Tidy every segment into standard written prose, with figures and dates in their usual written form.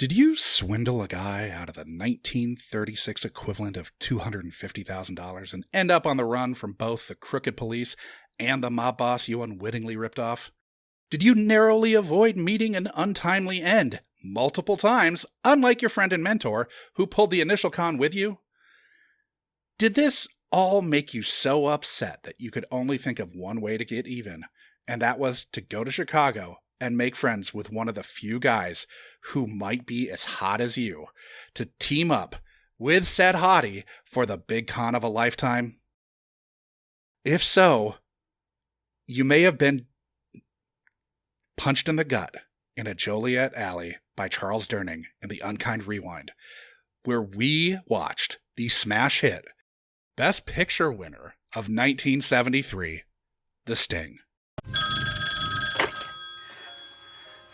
Did you swindle a guy out of the 1936 equivalent of $250,000 and end up on the run from both the crooked police and the mob boss you unwittingly ripped off? Did you narrowly avoid meeting an untimely end multiple times, unlike your friend and mentor who pulled the initial con with you? Did this all make you so upset that you could only think of one way to get even, and that was to go to Chicago and make friends with one of the few guys who might be as hot as you, to team up with said hottie for the big con of a lifetime? If so, you may have been punched in the gut in a Joliet alley by Charles Durning in the Unkind Rewind, where we watched the smash hit Best Picture winner of 1973, The Sting.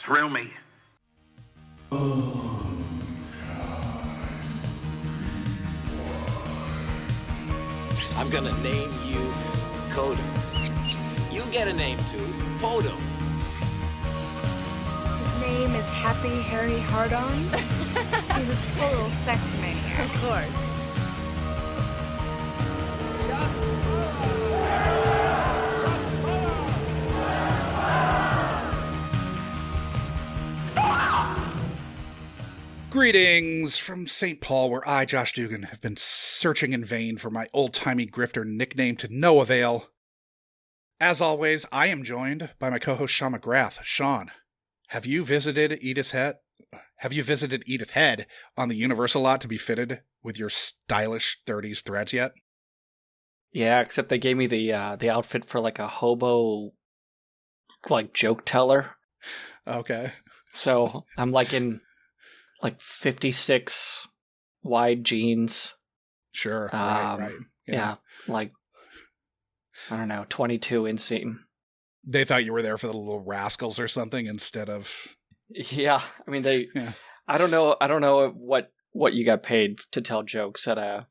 Thrill me. I'm gonna name you Coda. You get a name too, Podo. His name is Happy Harry Hardon. He's a total sex maniac. Of course. Greetings from St. Paul, where I, Josh Dugan, have been searching in vain for my old-timey grifter nickname to no avail. As always, I am joined by my co-host Sean McGrath. Sean, have you visited Edith's Head? Have you visited Edith Head on the Universal lot to be fitted with your stylish 30s threads yet? Yeah, except they gave me the outfit for like a hobo, like joke teller. Okay. So I'm like in like 56 wide jeans. Sure. Right. Yeah, like I don't know, 22 inseam. They thought you were there for the Little Rascals or something instead of. Yeah, I mean they. Yeah. I don't know what you got paid to tell jokes at a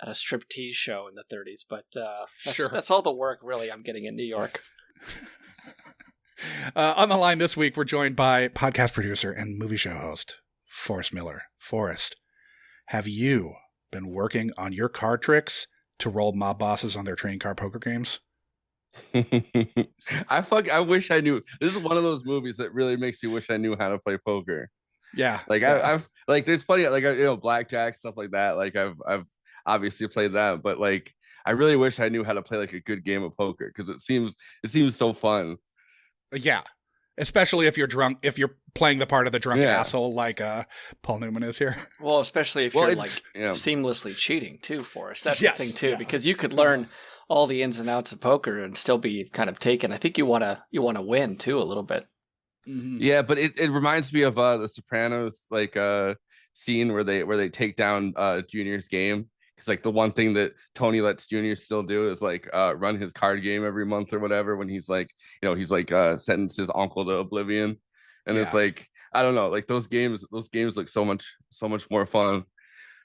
striptease show in the 30s, but that's all the work really I'm getting in New York. On the line this week, we're joined by podcast producer and movie show host Forrest Miller. Forrest, have you been working on your card tricks to roll mob bosses on their train car poker games? I wish I knew. This is one of those movies that really makes me wish I knew how to play poker. Yeah, like yeah. I've like there's plenty of, like, blackjack stuff like that. Like I've obviously played that, but like I really wish I knew how to play like a good game of poker because it seems so fun. Yeah, especially if you're drunk, if you're playing the part of the drunk asshole like Paul Newman is here. Well, especially if you're like seamlessly cheating too, Forrest. That's the thing too, because you could learn all the ins and outs of poker and still be kind of taken. I think you want to win too a little bit. Mm-hmm. Yeah, but it reminds me of the Sopranos scene where they take down Junior's game. It's like the one thing that Tony lets Junior still do is like run his card game every month or whatever when he's like, sentenced his uncle to oblivion. And it's like, I don't know, like those games look so much more fun.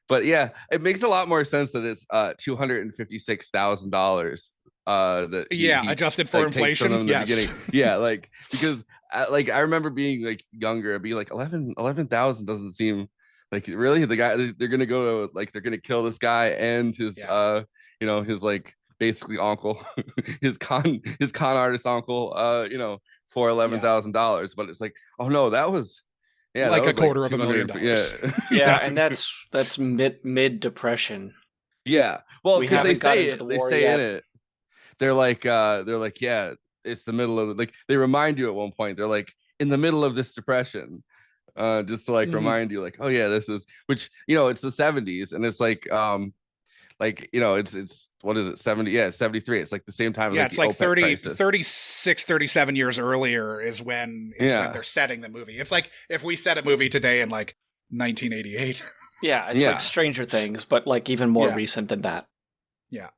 But yeah, it makes a lot more sense that it's $256,000 that he adjusted for inflation. Yes. Yeah, like because I remember being like younger, I'd be like 11,000 doesn't seem like really the guy they're gonna go to, like they're gonna kill this guy and his his like basically uncle his con artist uncle for $11,000, but it's like, oh no, that was like a quarter of $1 million. Yeah. And that's mid depression. Yeah, well, because they say in it, they're like yeah, it's the middle of like they remind you at one point, they're like in the middle of this depression. Just to like remind you, like, oh yeah, this is, which it's the 70s, and it's like it's what is it, 70? Yeah, 73. It's like the same time. Yeah, as, like, it's like 36, 37 years earlier is when they're setting the movie. It's like if we set a movie today in like 1988. Yeah, it's like Stranger Things, but like even more recent than that. Yeah,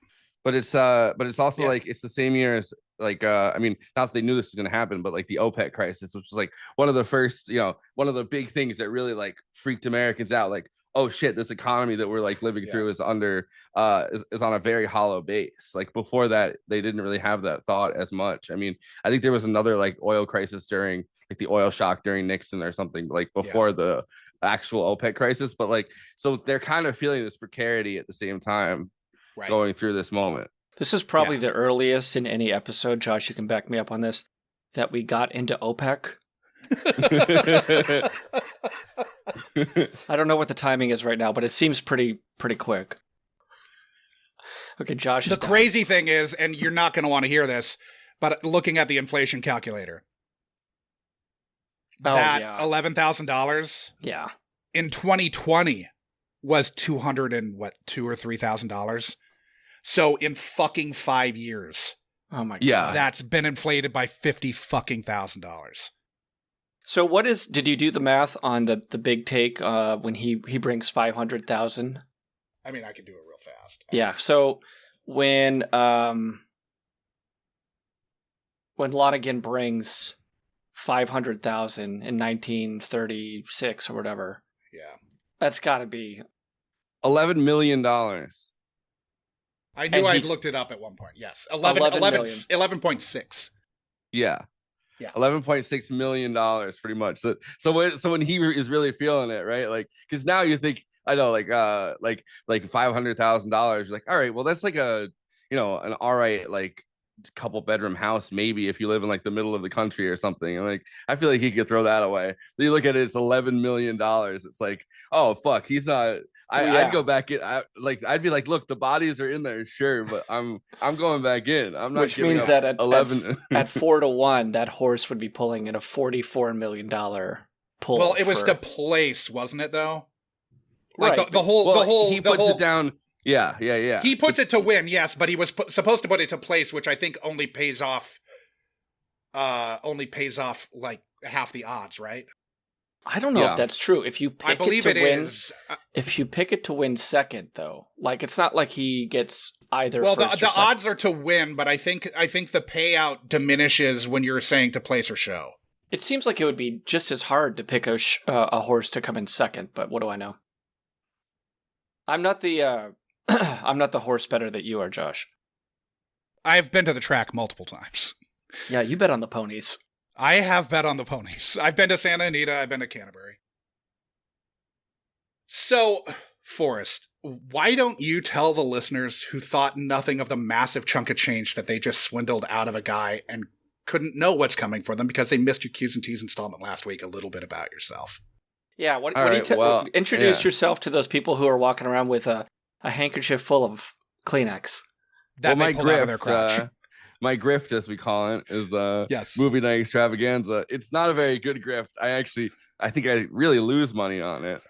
but it's also like it's the same year as like I mean, not that they knew this was going to happen, but like the OPEC crisis, which was like one of the first, one of the big things that really like freaked Americans out. Like, oh shit, this economy that we're like living through is under is on a very hollow base. Like before that, they didn't really have that thought as much. I mean, I think there was another like oil crisis during the oil shock during Nixon or something, like before the actual OPEC crisis. But like, so they're kind of feeling this precarity at the same time, going through this moment. This is probably the earliest in any episode, Josh, you can back me up on this, that we got into OPEC. I don't know what the timing is right now, but it seems pretty quick. Okay, Josh. The crazy thing is, and you're not going to want to hear this, but looking at the inflation calculator, that $11,000, in 2020 was $200 or $3,000. So in fucking 5 years, oh my god, that's been inflated by $50,000. So did you do the math on the big take when he brings 500,000? I mean, I can do it real fast. Yeah. So when Lonergan brings 500,000 in 1936 or whatever, that's got to be $11 million. I knew I'd looked it up at one point. Yes, 11.6. Yeah. Yeah, $11.6 million, pretty much. So when he is really feeling it, right? Like, because now you think, I know, like $500,000. You're like, all right, well, that's like an all right, like, couple bedroom house, maybe if you live in like the middle of the country or something. And like, I feel like he could throw that away. But you look at it, it's $11 million. It's like, oh fuck, he's not. I'd go back in. I'd be like, look, the bodies are in there, sure, but I'm going back in. I'm not. Which means that at 11 at 4-1, that horse would be pulling in a $44 million pull. Well, it was to place, wasn't it? Though, like right. the whole. He puts it down. Yeah. He puts it to win, yes, but he was supposed to put it to place, which I think only pays off like half the odds, right? I don't know if that's true. If you pick it to win, if you pick it to win second, though, like it's not like he gets either. Well, first the odds are to win, but I think the payout diminishes when you're saying to place or show. It seems like it would be just as hard to pick a horse to come in second, but what do I know? I'm not the I'm not the horse better that you are, Josh. I've been to the track multiple times. Yeah, you bet on the ponies. I have bet on the ponies. I've been to Santa Anita. I've been to Canterbury. So, Forrest, why don't you tell the listeners who thought nothing of the massive chunk of change that they just swindled out of a guy and couldn't know what's coming for them because they missed your Q's and T's installment last week a little bit about yourself? Yeah, introduce yourself to those people who are walking around with a handkerchief full of Kleenex. My grift, as we call it, is Movie Night Extravaganza. It's not a very good grift. I think I really lose money on it.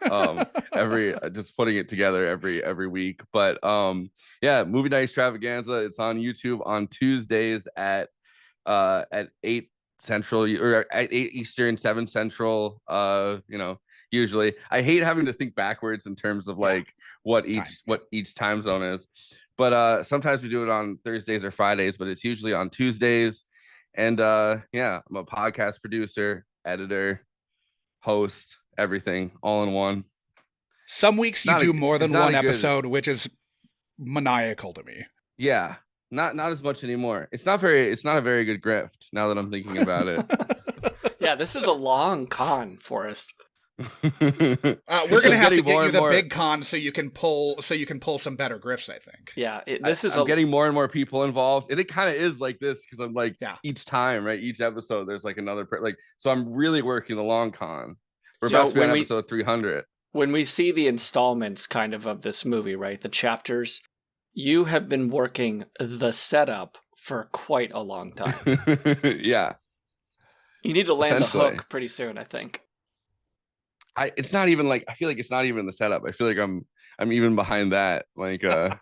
Just putting it together every week. But Movie Night Extravaganza. It's on YouTube on Tuesdays at 8 Central or at 8 Eastern, 7 Central. Usually I hate having to think backwards in terms of like what each time zone is. But sometimes we do it on Thursdays or Fridays, but it's usually on Tuesdays. And I'm a podcast producer, editor, host, everything all in one. Some weeks you do more than one episode, which is maniacal to me. Yeah, not as much anymore. It's not a very good grift now that I'm thinking about it. Yeah, this is a long con, Forrest. We're gonna have to get you the big con so you can pull some better grifts, I think. Yeah, I'm getting more and more people involved, and it kind of is like this because I'm like each time, right? Each episode, there's like another so I'm really working the long con. We're about to be on episode 300. When we see the installments kind of this movie, right? The chapters, you have been working the setup for quite a long time. Yeah, you need to land the hook pretty soon, I think. It's not even like I feel like it's not even the setup. I feel like I'm even behind that. Like Okay,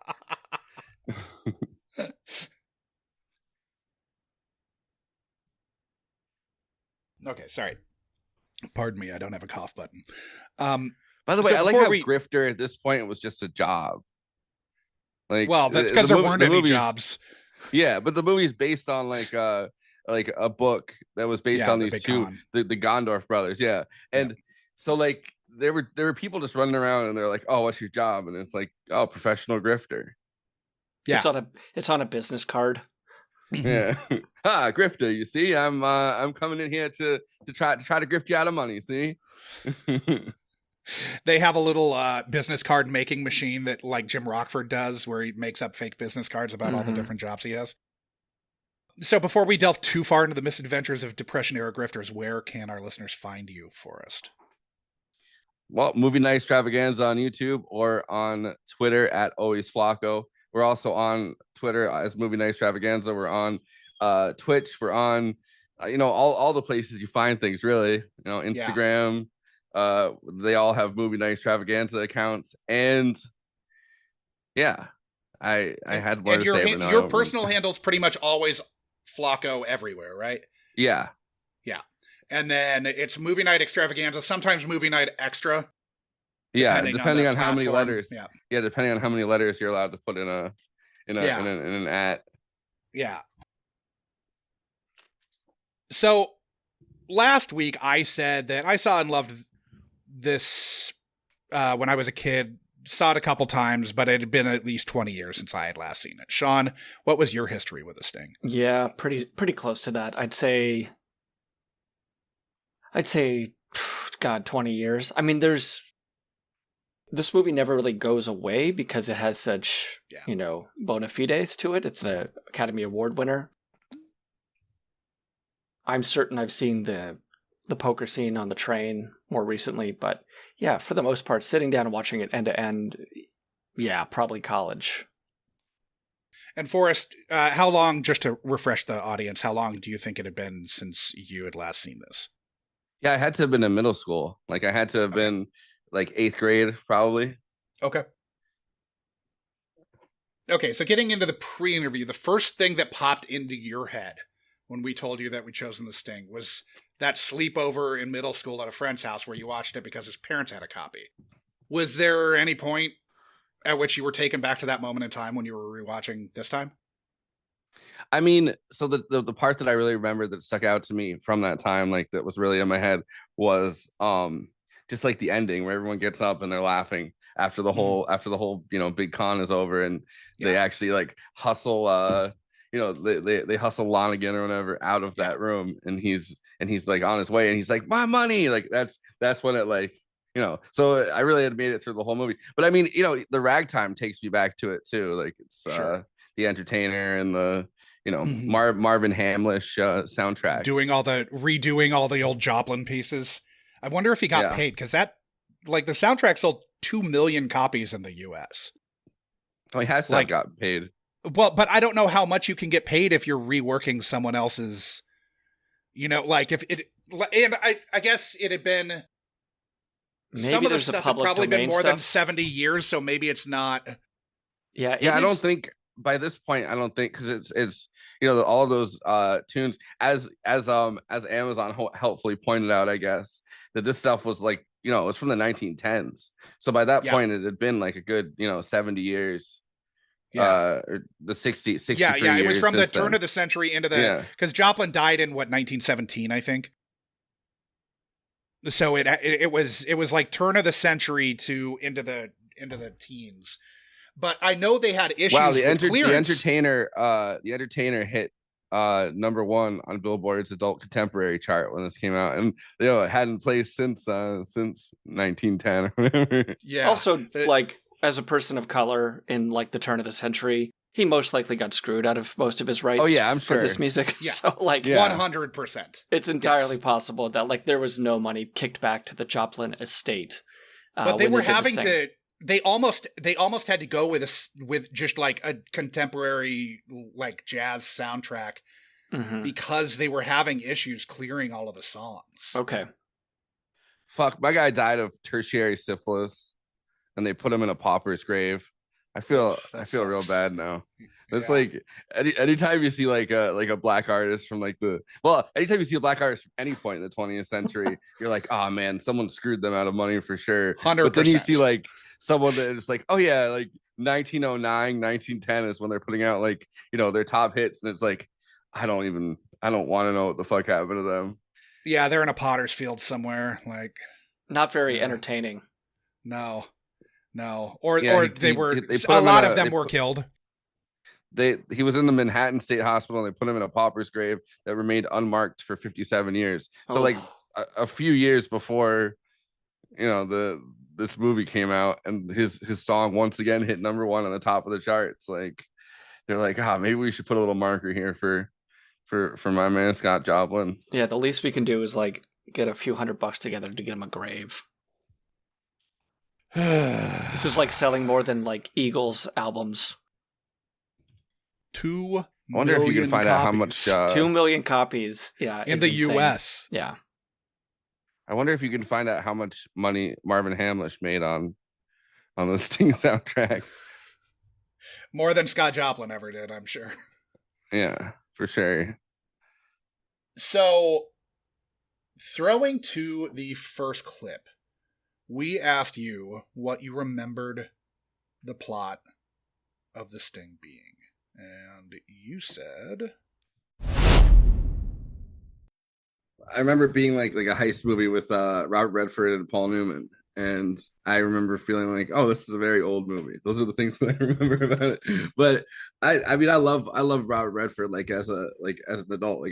sorry. Pardon me, I don't have a cough button. By the way, I like how grifter at this point was just a job. Like, well, that's because there weren't any jobs. Yeah, but the movie's based on like a book that was based on these two, the Gondorf brothers. Yeah, and so like there were people just running around and they're like, "Oh, what's your job?" And it's like, "Oh, professional grifter." Yeah, it's on a business card. Yeah. Grifter, you see, I'm coming in here to try to grift you out of money, see? They have a little business card making machine that like Jim Rockford does, where he makes up fake business cards about all the different jobs he has. So before we delve too far into the misadventures of Depression-era grifters, where can our listeners find you, Forrest? Well, Movie Night Extravaganza on YouTube or on Twitter at Always Flacco. We're also on Twitter as Movie Night Extravaganza. We're on Twitch. We're on, all the places you find things, really. Instagram. Yeah. They all have Movie Night Extravaganza accounts. And yeah, I had more to say. Your personal handle's pretty much always Flacco everywhere, right? Yeah. Yeah. And then it's Movie Night Extravaganza, sometimes Movie Night Extra. Yeah, depending on how many letters. Yeah, depending on how many letters you're allowed to put in an at. Yeah. So last week I said that I saw and loved this when I was a kid. Saw it a couple times, but it had been at least 20 years since I had last seen it. Sean, what was your history with this thing? Yeah, pretty close to that. I'd say, God, 20 years. I mean, this movie never really goes away because it has such, bona fides to it. It's an Academy Award winner. I'm certain I've seen the poker scene on the train more recently, but yeah, for the most part, sitting down and watching it end to end, yeah, probably college. And Forrest, how long, just to refresh the audience, how long do you think it had been since you had last seen this? Yeah, I had to have been in middle school. Like I had to have been like 8th grade, probably. Okay. Okay, so getting into the pre-interview, the first thing that popped into your head when we told you that we'd chosen this thing was that sleepover in middle school at a friend's house where you watched it because his parents had a copy. Was there any point at which you were taken back to that moment in time when you were rewatching this time? I mean, so the part that I really remember that stuck out to me from that time, like that was really in my head, was just like the ending where everyone gets up and they're laughing after the whole big con is over, and they actually like hustle they hustle Lonigan or whatever out of that room, and he's like on his way, and he's like, my money, like that's when it like, so I really had made it through the whole movie. But I mean, the ragtime takes me back to it too, like it's the Entertainer and the Marvin Hamlish soundtrack, redoing all the old Joplin pieces. I wonder if he got paid, because that, like, the soundtrack sold 2 million copies in the US. Oh, he has got paid. Well, but I don't know how much you can get paid if you're reworking someone else's, like if it, and I guess it had been, maybe some of the stuff had probably been more than 70 years, so maybe it's not. Yeah. I don't think by this point, because it's all of those tunes, as Amazon helpfully pointed out, I guess, that this stuff was like, it was from the 1910s. So by that point, it had been like a good, 70 years. Or the 60 yeah, it was from the turn of the century into the, because Joplin died in 1917, I think. So it was like turn of the century to into the teens. But I know they had issues with clearance. The Entertainer hit #1 on Billboard's adult contemporary chart when this came out, and it hadn't placed since 1910. Yeah. Also, like, as a person of color in like the turn of the century, he most likely got screwed out of most of his rights. Oh yeah, I'm sure, for this music. Yeah. So like 100%. It's entirely possible that like there was no money kicked back to the Joplin estate. But they were having to. They almost had to go with just like a contemporary like jazz soundtrack because they were having issues clearing all of the songs. Okay. Fuck, my guy died of tertiary syphilis, and they put him in a pauper's grave. I feel real bad now. It's like anytime you see like a black artist from anytime you see a black artist from any point in the 20th century, you're like, oh man, someone screwed them out of money for sure. 100%. But then you see like someone that is like, oh yeah, like 1909, 1910 is when they're putting out like, their top hits, and it's like, I don't want to know what the fuck happened to them. Yeah, they're in a potter's field somewhere, like not very entertaining. No. Or a lot of them were killed. he was in the Manhattan State Hospital and they put him in a pauper's grave that remained unmarked for 57 years. So like a few years before, this movie came out, and his song once again hit number 1 on the top of the charts. Like they're like, maybe we should put a little marker here for my man Scott Joplin. Yeah, the least we can do is like get a few $100 together to get him a grave. This is like selling more than like Eagles albums. 2 I wonder if you can find out how much 2 million copies. Yeah, in the insane. US. Yeah, I wonder if you can find out how much money Marvin Hamlish made on the Sting soundtrack. More than Scott Joplin ever did, I'm sure. Yeah, for sure. So, throwing to the first clip, we asked you what you remembered the plot of The Sting being. And you said... I remember being like a heist movie with Robert Redford and Paul Newman. And I remember feeling like, oh, this is a very old movie. Those are the things that I remember about it. But I mean, I love Robert Redford as an adult.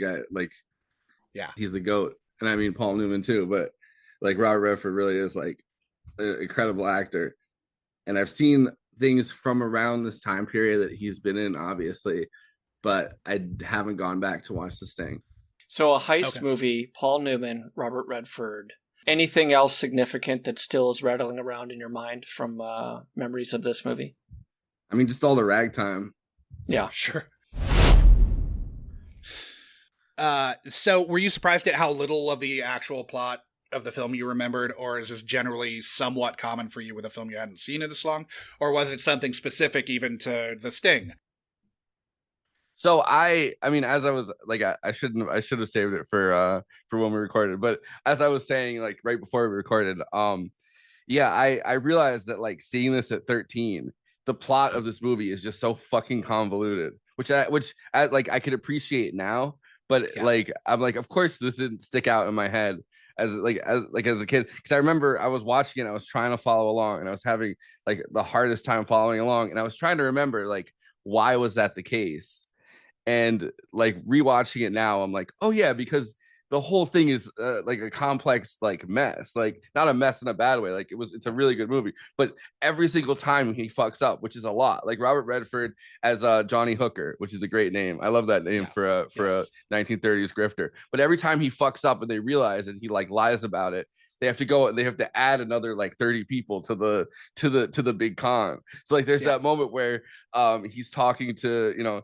Yeah, he's the GOAT. And I mean Paul Newman too, but like Robert Redford really is like an incredible actor. And I've seen things from around this time period that he's been in, obviously, but I haven't gone back to watch The Sting. So a heist movie, Paul Newman, Robert Redford. Anything else significant that still is rattling around in your mind from memories of this movie? I mean, just all the ragtime. Yeah, sure. So were you surprised at how little of the actual plot of the film you remembered, or is this generally somewhat common for you with a film you hadn't seen in this long, or was it something specific even to The Sting? So I mean, as I was like, I should have saved it for when we recorded, but as I was saying, like right before we recorded, I realized that like seeing this at 13, the plot of this movie is just so fucking convoluted, which I could appreciate now, but like I'm like, of course this didn't stick out in my head as a kid, because I remember I was watching it, I was trying to follow along, and I was having like the hardest time following along, and I was trying to remember like why was that the case. And like rewatching it now, I'm like, oh yeah, because the whole thing is like a complex like mess, like not a mess in a bad way. Like it's a really good movie, but every single time he fucks up, which is a lot. Like Robert Redford as Johnny Hooker, which is a great name. I love that name for a 1930s grifter. But every time he fucks up and they realize and he like lies about it, they have to go and they have to add another like 30 people to the big con. So like there's that moment where he's talking to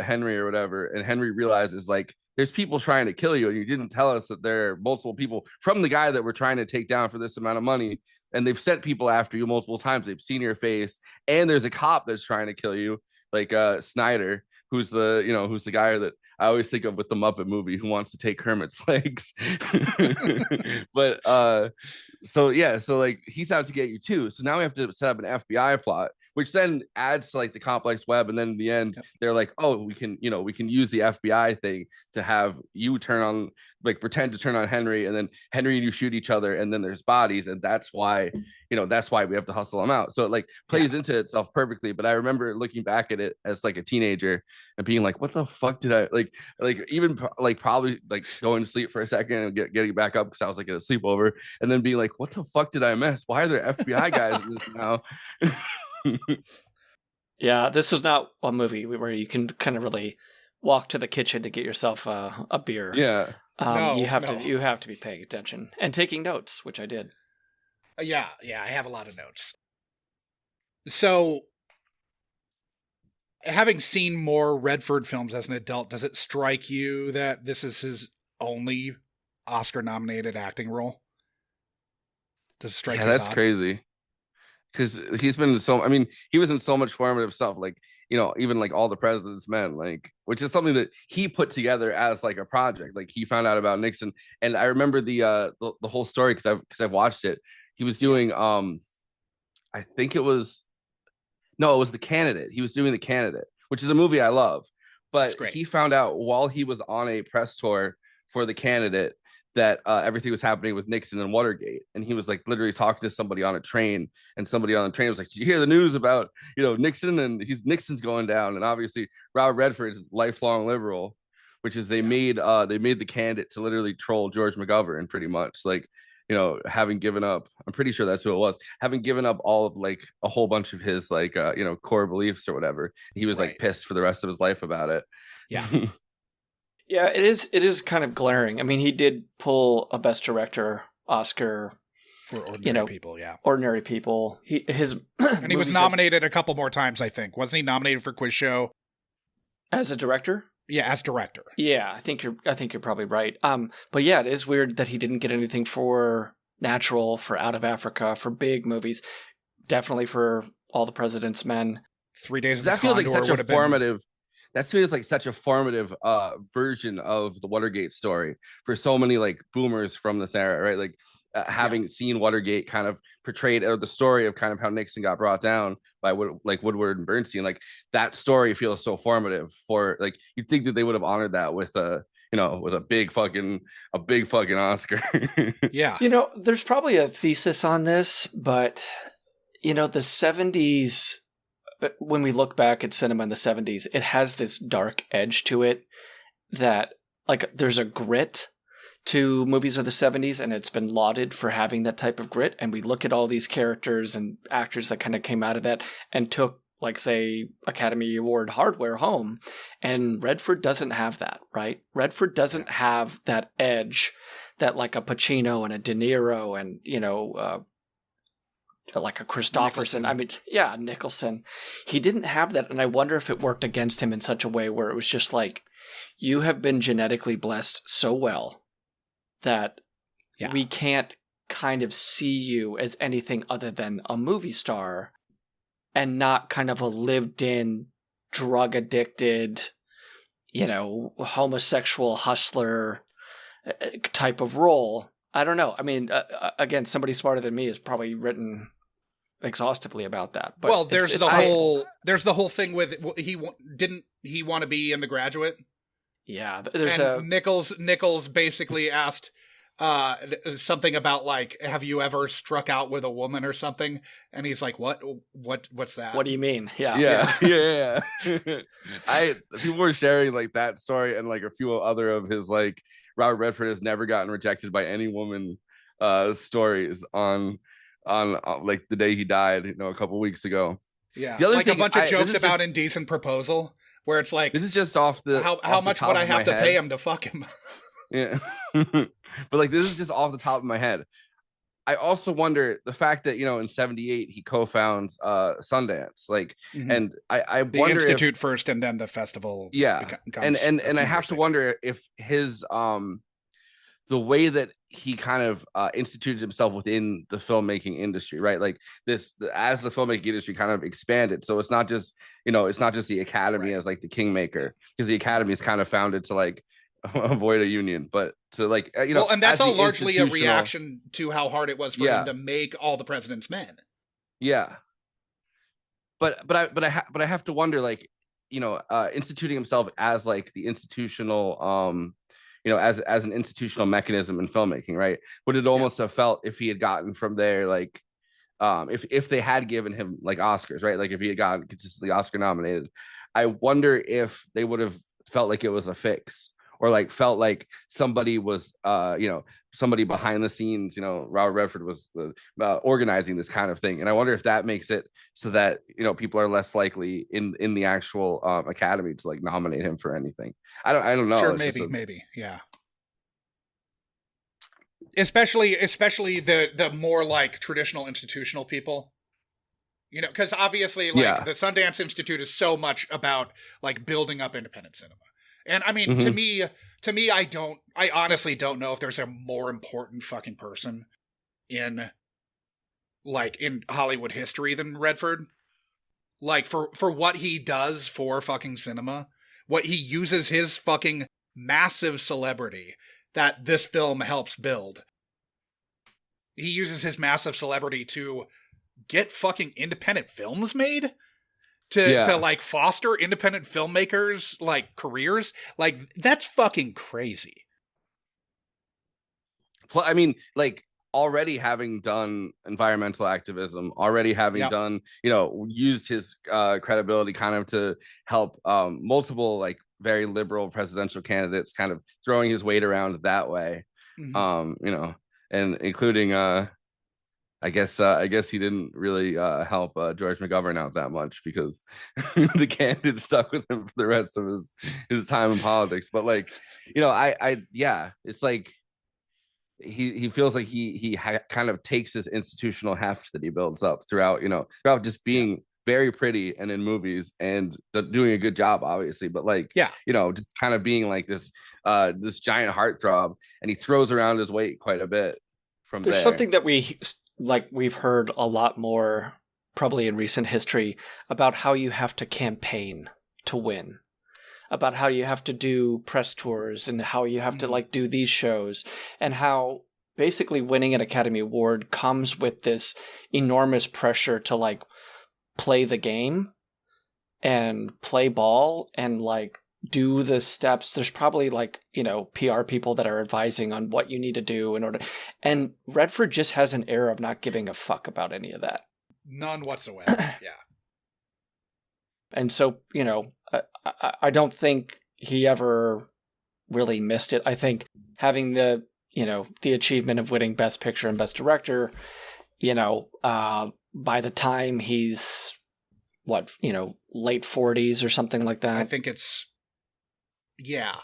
Henry or whatever, and Henry realizes like there's people trying to kill you, and you didn't tell us that there are multiple people from the guy that we're trying to take down for this amount of money, and they've sent people after you multiple times. They've seen your face, and there's a cop that's trying to kill you, like Snyder, who's the guy that I always think of with the Muppet movie, who wants to take Kermit's legs. But so like he's out to get you too. So now we have to set up an FBI plot, which then adds to like the complex web. And then in the end, they're like, oh, we can use the FBI thing to have you pretend to turn on Henry, and then Henry and you shoot each other, and then there's bodies, and that's why we have to hustle them out. So it like plays into itself perfectly. But I remember looking back at it as like a teenager and being like, what the fuck did I like even like probably like going to sleep for a second and getting back up because I was like at a sleepover, and then being like, what the fuck did I miss? Why are there FBI guys in this now? Yeah, this is not a movie where you can kind of really walk to the kitchen to get yourself a beer. Yeah. You have to be paying attention and taking notes, which I did. Yeah, I have a lot of notes. So, having seen more Redford films as an adult, does it strike you that this is his only Oscar-nominated acting role? Does it strike you? That's crazy. Because he's been he was in so much formative stuff, like, even like All the President's Men, like, which is something that he put together as like a project. Like he found out about Nixon, and I remember the whole story because I've watched it. He was doing I think it was The Candidate. He was doing The Candidate, which is a movie I love. But he found out while he was on a press tour for The Candidate that everything was happening with Nixon and Watergate, and he was like literally talking to somebody on a train, and somebody on the train was like, "Did you hear the news about Nixon?" And Nixon's going down, and obviously Robert Redford is lifelong liberal, which is they made the candidate to literally troll George McGovern pretty much, like having given up. I'm pretty sure that's who it was, having given up all of like a whole bunch of his like core beliefs or whatever. He was like pissed for the rest of his life about it. Yeah. Yeah, it is kind of glaring. I mean, he did pull a Best Director Oscar for Ordinary People, yeah. Ordinary People. And he was nominated a couple more times, I think. Wasn't he nominated for Quiz Show? As a director? Yeah, as director. Yeah, I think you're probably right. But yeah, it is weird that he didn't get anything for Natural, for Out of Africa, for big movies. Definitely for All the President's Men. 3 Days of the Condor. That feels like such a formative. That feels like such a formative version of the Watergate story for so many like boomers from this era, right? Like having seen Watergate kind of portrayed, or the story of kind of how Nixon got brought down by Woodward and Bernstein. Like that story feels so formative for, like, you'd think that they would have honored that with a big fucking Oscar. Yeah. There's probably a thesis on this, but the 70s, when we look back at cinema in the 70s, it has this dark edge to it that, like, there's a grit to movies of the 70s, and it's been lauded for having that type of grit. And we look at all these characters and actors that kind of came out of that and took, like, say, Academy Award hardware home. And Redford doesn't have that, right? Redford doesn't have that edge that, like, a Pacino and a De Niro and, like a Christopherson. Nicholson. He didn't have that, and I wonder if it worked against him in such a way where it was just like, you have been genetically blessed so well that we can't kind of see you as anything other than a movie star and not kind of a lived-in, drug-addicted, homosexual hustler type of role. I don't know. I mean, again, somebody smarter than me has probably written exhaustively about that. But there's the whole thing with didn't he want to be in The Graduate? Yeah, Nichols basically asked something about, like, have you ever struck out with a woman or something? And he's like, what's that? What do you mean? Yeah. People were sharing like that story, and like a few other of his, like, Robert Redford has never gotten rejected by any woman stories on like the day he died, a couple weeks ago. Yeah, like a bunch of jokes about Indecent Proposal, where it's like, this is just off the how much would I have to pay him to fuck him? Yeah. But like, this is just off the top of my head. I also wonder the fact that, in 78 he co-founds Sundance, like, and I the wonder Institute first and then the festival. And I have to wonder if his the way that he kind of instituted himself within the filmmaking industry, right? Like this, as the filmmaking industry kind of expanded. So it's not just, the Academy as like the kingmaker, because the Academy is kind of founded to like avoid a union, but to like, well, and that's all largely a reaction to how hard it was for him to make All the President's Men. Yeah. But I have to wonder, like, instituting himself as like the institutional, as an institutional mechanism in filmmaking, right? Would it almost have felt if he had gotten from there, like, if they had given him like Oscars, right? Like if he had gotten consistently Oscar nominated, I wonder if they would have felt like it was a fix, or like felt like somebody was, somebody behind the scenes, Robert Redford was organizing this kind of thing. And I wonder if that makes it so that, people are less likely in the actual Academy to like nominate him for anything. I don't know. Sure, maybe. Yeah. Especially the more like traditional institutional people, because obviously like the Sundance Institute is so much about like building up independent cinema. And I mean, to me, I honestly don't know if there's a more important fucking person in Hollywood history than Redford. Like for what he does for fucking cinema, what he uses his fucking massive celebrity that this film helps build. He uses his massive celebrity to get fucking independent films made. To like foster independent filmmakers like careers, like that's fucking crazy. I mean, like already having done environmental activism, already having done, used his credibility kind of to help multiple like very liberal presidential candidates, kind of throwing his weight around that way. And including I guess he didn't really help George McGovern out that much, because the candidate stuck with him for the rest of his time in politics. But like, it's like he feels like he kind of takes this institutional heft that he builds up throughout just being very pretty and in movies and doing a good job, obviously, but like just kind of being like this giant heartthrob, and he throws around his weight quite a bit from There's there. something that we've heard a lot more probably in recent history about how you have to campaign to win, about how you have to do press tours and how you have to like do these shows, and how basically winning an Academy Award comes with this enormous pressure to like play the game and play ball and like do the steps. There's probably like, PR people that are advising on what you need to do in order. And Redford just has an air of not giving a fuck about any of that. None whatsoever. Yeah. And so, I don't think he ever really missed it. I think having the achievement of winning Best Picture and Best Director, by the time he's late 40s or something like that. I think it's yeah.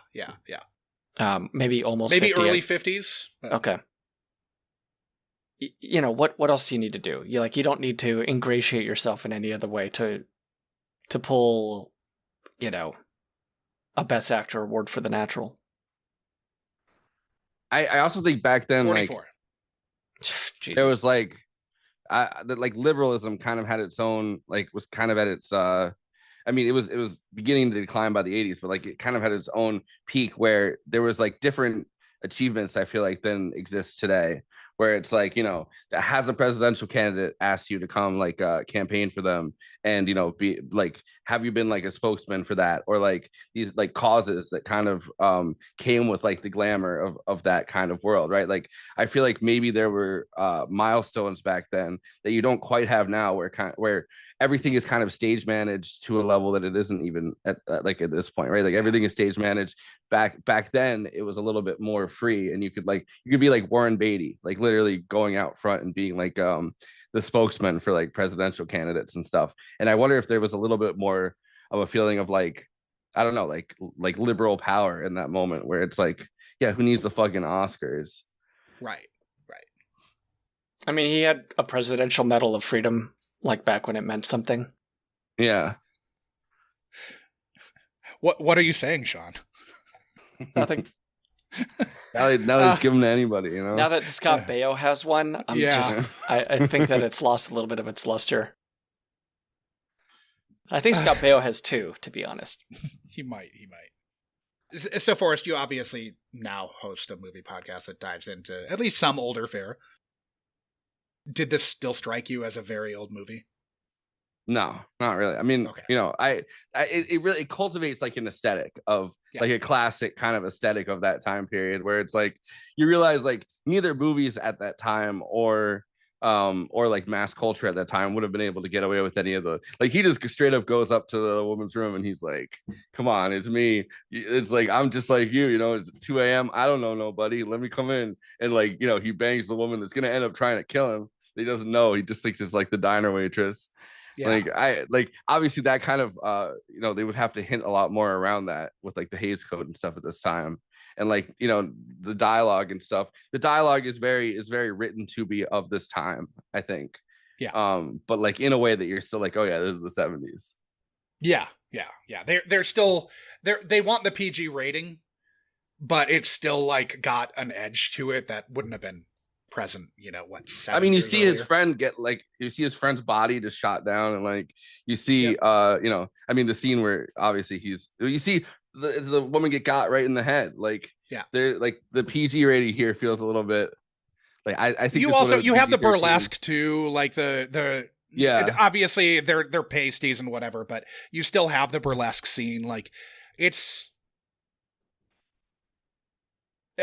Maybe almost maybe 50. early 50s. But... Okay. What else do you need to do? You don't need to ingratiate yourself in any other way to pull, a Best Actor award for The Natural. I also think back then 44. There was like liberalism kind of had its own, was kind of at its it was beginning to decline by the 80s, but like it kind of had its own peak where there was like different achievements, I feel like, than exists today, where it's like, that has a presidential candidate asks you to come campaign for them, and be like, have you been like a spokesman for that, or like these like causes that kind of came with like the glamour of that kind of world, right? Like I feel like maybe there were milestones back then that you don't quite have now, where everything is kind of stage managed to a level that it isn't even at this point, right? Like everything is stage managed. Back then it was a little bit more free, and you could be like Warren Beatty, like literally going out front and being like the spokesman for like presidential candidates and stuff. And I wonder if there was a little bit more of a feeling of like, I don't know, like liberal power in that moment, where it's like, yeah, who needs the fucking Oscars? Right. I mean, he had a Presidential Medal of Freedom, like back when it meant something. Yeah. What are you saying, Sean? Nothing. Now they just give them to anybody, Now that Scott Baio has one, I think that it's lost a little bit of its luster. I think Scott Baio has two, to be honest. He might. So, Forrest, you obviously now host a movie podcast that dives into at least some older fare. Did this still strike you as a very old movie? No, not really. I mean, okay. It really cultivates like an aesthetic of like a classic kind of aesthetic of that time period, where it's like you realize like neither movies at that time or like mass culture at that time would have been able to get away with any of the, like, he just straight up goes up to the woman's room and he's like, come on, it's me. It's like, I'm just like you, it's 2 a.m. I don't know nobody. Let me come in. And like, he bangs the woman that's going to end up trying to kill him. He doesn't know. He just thinks it's like the diner waitress. Yeah. Obviously that kind of they would have to hint a lot more around that with like the Hays Code and stuff at this time, and like the dialogue and stuff. The dialogue is very written to be of this time, I think. But like in a way that you're still like, oh yeah, this is the 70s. Yeah. They're still they want the PG rating, but it's still like got an edge to it that wouldn't have been present, 7 I mean, you years see earlier. his friend you see his friend's body just shot down, and like you see I mean the scene where obviously you see the woman get got right in the head, like they're like the PG rating here feels a little bit like I think you have the burlesque too, like the obviously they're pasties and whatever, but you still have the burlesque scene. Like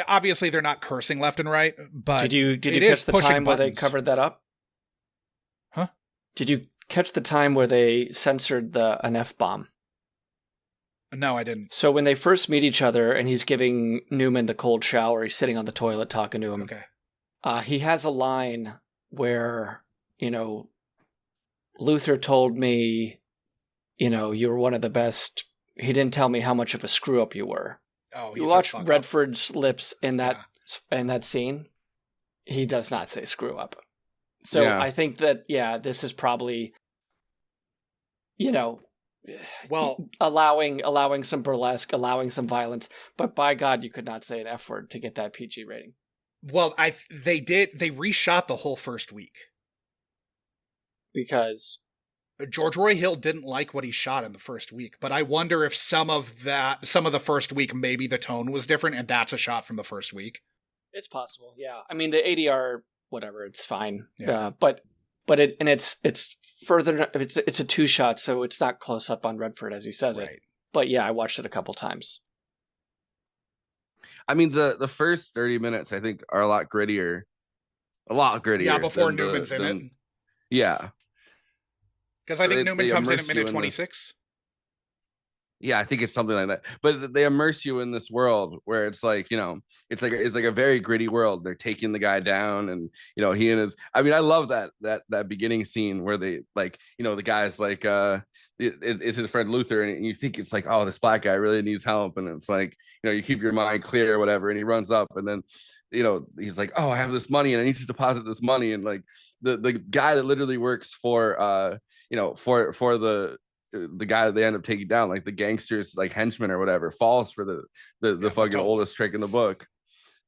obviously they're not cursing left and right, but did you it catch is the pushing time where they buttons. covered that up? Huh? Did you catch the time where they censored an F-bomb? No, I didn't. So when they first meet each other and he's giving Newman the cold shower, he's sitting on the toilet talking to him. Okay. He has a line where, Luther told me, you were one of the best. He didn't tell me how much of a screw up you were. Oh, You watch Redford's lips in that scene. He does not say screw up. So Yeah. I think that, this is probably, Well, allowing some burlesque, allowing some violence, but by God, you could not say an F word to get that PG rating. well, they reshot the whole first week. Because George Roy Hill didn't like what he shot in the first week, but I wonder if some of the first week, maybe the tone was different, and that's a shot from the first week. it's possible, yeah. I mean, the ADR, whatever, it's fine. Yeah. But it's further. It's a 2-shot, so it's not close up on Redford as he says it. But yeah, I watched it a couple times. I mean, the first 30 minutes I think are a lot grittier. Yeah, before Newman's in it. Yeah. Because I think Newman comes in at immerse you minute in 26. Yeah, I think it's something like that. But they immerse you in this world where it's like, it's like a very gritty world. They're taking the guy down, and he and his. I mean, I love that beginning scene where they the guy's like it's his friend Luther, and you think it's like, oh, this black guy really needs help, and it's like, you keep your mind clear or whatever, and he runs up, and then he's like, oh, I have this money and I need to deposit this money, and like the guy that literally works for for the guy that they end up taking down, like the gangster's like henchman or whatever, falls for the fucking oldest trick in the book,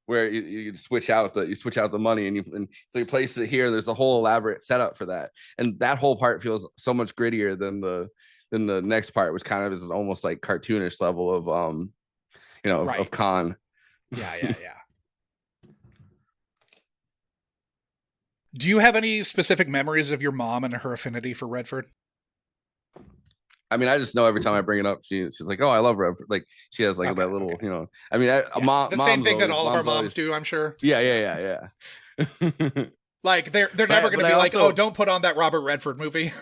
where you switch out the money, and so you place it here. There's a whole elaborate setup for that, and that whole part feels so much grittier than the next part, which kind of is almost like cartoonish level of of con. Yeah. Do you have any specific memories of your mom and her affinity for Redford? I mean, I just know every time I bring it up, she's like, "Oh, I love Redford." Like she has like that little, I mean, mom. The same thing that all of our moms do, I'm sure. Yeah. Like they're never going to be like, "Oh, don't put on that Robert Redford movie."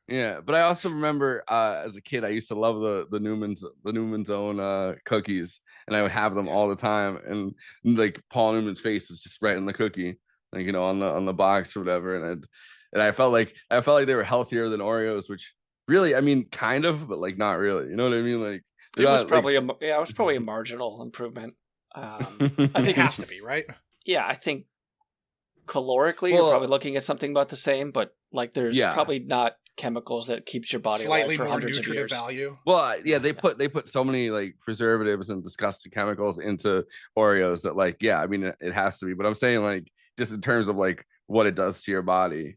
Yeah, but I also remember as a kid, I used to love the Newman's own cookies, and I would have them all the time. And like Paul Newman's face was just right in the cookie, like on the box or whatever. And I felt like they were healthier than Oreos, which really, I mean, kind of, but like not really. You know what I mean? Like it was probably a marginal improvement. I think it has to be, right? Yeah, I think calorically you're probably looking at something about the same, but like there's probably not chemicals that keeps your body slightly alive for more hundreds of nutritive years. value. Well, yeah, they put so many like preservatives and disgusting chemicals into Oreos that like, I mean, it has to be. But I'm saying like just in terms of like what it does to your body,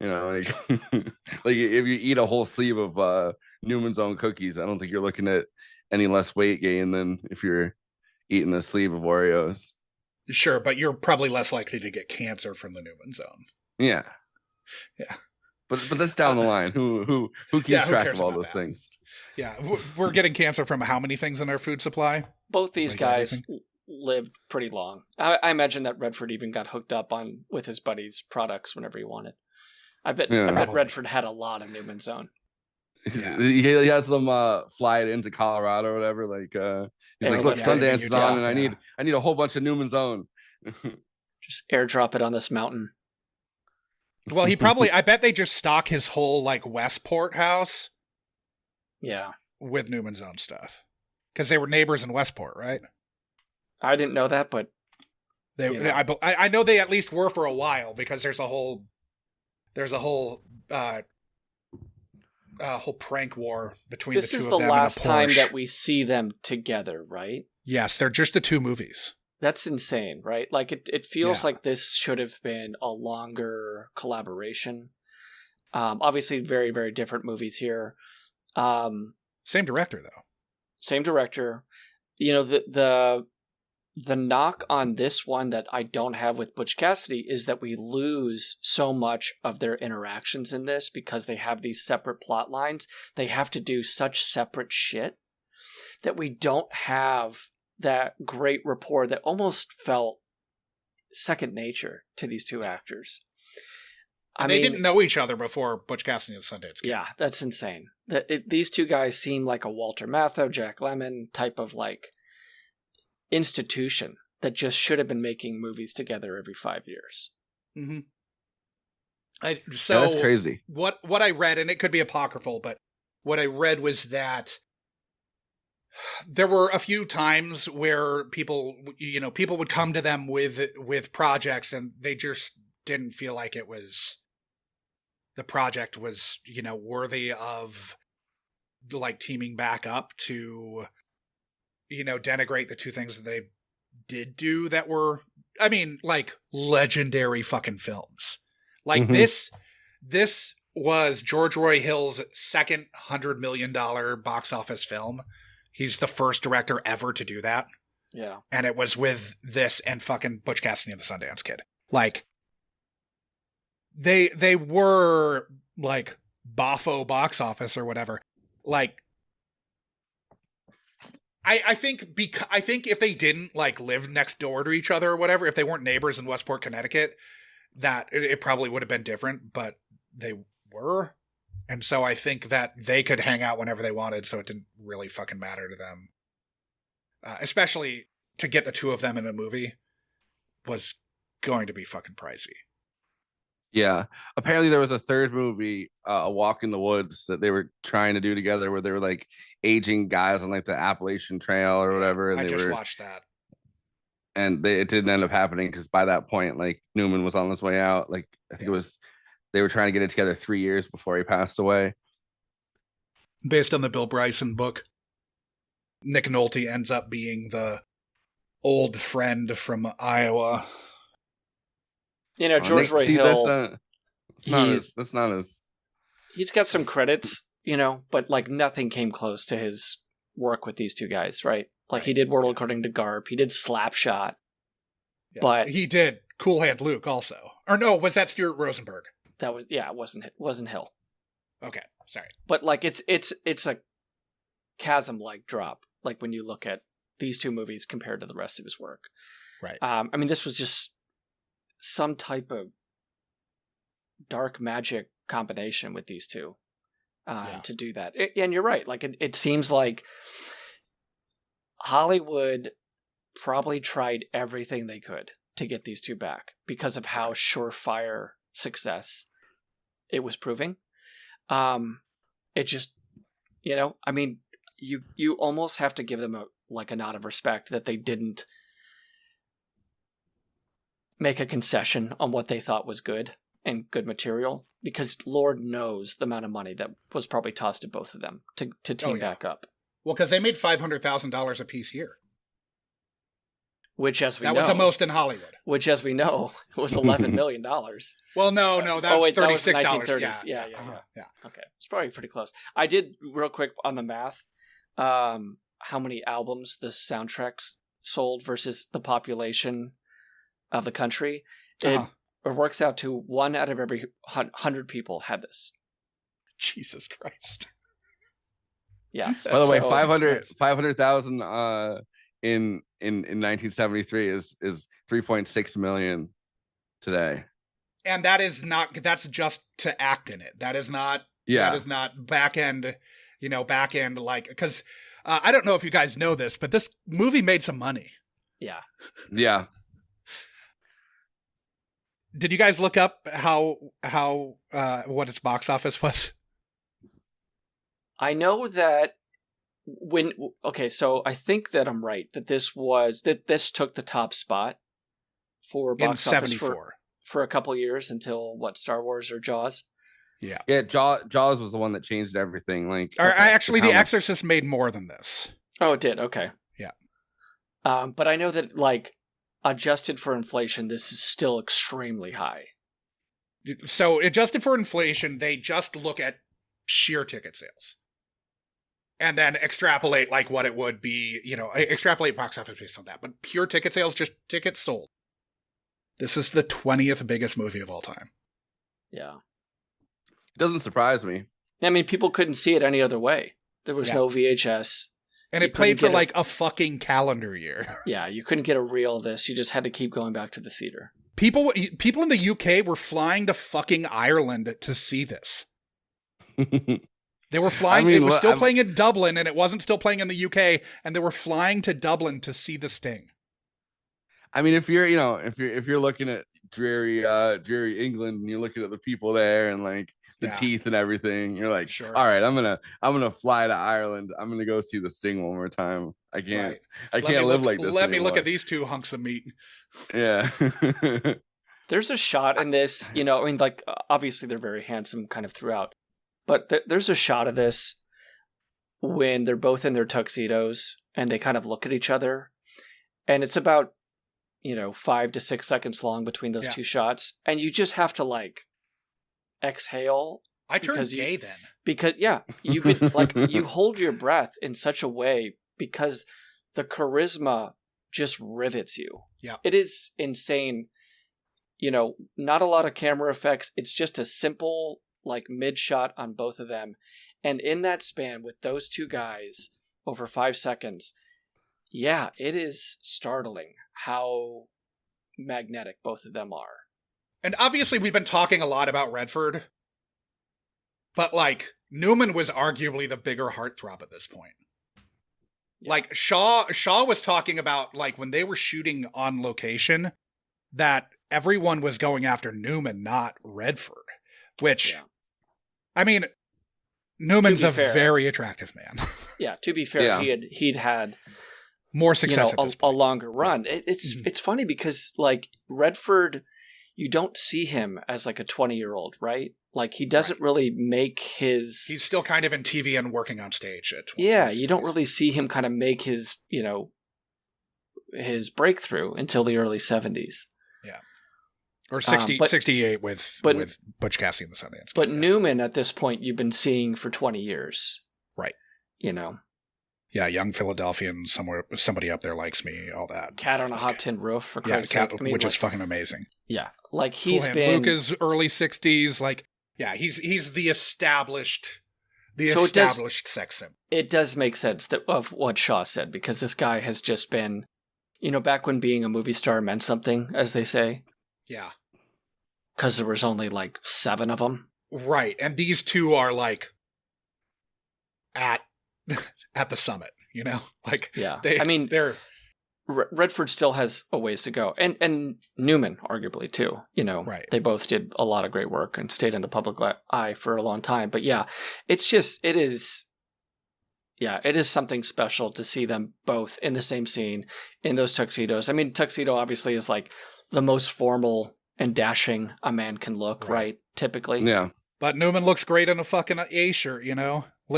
like like if you eat a whole sleeve of Newman's own cookies, I don't think you're looking at any less weight gain than if you're eating a sleeve of Oreos. Sure, but you're probably less likely to get cancer from the Newman's own. Yeah. But that's down the line. Who keeps track of all those things? Yeah, we're getting cancer from how many things in our food supply? Both these guys lived pretty long. I imagine that Redford even got hooked up with his buddy's products whenever he wanted. I bet Redford had a lot of Newman's own. Yeah. He has them fly it into Colorado or whatever. Like he's like, look, Sundance is on, and I need a whole bunch of Newman's own. Just airdrop it on this mountain. Well, I bet they just stock his whole like Westport house. Yeah. With Newman's own stuff. Because they were neighbors in Westport, right? I didn't know that, but I know they at least were for a while, because there's a whole prank war between the two of them. This is the last time that we see them together, right? Yes, they're just the two movies. That's insane, right? Like it feels like this should have been a longer collaboration. Obviously, very, very different movies here. Same director, though. Same director. The knock on this one that I don't have with Butch Cassidy is that we lose so much of their interactions in this because they have these separate plot lines. They have to do such separate shit that we don't have that great rapport that almost felt second nature to these two actors. They didn't know each other before Butch Cassidy and the Sundance Kid. Yeah, that's insane. These two guys seem like a Walter Matthau, Jack Lemmon type of like institution that just should have been making movies together every 5 years. Mm-hmm. That's crazy. What I read, and it could be apocryphal, but what I read was that there were a few times where people would come to them with projects, and they just didn't feel like the project was, worthy of like teaming back up to, denigrate the two things that they did do that were, like legendary fucking films. Like this was George Roy Hill's second $100 million box office film. He's the first director ever to do that. Yeah. And it was with this and fucking Butch Cassidy and the Sundance Kid. Like, they were like boffo box office or whatever. Like, I think if they didn't like live next door to each other or whatever, if they weren't neighbors in Westport, Connecticut, that it probably would have been different, but they were. And so I think that they could hang out whenever they wanted, so it didn't really fucking matter to them. Especially to get the two of them in a movie was going to be fucking pricey. Yeah. Apparently there was a third movie, A Walk in the Woods, that they were trying to do together where they were like aging guys on like the Appalachian Trail or whatever. And I just watched that. And it didn't end up happening because by that point, like Newman was on his way out. Like I think it was, they were trying to get it together 3 years before he passed away. Based on the Bill Bryson book, Nick Nolte ends up being the old friend from Iowa. George Roy Hill. That's not as. He's got some credits, but like nothing came close to his work with these two guys, right? Like he did World According to Garp, he did Slapshot, but he did Cool Hand Luke also. Or no, was that Stuart Rosenberg? That was it wasn't Hill. Okay, sorry. But like it's a chasm-like drop, like when you look at these two movies compared to the rest of his work. Right. This was just some type of dark magic combination with these two to do that. And you're right. Like it seems like Hollywood probably tried everything they could to get these two back because of how surefire success it was proving. It just, you almost have to give them a nod of respect that they didn't make a concession on what they thought was good and good material, because Lord knows the amount of money that was probably tossed at both of them to team back up. Well, because they made $500,000 a piece here. Which, as we know... That was the most in Hollywood. Which, as we know, was $11 million. Well, no, that's $36. That was the 1930s. Yeah. Okay. It's probably pretty close. I did, real quick, on the math, how many albums the soundtracks sold versus the population of the country. It works out to 1 out of every 100 people had this. Jesus Christ. Yeah. By the way, 500,000 in 1973 is 3.6 million today. And that's just to act in it. That is not back end, like, because I don't know if you guys know this, but this movie made some money. Yeah. Yeah. Did you guys look up how what its box office was? I know that so I think that I'm right that this took the top spot for box in office 74 for a couple years until Star Wars or Jaws. Yeah. Jaws was the one that changed everything. Like, actually, The Exorcist made more than this. Oh, it did. Okay. Yeah. But I know that like adjusted for inflation, this is still extremely high. So adjusted for inflation, they just look at sheer ticket sales. And then extrapolate like what it would be, extrapolate box office based on that. But pure ticket sales, just tickets sold. This is the 20th biggest movie of all time. Yeah. It doesn't surprise me. I mean, people couldn't see it any other way. There was no VHS. And it played for like a fucking calendar year. Yeah, you couldn't get a reel of this. You just had to keep going back to the theater. People in the UK were flying to fucking Ireland to see this. They were flying. It was still playing in Dublin, and it wasn't still playing in the UK. And they were flying to Dublin to see The Sting. I mean, if you're looking at dreary England, and you're looking at the people there and like the teeth and everything, you're like, sure. All right, I'm gonna fly to Ireland. I'm gonna go see The Sting one more time. I can't live like this. Let me look at these two hunks of meat. Yeah. There's a shot in this, I mean, like, obviously they're very handsome kind of throughout. But there's a shot of this when they're both in their tuxedos and they kind of look at each other. And it's about, 5 to 6 seconds long between those two shots. And you just have to, like, exhale. I turned gay then. Because, you could, like, you hold your breath in such a way because the charisma just rivets you. Yeah. It is insane. Not a lot of camera effects. It's just a simple, like, mid shot on both of them. And in that span with those two guys over 5 seconds, it is startling how magnetic both of them are. And obviously we've been talking a lot about Redford, but like Newman was arguably the bigger heartthrob at this point. Yeah. Like Shaw was talking about, like, when they were shooting on location, that everyone was going after Newman, not Redford, which I mean, Newman's a very attractive man. Yeah, to be fair, he'd had more success at this point. A longer run. It's funny because, like, Redford, you don't see him as like a 20-year-old, right? Like, he doesn't really make his... He's still kind of in TV and working on stage at 20. Yeah, you don't really see him kind of make his, his breakthrough until the early 70s. Yeah. Or 68 with Butch Cassidy and the Sundance Kid. But Newman, at this point, you've been seeing for 20 years. Right. Yeah, young Philadelphian, somebody up there likes me, all that. Cat on a Hot Tin Roof, for Christ's sake. Which is fucking amazing. Yeah, like he's been... Luca's early 60s, like, he's the established sex symbol. It does make sense of what Shaw said, because this guy has just been, back when being a movie star meant something, as they say. Yeah. Because there was only like 7 of them. Right, and these two are like at the summit, like they're Redford still has a ways to go, and Newman arguably too. Right. They both did a lot of great work and stayed in the public eye for a long time. But it is something special to see them both in the same scene in those tuxedos. I mean, tuxedo obviously is like the most formal and dashing a man can look, right? Typically. Yeah. But Newman looks great in a fucking A-shirt,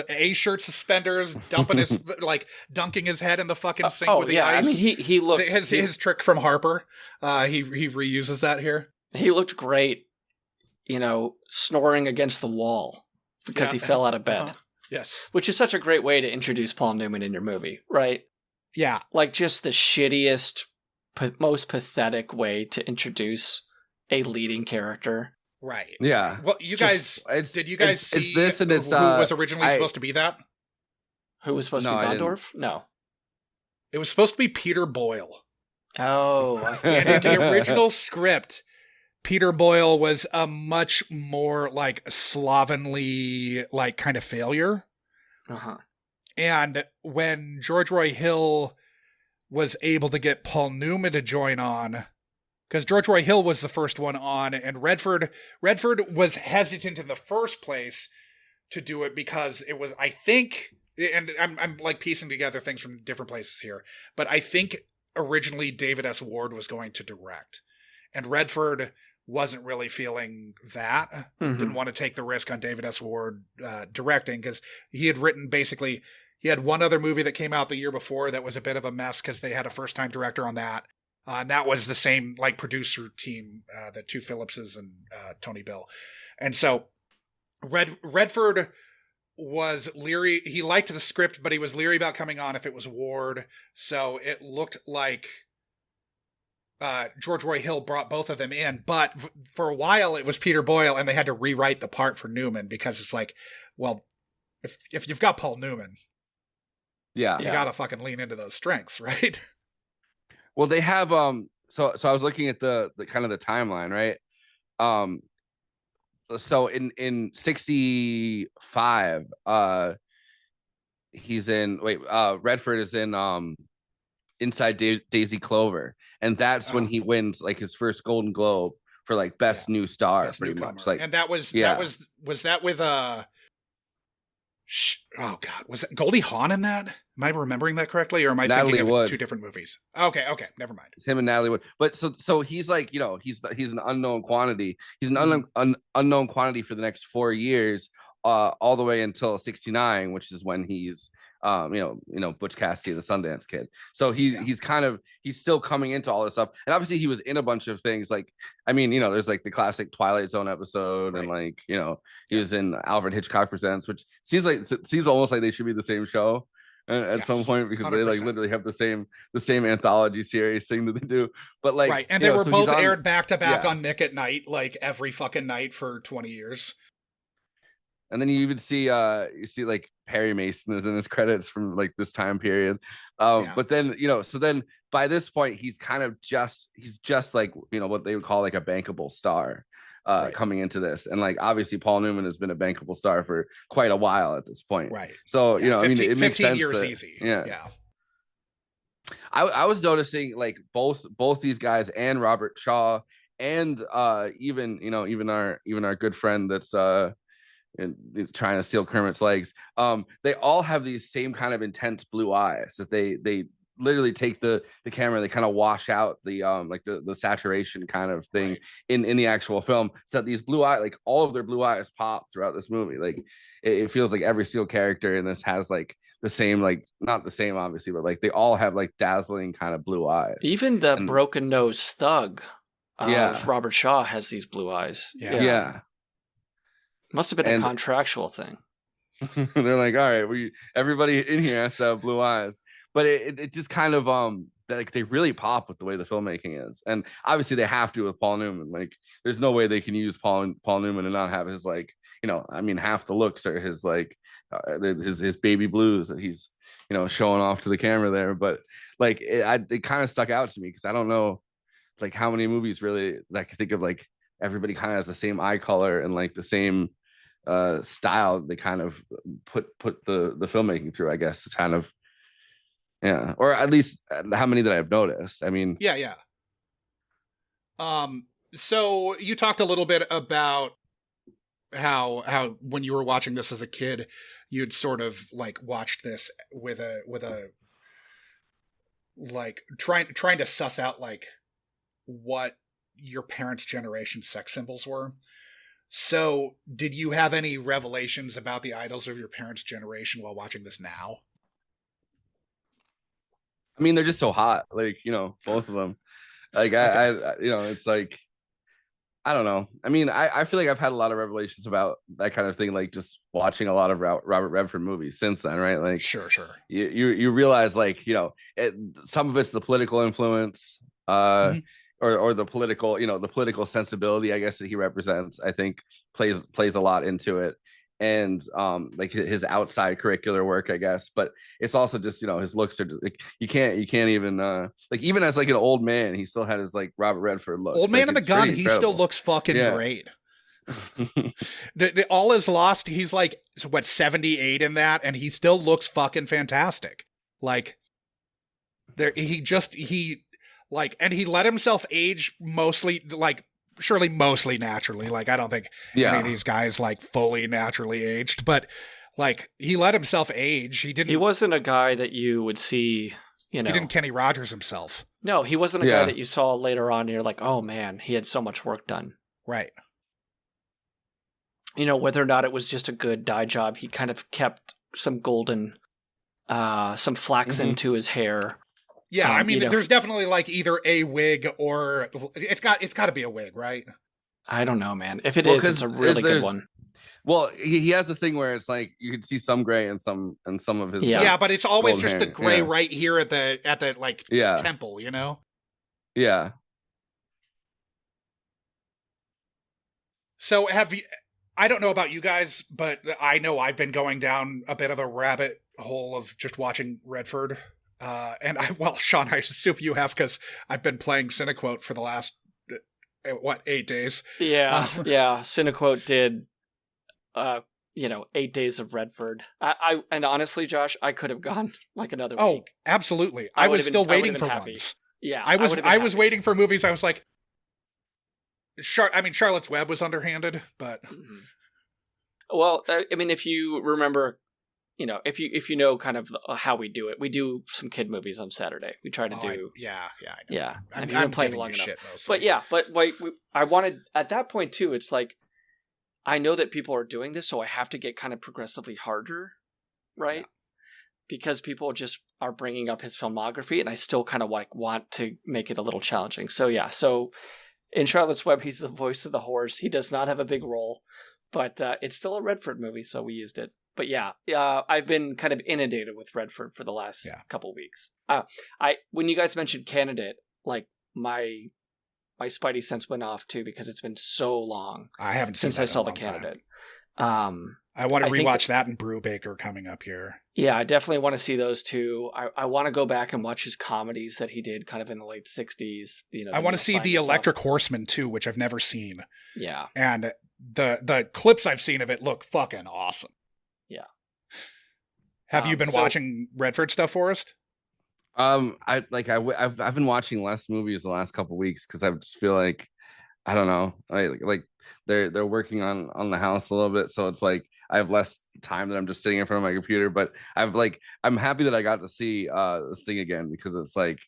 A-shirt, suspenders, dunking his head in the fucking sink with the ice. I mean, he looked... His trick from Harper, he reuses that here. He looked great, snoring against the wall because he fell out of bed. Uh-huh. Yes. Which is such a great way to introduce Paul Newman in your movie, right? Yeah. Like, just the shittiest, most pathetic way to introduce a leading character. Right. Yeah. Well, did you guys see it's this and it's, who was originally supposed to be that? Who was supposed to be Gondorf? No. It was supposed to be Peter Boyle. Oh. In the original script, Peter Boyle was a much more like slovenly, like kind of failure. Uh-huh. And when George Roy Hill was able to get Paul Newman to join on, because George Roy Hill was the first one on, and Redford was hesitant in the first place to do it because it was, I think, and I'm like piecing together things from different places here, but I think originally David S. Ward was going to direct, and Redford wasn't really feeling that. Mm-hmm. Didn't want to take the risk on David S. Ward directing, because he had written basically, he had one other movie that came out the year before that was a bit of a mess because they had a first-time director on that. And that was the same like producer team, the two Phillipses and Tony Bill. And so Redford was leery. He liked the script, but he was leery about coming on if it was Ward. So it looked like George Roy Hill brought both of them in. But for a while it was Peter Boyle, and they had to rewrite the part for Newman because it's like, well, if you've got Paul Newman, Yeah. You gotta fucking lean into those strengths, right? Well, they have so I was looking at the kind of the timeline, right? Um so in 65, he's in Redford is in Inside Daisy Clover, and that's when he wins like his first Golden Globe for like best new star, Best pretty newcomer. much. Like, and that was was that with oh god, was it Goldie Hawn in that? Am I remembering that correctly, or am I Natalie thinking of Wood. two different movies? Okay, never mind. Him and Natalie Wood. But so he's like, he's an unknown quantity. He's an unknown quantity for the next 4 years, all the way until 69, which is when he's Butch Cassidy, the Sundance Kid. So he's still coming into all this stuff. And obviously he was in a bunch of things, like, I mean, there's like the classic Twilight Zone episode, and like, he was in Alfred Hitchcock Presents, which seems almost like they should be the same show at some point, because 100%. They like literally have the same anthology series thing that they do. But like, right, and they were both aired back to back on Nick at Night, like every fucking night for 20 years. And then you even see like Perry Mason is in his credits from like this time period. But then, so then by this point he's just like, what they would call like a bankable star coming into this. And like, obviously Paul Newman has been a bankable star for quite a while at this point. Right. So, 15, it makes 15 sense years that, easy. Yeah. I was noticing like both these guys and Robert Shaw and even our good friend that's and trying to steal Kermit's legs. They all have these same kind of intense blue eyes that they literally take the camera, they kind of wash out the like the saturation kind of thing in the actual film, so that these blue eyes, like all of their blue eyes pop throughout this movie. Like it feels like every single character in this has like the same, like not the same obviously, but like they all have like dazzling kind of blue eyes. Even the broken nose thug Robert Shaw has these blue eyes. Yeah. Must have been a contractual thing. They're like, all right, everybody in here has to have blue eyes. But it just kind of like they really pop with the way the filmmaking is. And obviously they have to with Paul Newman. Like there's no way they can use Paul Newman and not have his, like, I mean, half the looks are his, like his baby blues that he's showing off to the camera there. But like it kind of stuck out to me, because I don't know like how many movies really, like, I think of like everybody kind of has the same eye color and like the same style they kind of put the filmmaking through, I guess, kind of, or at least how many that I've noticed. I mean, so you talked a little bit about how when you were watching this as a kid, you'd sort of like watched this with a like trying to suss out like what your parents' generation sex symbols were. So did you have any revelations about the idols of your parents' generation while watching this now? I mean, they're just so hot, like, both of them. Like I it's like, I don't know. I mean, I feel like I've had a lot of revelations about that kind of thing, like just watching a lot of Robert Redford movies since then, right? Like, sure. You realize, like, some of it's the political influence, or the political, the political sensibility, I guess, that he represents, I think plays a lot into it. And like his outside curricular work, I guess. But it's also just, his looks are just, like, you can't even like, even as like an old man, he still had his like Robert Redford looks. Old Man like, in the Gun, he still looks fucking great. All Is Lost, he's like, what, 78 in that, and he still looks fucking fantastic. Like and he let himself age mostly naturally. Like, I don't think any of these guys like fully naturally aged, but like he let himself age. He wasn't a guy that you would see, he didn't Kenny Rogers himself. No, he wasn't a guy that you saw later on and you're like, oh man, he had so much work done. Right. Whether or not it was just a good dye job, he kind of kept some golden, some flax into his hair. Yeah, I mean, there's definitely like either a wig or it's got to be a wig, right? I don't know, man. If it is, it's a really good one. Well, he has a thing where it's like you can see some gray and some of his. Yeah, but it's always just hair. The gray right here at the like temple, Yeah. So I don't know about you guys, but I know I've been going down a bit of a rabbit hole of just watching Redford. And Sean, I assume you have, because I've been playing Cinequote for the last, 8 days? Yeah, Cinequote did, 8 days of Redford. And honestly, Josh, I could have gone like another week. Oh, absolutely. I was still waiting for ones. Yeah, I was waiting for movies. I was like, Charlotte's Web was underhanded, but well, I mean, if you remember, if you know kind of how we do it, we do some kid movies on Saturday. We try to do, I know. yeah. I'm playing giving long you enough. shit mostly. But yeah, I wanted at that point too. It's like I know that people are doing this, so I have to get kind of progressively harder, right? Yeah. Because people just are bringing up his filmography, and I still kind of want to make it a little challenging. So yeah, in Charlotte's Web, he's the voice of the horse. He does not have a big role, but it's still a Redford movie, so we used it. But yeah, I've been kind of inundated with Redford for the last couple weeks. When you guys mentioned Candidate, like my spidey sense went off too, because it's been so long. I haven't since I saw The Candidate. I want to rewatch that and Brubaker coming up here. Yeah, I definitely want to see those two. I want to go back and watch his comedies that he did kind of in the late 60s. I want to see The Electric Horseman too, which I've never seen. Yeah. And the clips I've seen of it look fucking awesome. Yeah. Have you been watching Redford stuff, Forrest? I've been watching less movies the last couple weeks because I just feel like, I don't know, like they're working on the house a little bit, so it's like I have less time that I'm just sitting in front of my computer. But I'm happy that I got to see Sing again, because it's like,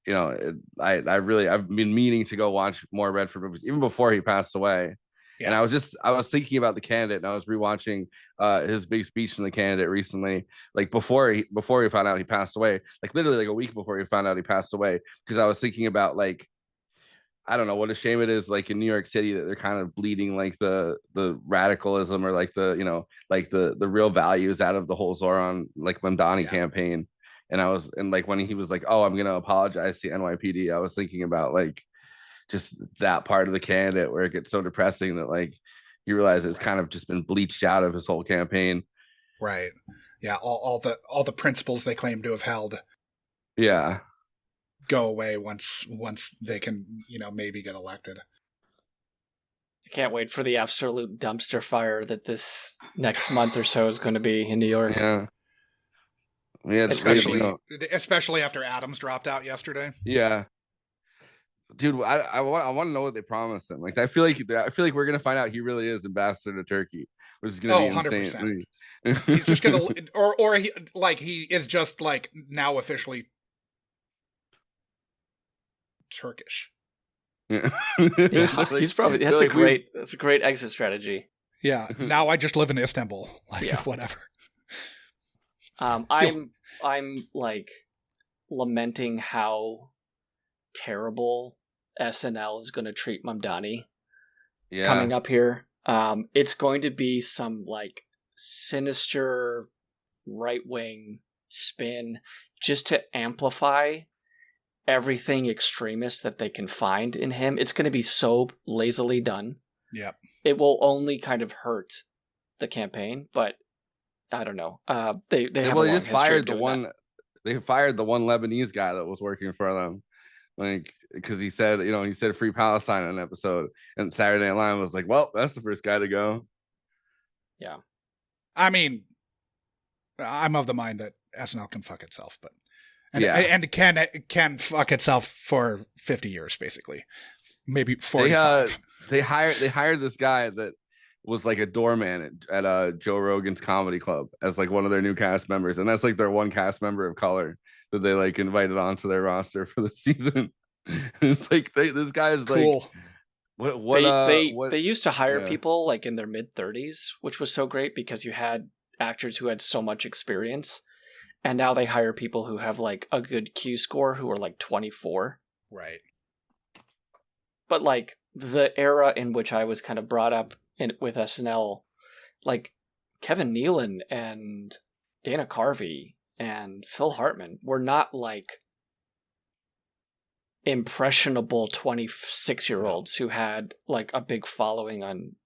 I've been meaning to go watch more Redford movies even before he passed away. Yeah. And I was thinking about The Candidate, and I was rewatching his big speech in The Candidate recently, like before he found out he passed away, like literally like a week before he found out he passed away, because I was thinking about, like, I don't know what a shame it is, like in New York City, that they're kind of bleeding like the radicalism, or like the real values out of the whole Zoran like Mamdani campaign. And like when he was like, oh, I'm gonna apologize to NYPD, I was thinking about like just that part of The Candidate where it gets so depressing that like you realize it's kind of just been bleached out of his whole campaign. Right. Yeah. All the principles they claim to have held. Yeah. Go away once they can, maybe get elected. I can't wait for the absolute dumpster fire that this next month or so is going to be in New York. Yeah. Yeah. Especially after Adams dropped out yesterday. Yeah. Dude, I want to know what they promised him. Like, I feel like we're gonna find out he really is ambassador to Turkey, which is gonna be insane. 100%. He's just gonna, or he is just like now officially Turkish. Yeah, he's probably that's a great exit strategy. Yeah. Now I just live in Istanbul. Whatever. I'm like lamenting how terrible SNL is going to treat Mamdani coming up here. It's going to be some like sinister right-wing spin just to amplify everything extremist that they can find in him. It's going to be so lazily done. Yep. It will only kind of hurt the campaign, but I don't know. They just fired the one. They fired the one Lebanese guy that was working for them. Like, because he said Free Palestine on an episode, and Saturday Night Live was like, well, that's the first guy to go. Yeah. I mean, I'm of the mind that SNL can fuck itself, but and can fuck itself for 50 years, basically, maybe 45. They hired this guy that was like a doorman at Joe Rogan's comedy club as like one of their new cast members, and that's like their one cast member of color that they like invited onto their roster for the season. It's like this guy is cool. Like they used to hire people like in their mid-30s, which was so great because you had actors who had so much experience, and now they hire people who have like a good Q score who are like 24. Right. But like the era in which I was kind of brought up with SNL, like Kevin Nealon and Dana Carvey and Phil Hartman were not like impressionable 26-year-olds who had like a big following on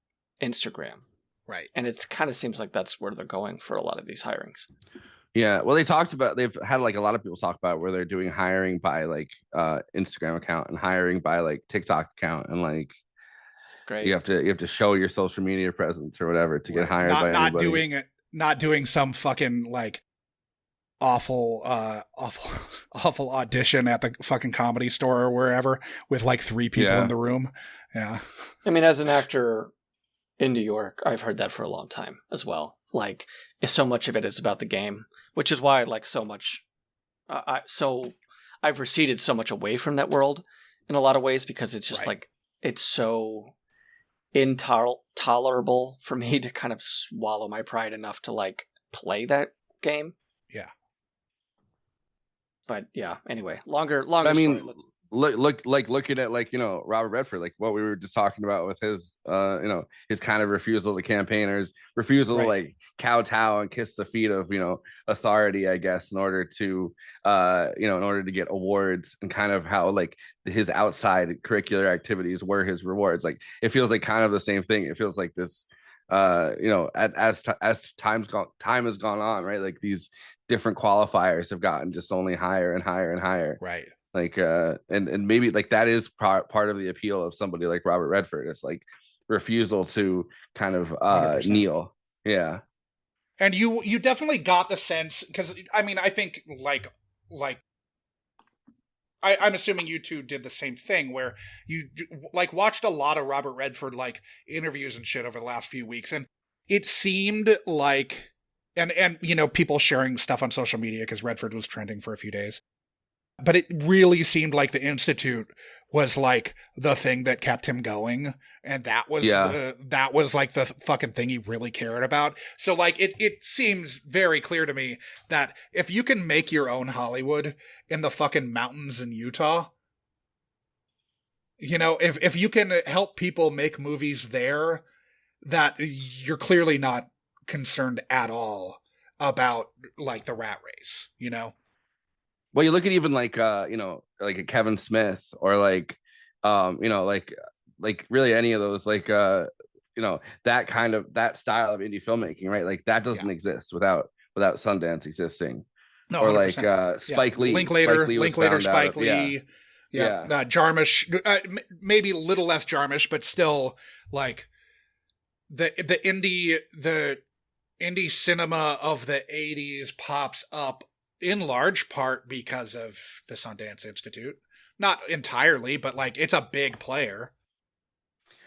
Instagram. Right. And it kind of seems like that's where they're going for a lot of these hirings. Yeah, well, they've had like a lot of people talk about where they're doing hiring by like Instagram account and hiring by like TikTok account, and like Great. you have to show your social media presence or whatever to get hired by anybody. Not doing some fucking like awful awful audition at the fucking Comedy Store or wherever with like 3 people in the room. Yeah. I mean, as an actor in New York, I've heard that for a long time as well. Like, so much of it is about the game, which is why I like so much. I've receded so much away from that world in a lot of ways, because it's just like, it's so intolerable for me to kind of swallow my pride enough to like play that game. Yeah. But yeah, anyway, longer I mean, story. looking at like, you know, Robert Redford, like what we were just talking about with his you know, his kind of refusal to campaign, or his refusal to like kowtow and kiss the feet of, you know, authority, I guess, in order to you know, in order to get awards, and kind of how like his outside curricular activities were his rewards. Like it feels like kind of the same thing. It feels like this you know, as time has gone on, right? Like these different qualifiers have gotten just only higher and higher and higher. Right. Like and maybe like that is part of the appeal of somebody like Robert Redford. It's like refusal to kind of 100%. kneel. Yeah. And you definitely got the sense, because I mean, I think like I'm assuming you two did the same thing, where you like watched a lot of Robert Redford like interviews and shit over the last few weeks, and it seemed like, and you know, people sharing stuff on social media because Redford was trending for a few days, but it really seemed like the Institute was like the thing that kept him going, and that was that was like the fucking thing he really cared about. So like it seems very clear to me that if you can make your own Hollywood in the fucking mountains in Utah, you know, if you can help people make movies there, that you're clearly not concerned at all about like the rat race, you know? Well, you look at even like you know, like a Kevin Smith, or like you know, like really any of those, like you know, that kind of, that style of indie filmmaking, right? Like that doesn't exist without Sundance existing. No, or 100%. like Spike Lee. Linklater, Spike Lee. Yeah. Jarmusch, maybe a little less Jarmusch, but still like the indie cinema of the 80s pops up in large part because of the Sundance Institute. Not entirely, but like it's a big player.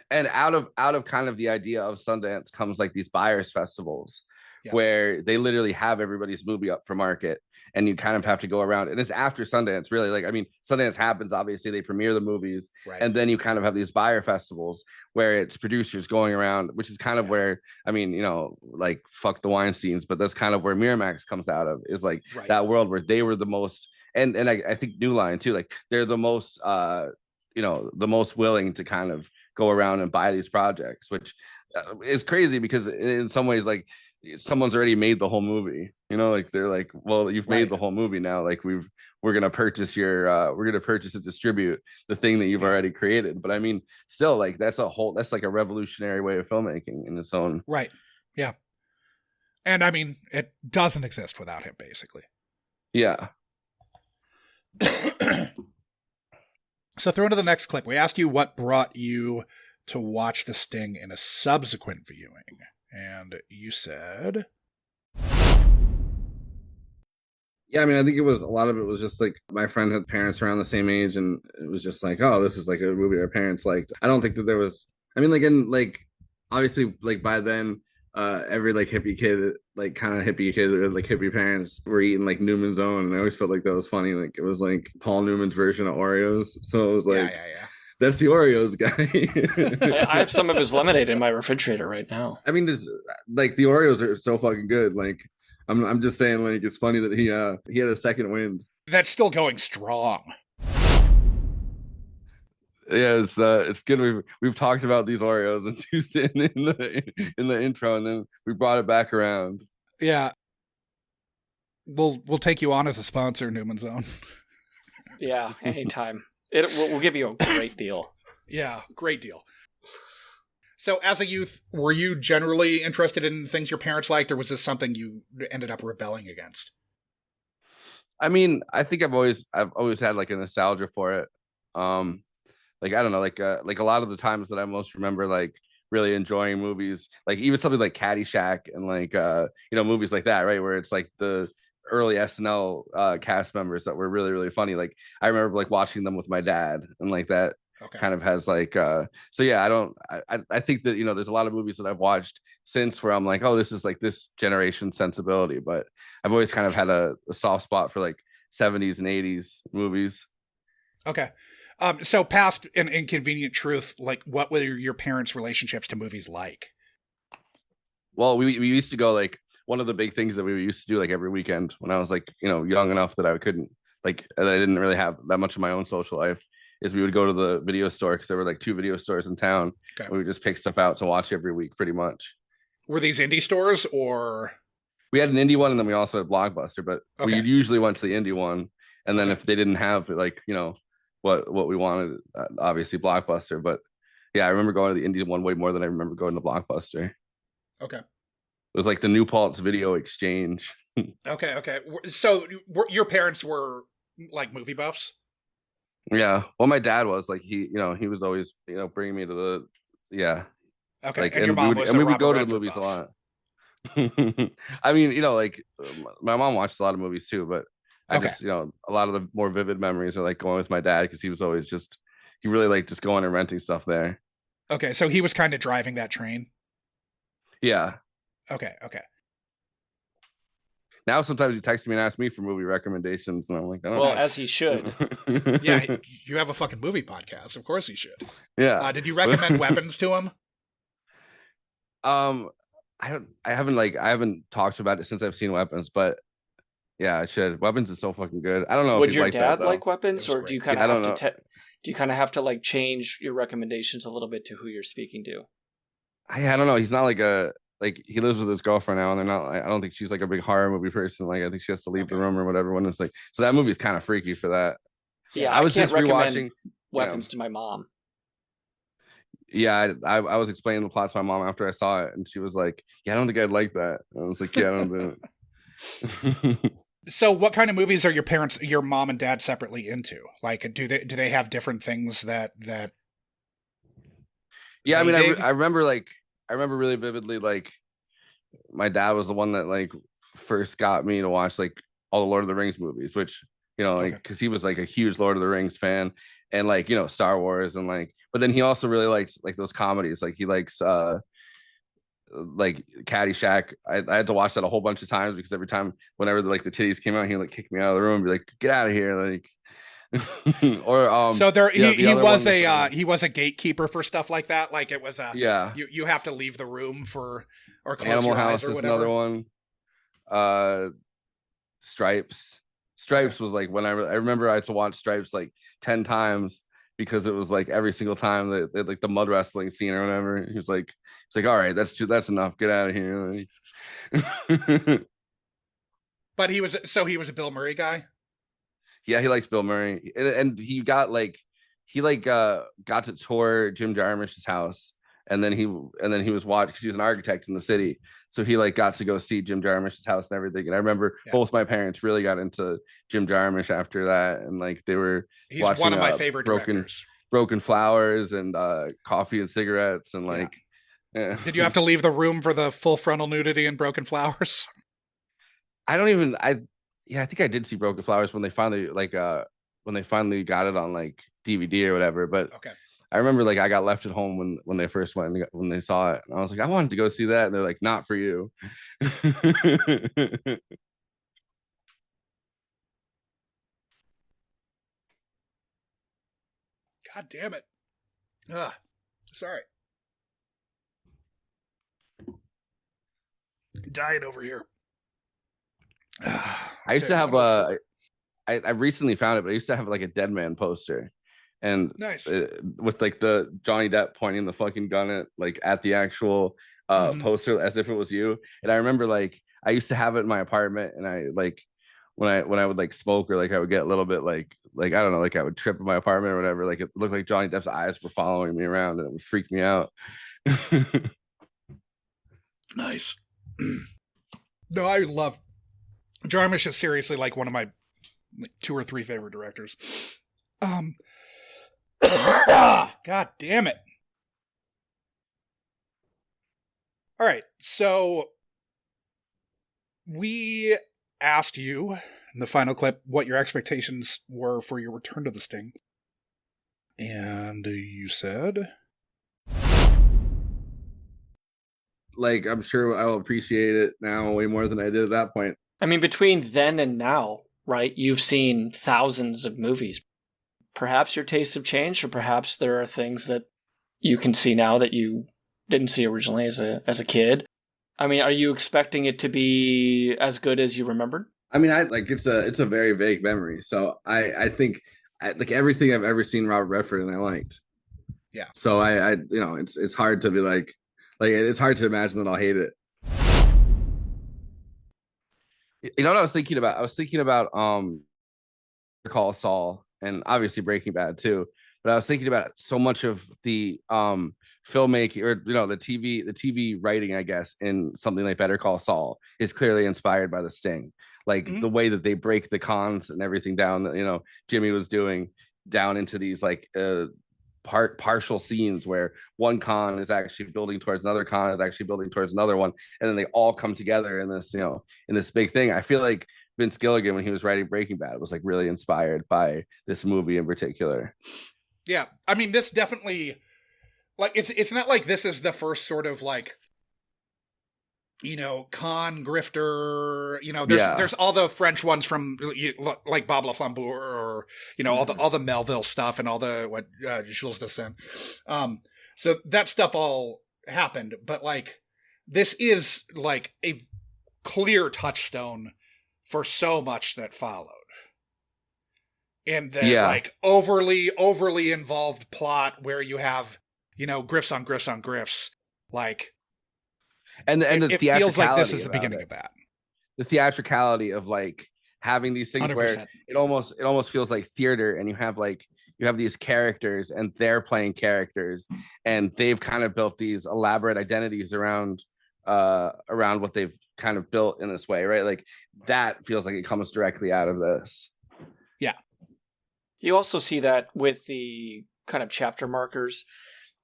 And out of kind of the idea of Sundance comes like these buyers festivals, where they literally have everybody's movie up for market, and you kind of have to go around, and it's after Sundance, really. Like, I mean, Sundance happens, obviously they premiere the movies, and then you kind of have these buyer festivals where it's producers going around, which is kind of where, I mean, you know, like fuck the Weinsteins, but that's kind of where Miramax comes out of, is like that world where they were the most, and I think New Line too, like they're the most you know, the most willing to kind of go around and buy these projects, which is crazy, because in some ways, like, someone's already made the whole movie, you know, like they're like, well, you've made the whole movie now, like we're gonna purchase and distribute the thing that you've already created. But I mean, still, like that's like a revolutionary way of filmmaking in its own right. Yeah. And I mean, it doesn't exist without him, basically. Yeah. So throw into the next clip. We asked you what brought you to watch The Sting in a subsequent viewing. And you said... Yeah, I mean, I think a lot of it was just like my friend had parents around the same age, and it was just like, oh, this is like a movie our parents liked. I don't think that there was, I mean, like, in like, obviously, like by then, every like hippie kid, like kind of hippie kid, like hippie parents were eating like Newman's Own, and I always felt like that was funny. Like it was like Paul Newman's version of Oreos, so it was like, yeah. That's the Oreos guy. I have some of his lemonade in my refrigerator right now. I mean, this, like the Oreos are so fucking good. Like, I'm just saying, like, it's funny that he had a second wind. That's still going strong. Yeah, it's good. We've talked about these Oreos and Tuesday in the intro, and then we brought it back around. Yeah, we'll take you on as a sponsor, Newman's Own. Yeah, anytime. We'll give you a great deal. Yeah, great deal. So as a youth, were you generally interested in things your parents liked, or was this something you ended up rebelling against? I mean, I think I've always had like a nostalgia for it. Like I don't know, like a lot of the times that I most remember like really enjoying movies, like even something like Caddyshack and like movies like that, right? Where it's like the early SNL cast members that were really, really funny. Like I remember like watching them with my dad and like that kind of has like so yeah, I think that there's a lot of movies that I've watched since where I'm like, oh, this is like this generation sensibility, but I've always kind of had a soft spot for like 70s and 80s movies. Okay. So past an inconvenient truth, like what were your parents' relationships to movies like? Well, we used to go like one of the big things that we used to do like every weekend when I was like, young enough that I couldn't like, that I didn't really have that much of my own social life, is we would go to the video store because there were like 2 video stores in town. Okay. We would just pick stuff out to watch every week pretty much. Were these indie stores or? We had an indie one and then we also had Blockbuster, but we usually went to the indie one. And then if they didn't have like, what we wanted, obviously Blockbuster. But yeah, I remember going to the indie one way more than I remember going to Blockbuster. Okay. It was like the New Paltz Video Exchange. Okay. So your parents were like movie buffs? Yeah. Well, my dad was like, he was always, bringing me to the, yeah. Okay. Like, and your mom was we would go to Redford the movies buff. a lot. I mean, like my mom watched a lot of movies too, but I just, a lot of the more vivid memories are like going with my dad because he was always just, he really liked just going and renting stuff there. Okay. So he was kind of driving that train? Yeah. Okay. Now sometimes he texts me and asks me for movie recommendations, and I'm like, oh, well, nice. As he should. Yeah, you have a fucking movie podcast. Of course he should. Yeah. Did you recommend Weapons to him? I haven't talked about it since I've seen Weapons, but yeah, I should. Weapons is so fucking good. I don't know. Would your dad like Weapons, or do you kind of have to? Do you kind of have to like change your recommendations a little bit to who you're speaking to? I don't know. He's not like he lives with his girlfriend now, and they're not. I don't think she's like a big horror movie person. Like I think she has to leave the room or whatever. When it's like, so that movie is kind of freaky for that. Yeah, I was just rewatching Weapons to my mom. Yeah, I was explaining the plot to my mom after I saw it, and she was like, "Yeah, I don't think I'd like that." And I was like, "Yeah, I don't do it." So, what kind of movies are your mom and dad separately into? Like, do they have different things that? Yeah, I mean, I remember really vividly, like, my dad was the one that like first got me to watch like all the Lord of the Rings movies, which because he was like a huge Lord of the Rings fan, and like Star Wars, and like, but then he also really likes like those comedies, like he likes like Caddyshack. I had to watch that a whole bunch of times because every time whenever the titties came out, he would like kick me out of the room and be like, get out of here, like. Or so there he was a gatekeeper for stuff like that, like it was you have to leave the room for or close Animal your House eyes or is whatever. another one. Stripes was like when I remember I had to watch Stripes like 10 times because it was like every single time that like the mud wrestling scene or whatever. He was like, all right, that's enough, get out of here. But he was a Bill Murray guy. Yeah, he likes Bill Murray, and he got got to tour Jim Jarmusch's house, and then he was watching because he was an architect in the city, so he like got to go see Jim Jarmusch's house and everything. And I remember both my parents really got into Jim Jarmusch after that, and like he's watching, one of my favorite directors. Broken Flowers and Coffee and Cigarettes, and like. Yeah. Did you have to leave the room for the full frontal nudity in Broken Flowers? I think I did see Broken Flowers when they finally got it on like DVD or whatever. But I remember like I got left at home when they first went when they saw it. And I was like, I wanted to go see that, and they're like, not for you. God damn it! Sorry, dying over here. I used to have I recently found it, but I used to have like a Dead Man poster, and nice with like the Johnny Depp pointing the fucking gun at the actual poster as if it was you. And I remember like I used to have it in my apartment, and I like when I would like smoke or like I would get a little bit like I don't know, like I would trip in my apartment or whatever, like it looked like Johnny Depp's eyes were following me around, and it would freak me out. Nice. No, I love Jarmusch is seriously like one of my 2 or 3 favorite directors. God damn it. All right, so we asked you in the final clip what your expectations were for your return to the Sting. And you said... Like, I'm sure I will appreciate it now way more than I did at that point. I mean, between then and now, right, you've seen thousands of movies. Perhaps your tastes have changed, or perhaps there are things that you can see now that you didn't see originally as a kid. I mean, are you expecting it to be as good as you remembered? I mean, it's a very vague memory. So I think like everything I've ever seen Robert Redford and I liked. Yeah. So I it's hard to be like it's hard to imagine that I'll hate it. You know what I was thinking about? I was thinking about Call Saul and obviously Breaking Bad too. But I was thinking about so much of the filmmaking or the TV writing, I guess, in something like Better Call Saul is clearly inspired by the Sting. Like the way that they break the cons and everything down that Jimmy was doing down into these like partial scenes where one con is actually building towards another con is actually building towards another one, and then they all come together in this in this big thing. I feel like Vince Gilligan, when he was writing Breaking Bad, was like really inspired by this movie in particular. Yeah, I mean, this definitely, like, it's not like this is the first sort of like, con grifter. There's all the French ones from like Bob LaFlambeau or all the Melville stuff and all the what Jules Dassin. So that stuff all happened, but like this is like a clear touchstone for so much that followed. And the like overly involved plot where you have, grifts on grifts on grifts, like, and it feels like this is the beginning of that. The theatricality of like having these things 100%. Where it almost feels like theater, and you have these characters and they're playing characters, and they've kind of built these elaborate identities around what they've kind of built in this way, right? Like that feels like it comes directly out of this. Yeah. You also see that with the kind of chapter markers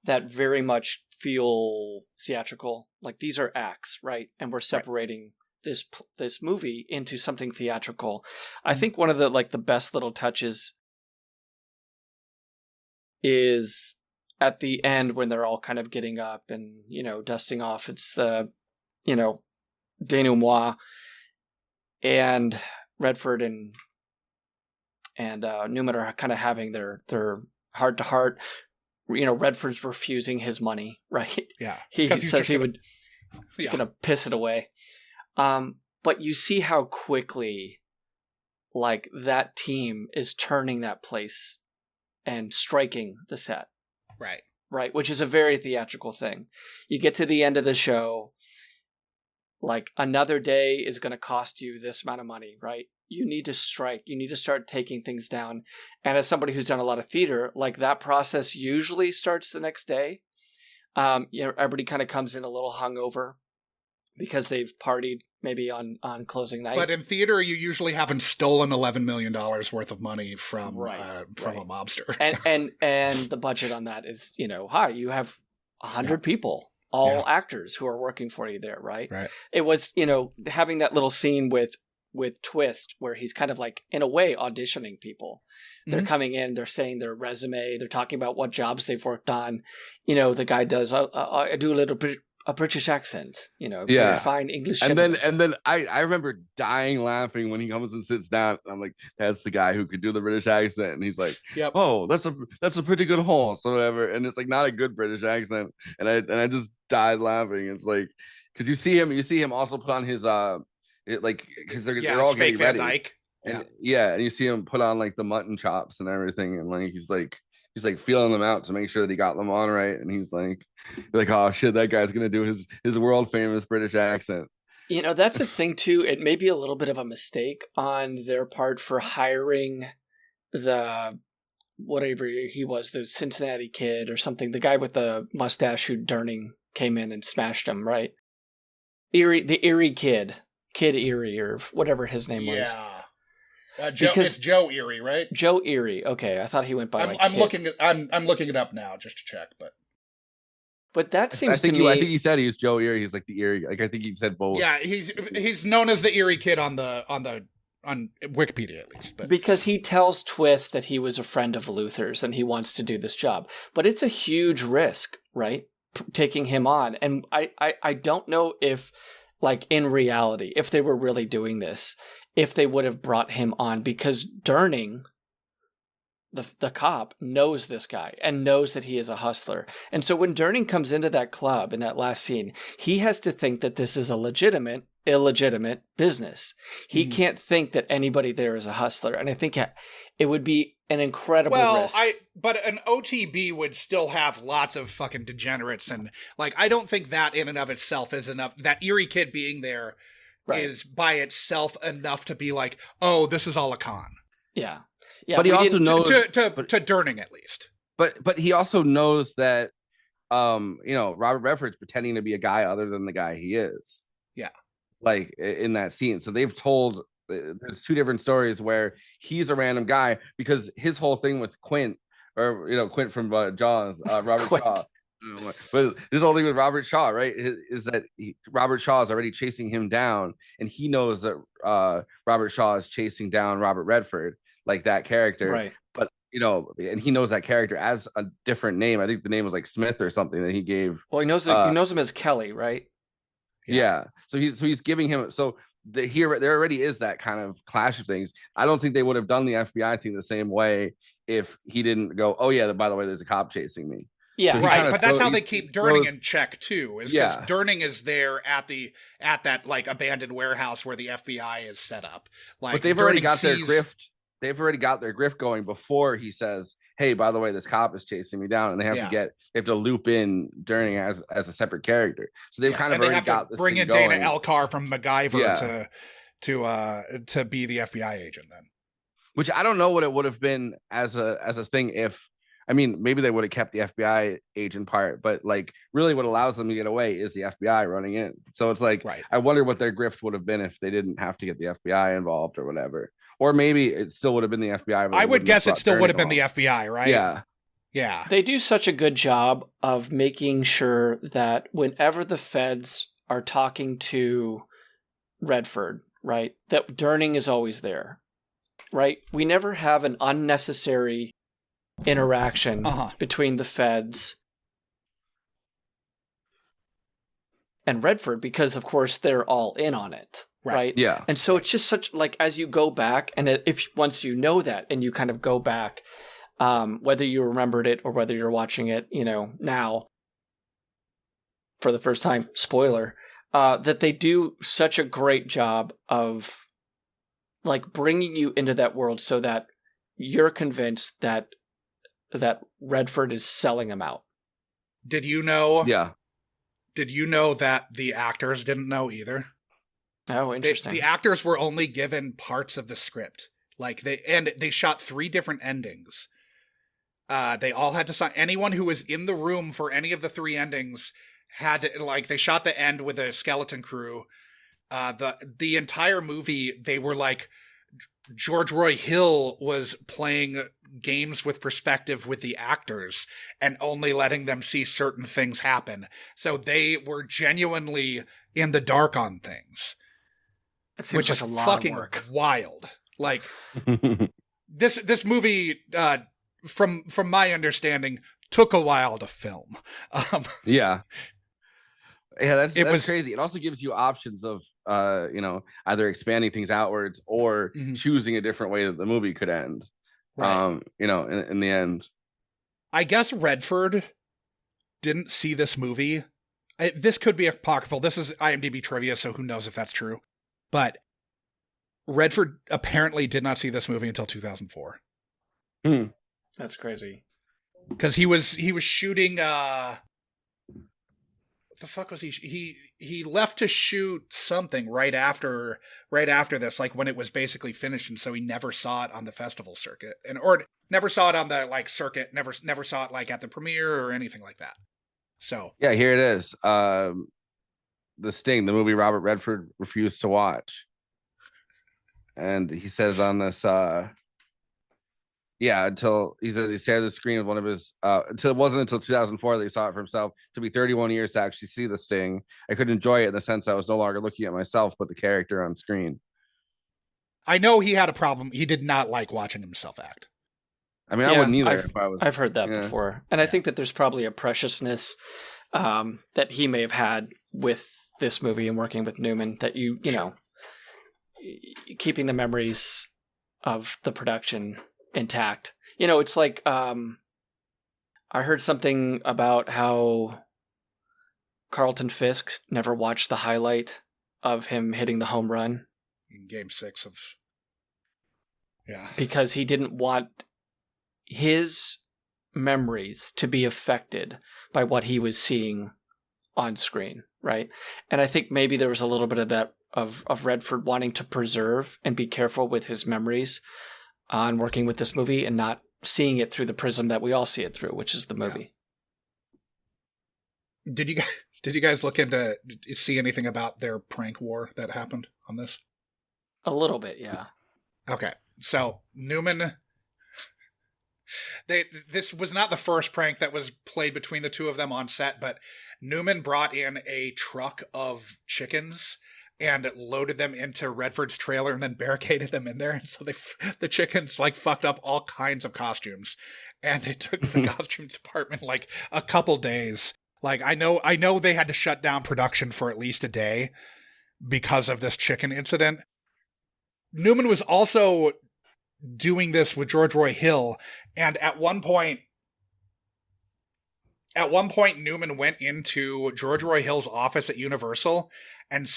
that very much feel theatrical. Like these are acts, right? And we're separating this movie into something theatrical. I think one of the the best little touches is at the end when they're all kind of getting up and dusting off. It's the denouement, and Redford and Newman are kind of having their heart to heart. Redford's refusing his money, right? Yeah, he says he's going to piss it away. But you see how quickly, like, that team is turning that place and striking the set. Right. Right, which is a very theatrical thing. You get to the end of the show, like, another day is going to cost you this amount of money, right? You need to strike. You need to start taking things down. And as somebody who's done a lot of theater, like that process usually starts the next day. Everybody kind of comes in a little hungover because they've partied maybe on closing night. But in theater, you usually haven't stolen $11 million worth of money from a mobster. and the budget on that is, you have 100 people, all actors who are working for you there, right? Right. It was, having that little scene with Twist where he's kind of like, in a way, auditioning people. They're coming in, they're saying their resume, they're talking about what jobs they've worked on. The guy does, I do a British accent, fine English. And then I remember dying laughing when he comes and sits down. And I'm like, that's the guy who could do the British accent. And he's like, yep. Oh, that's a pretty good horse or whatever. And it's like not a good British accent. And I just died laughing. It's like, because you see him also put on his because they're all getting ready. Van Dyke. And and you see him put on like the mutton chops and everything, and like he's like feeling them out to make sure that he got them on right, and he's like, oh shit, that guy's gonna do his world famous British accent. That's the thing too. It may be a little bit of a mistake on their part for hiring the whatever he was, the Cincinnati Kid or something, the guy with the mustache who Durning came in and smashed him, right? The Erie Kid Erie, or whatever his name was. It's Joe Erie, right? Joe Erie. Okay, I thought he went by. I'm looking it up now just to check, but that seems to me. I think he said he was Joe Erie. He's like the Erie. Like I think he said both. Yeah, he's known as the Erie Kid on Wikipedia at least, but because he tells Twist that he was a friend of Luther's and he wants to do this job, but it's a huge risk, right? Taking him on, and I don't know if, like in reality, if they were really doing this, if they would have brought him on, because Durning, the cop, knows this guy and knows that he is a hustler. And so when Durning comes into that club in that last scene, he has to think that this is a illegitimate business. He can't think that anybody there is a hustler. And I think it would be an incredible risk. But an OTB would still have lots of fucking degenerates. And like, I don't think that in and of itself is enough. That Erie Kid being there is by itself enough to be like, oh, this is all a con. Yeah. Yeah, but he also knows to Durning at least. But he also knows that Robert Redford's pretending to be a guy other than the guy he is. Yeah. Like in that scene. So they've told there's two different stories where he's a random guy, because his whole thing with Quint, or Quint from Jaws, Robert Shaw. But his whole thing with Robert Shaw, right, is that Robert Shaw is already chasing him down, and he knows that Robert Shaw is chasing down Robert Redford, like that character, right? But and he knows that character as a different name. I think the name was like Smith or something that he gave. Well, he knows him as Kelly, right? Yeah. So he's giving him. So there already is that kind of clash of things. I don't think they would have done the FBI thing the same way if he didn't go, oh yeah, by the way, there's a cop chasing me. Yeah, so right. But that's how they keep Durning in check too, is because Durning is there at that like abandoned warehouse where the FBI is set up. Like, but they've already got their grift. They've already got their grift going before he says, hey, by the way, this cop is chasing me down, and they have to loop in Durning as a separate character. So they've kind of already got this. Bring in going. Dana Elcar from MacGyver to be the FBI agent then. Which I don't know what it would have been as a thing if. I mean, maybe they would have kept the FBI agent part, but like really what allows them to get away is the FBI running in. So it's like, I wonder what their grift would have been if they didn't have to get the FBI involved or whatever. Or maybe it still would have been the FBI. I would guess it still would have been the FBI, right? Yeah. Yeah. They do such a good job of making sure that whenever the feds are talking to Redford, right, that Durning is always there, right? We never have an unnecessary interaction between the feds and Redford, because of course they're all in on it, right? Yeah. And so it's just such, like, as you go back, and once you know that and you kind of go back, whether you remembered it or whether you're watching it now for the first time, spoiler, that they do such a great job of like bringing you into that world so that you're convinced that Redford is selling him out. Did you know? Yeah. Did you know that the actors didn't know either? Oh, interesting. The actors were only given parts of the script. Like they shot 3 different endings. They all had to sign. Anyone who was in the room for any of the 3 endings had to, like, they shot the end with a skeleton crew. The entire movie, they were like, George Roy Hill was playing games with perspective with the actors and only letting them see certain things happen. So they were genuinely in the dark on things, which like is a lot fucking of work. wild. Like this movie, from my understanding, took a while to film. Yeah, that's crazy. It also gives you options of either expanding things outwards or choosing a different way that the movie could end. Right. In the end, I guess Redford didn't see this movie. This could be apocryphal. This is IMDb trivia, so who knows if that's true. But Redford apparently did not see this movie until 2004. That's crazy. Because he was shooting the fuck was he left to shoot something right after this, like when it was basically finished, and so he never saw it on the festival circuit, or never saw it on the like circuit, never saw it like at the premiere or anything like that. So yeah, here it is. The Sting, the movie Robert Redford refused to watch. And he says on this until he said he stared at the screen of one of his until it wasn't until 2004 that he saw it for himself. To be 31 years to actually see the Sting, I could enjoy it in the sense I was no longer looking at myself but the character on screen. I know he had a problem. He did not like watching himself act. I mean, I wouldn't either if I was. I've heard that before, and I think that there's probably a preciousness that he may have had with this movie and working with Newman, that you know, keeping the memories of the production intact. You know, it's like I heard something about how Carlton Fisk never watched the highlight of him hitting the home run In Game 6 of... Yeah. because he didn't want his memories to be affected by what he was seeing on screen, right? And I think maybe there was a little bit of that of Redford wanting to preserve and be careful with his memories on working with this movie and not seeing it through the prism that we all see it through, which is the movie. Yeah. Did you guys look into see anything about their prank war that happened on this? A little bit, yeah. Okay. So Newman, this was not the first prank that was played between the two of them on set, but Newman brought in a truck of chickens and loaded them into Redford's trailer and then barricaded them in there. And so the chickens like fucked up all kinds of costumes, and it took the costume department like a couple days. Like I know they had to shut down production for at least a day because of this chicken incident. Newman was also doing this with George Roy Hill, and at one point Newman went into George Roy Hill's office at Universal and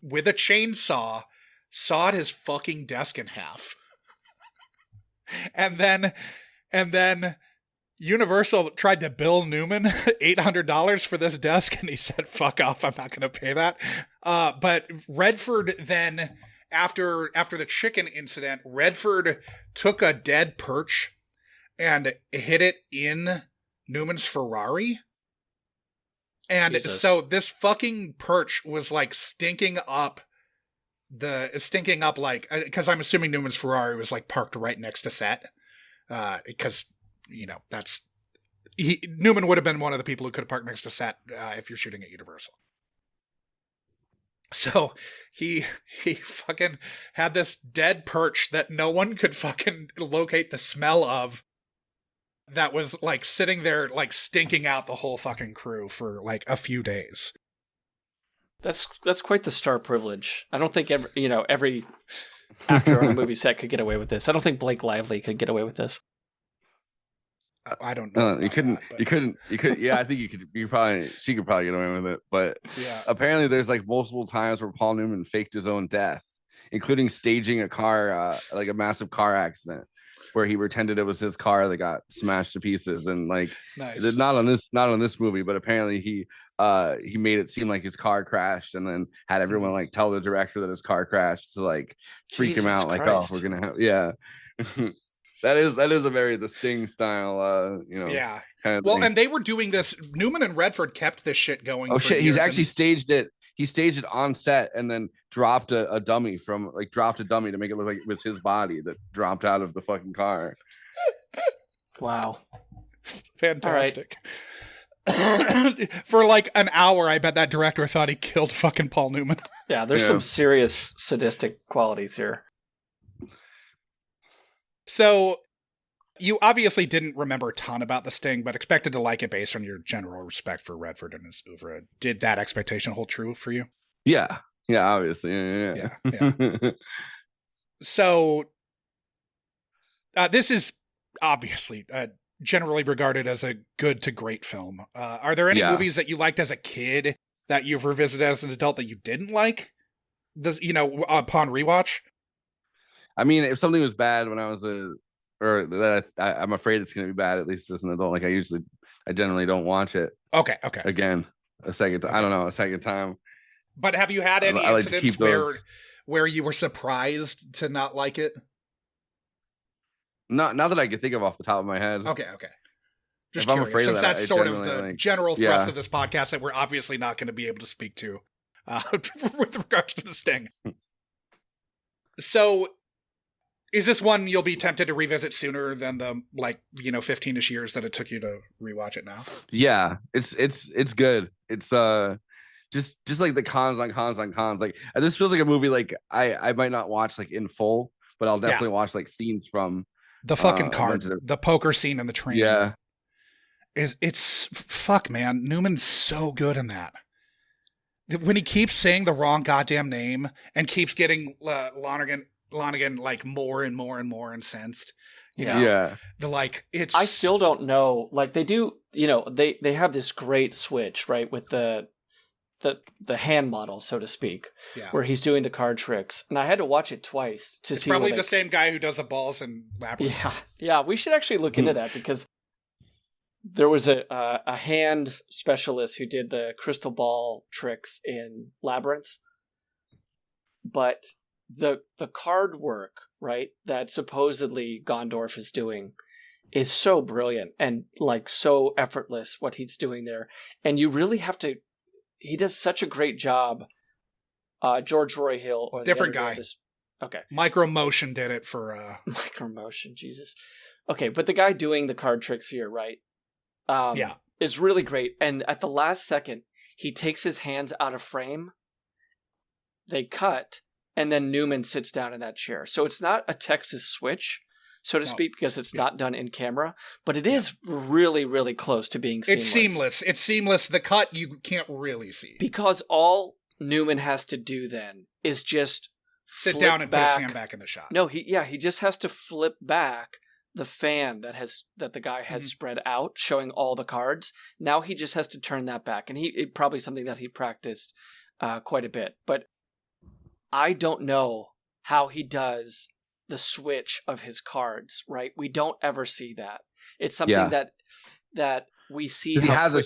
with a chainsaw sawed his fucking desk in half. and then Universal tried to bill Newman $800 for this desk, and he said, "Fuck off, I'm not going to pay that." But Redford then, after the chicken incident, Redford took a dead perch and hit it in Newman's Ferrari. And Jesus. So this fucking perch was like stinking up like, because I'm assuming Newman's Ferrari was like parked right next to set. Because, you know, Newman would have been one of the people who could have parked next to set if you're shooting at Universal. So he fucking had this dead perch that no one could fucking locate the smell of, that was like sitting there like stinking out the whole fucking crew for like a few days. That's quite the star privilege. I don't think every actor on a movie set could get away with this. I don't think Blake Lively could get away with this. I don't know. You couldn't. Yeah, I think you could. She could probably get away with it. But yeah, apparently, there's like multiple times where Paul Newman faked his own death, including staging a car, like a massive car accident, where he pretended it was his car that got smashed to pieces. And like, nice. not on this movie, but apparently he made it seem like his car crashed, and then had everyone like tell the director that his car crashed to like freak him out. Christ. Like, oh, we're gonna have, yeah. That is a very the Sting style, yeah. Kind of well, thing. and they were doing this. Newman and Redford kept this shit going. Oh for shit! years, He's actually staged it. He staged it on set and then dropped a dummy to make it look like it was his body that dropped out of the fucking car. Wow, fantastic. For like an hour, I bet that director thought he killed fucking Paul Newman. Yeah, there's some serious sadistic qualities here. So, you obviously didn't remember a ton about The Sting, but expected to like it based on your general respect for Redford and his oeuvre. Did that expectation hold true for you? Yeah, obviously, yeah. So, this is obviously generally regarded as a good to great film. Are there any movies that you liked as a kid that you've revisited as an adult that you didn't like? Upon rewatch? I mean, if something was bad when I was I'm afraid it's going to be bad, at least as an adult. Like I generally don't watch it. Okay. Again. a second. I don't know, a second time. But have you had any I like to incidents keep those. where you were surprised to not like it? Not that I can think of off the top of my head. Okay. Just if I'm curious, afraid since of that, that's sort of genuinely, the like, general thrust yeah. of this podcast that we're obviously not going to be able to speak to with regards to the Sting. So, is this one you'll be tempted to revisit sooner than the 15-ish years that it took you to rewatch it now? Yeah, it's good. It's just like the cons on cons on cons. Like this feels like a movie like I might not watch like in full, but I'll definitely watch like scenes from the fucking card, the poker scene in the train. Yeah. It's fuck, man. Newman's so good in that. When he keeps saying the wrong goddamn name and keeps getting Lonergan like more and more and more incensed. You know? Yeah. It's. I still don't know. Like they do, they have this great switch, right, with the hand model, so to speak, where he's doing the card tricks. And I had to watch it twice to see. It's probably the same guy who does the balls in Labyrinth. Yeah. We should actually look into that because there was a hand specialist who did the crystal ball tricks in Labyrinth, but the card work, right, that supposedly Gondorf is doing is so brilliant and like so effortless what he's doing there. And you really have to. He does such a great job. George Roy Hill, or different guy. Okay, Micromotion did it for Micromotion. Jesus. Okay, but the guy doing the card tricks here, right? Is really great. And at the last second, he takes his hands out of frame. They cut, and then Newman sits down in that chair. So it's not a Texas switch, so to speak, because it's not done in camera, but it is really, really close to being seamless. It's seamless. The cut you can't really see. Because all Newman has to do then is just sit down and put his hand back in the shot. No, he just has to flip back the fan that the guy has spread out, showing all the cards. Now he just has to turn that back, and it probably something that he practiced quite a bit. But I don't know how he does the switch of his cards, right? We don't ever see that. It's something that we see. He has a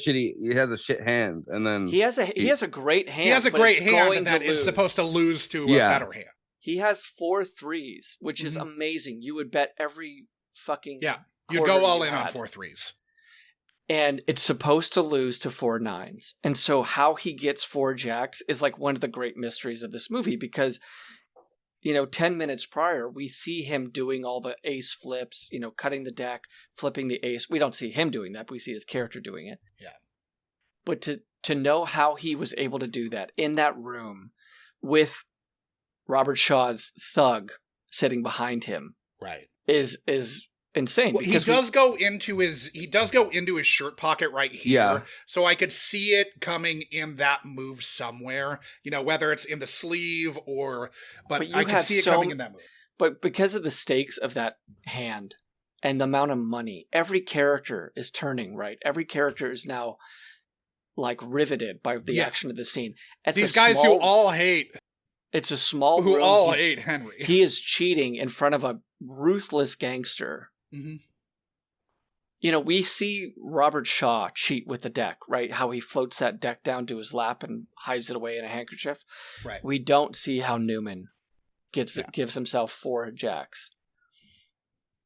shit hand, and then he has a great hand. He has a great hand that is supposed to lose to a better hand. He has 4 threes, which is amazing. You would bet every fucking you'd go all in on 4 threes. And it's supposed to lose to 4 nines. And so how he gets 4 jacks is like one of the great mysteries of this movie, because 10 minutes prior, we see him doing all the ace flips, cutting the deck, flipping the ace. We don't see him doing that, but we see his character doing it. Yeah. But to know how he was able to do that in that room with Robert Shaw's thug sitting behind him, right, is insane. Well, he does go into his shirt pocket right here. Yeah. So I could see it coming in that move somewhere, whether it's in the sleeve but I can see it coming in that move. But because of the stakes of that hand and the amount of money, every character is turning, right? Every character is now like riveted by the action of the scene. These guys who all hate. It's a small who room. all hate Henry. He is cheating in front of a ruthless gangster. Mm-hmm. We see Robert Shaw cheat with the deck, right? How he floats that deck down to his lap and hides it away in a handkerchief. Right. We don't see how Newman gives himself 4 jacks.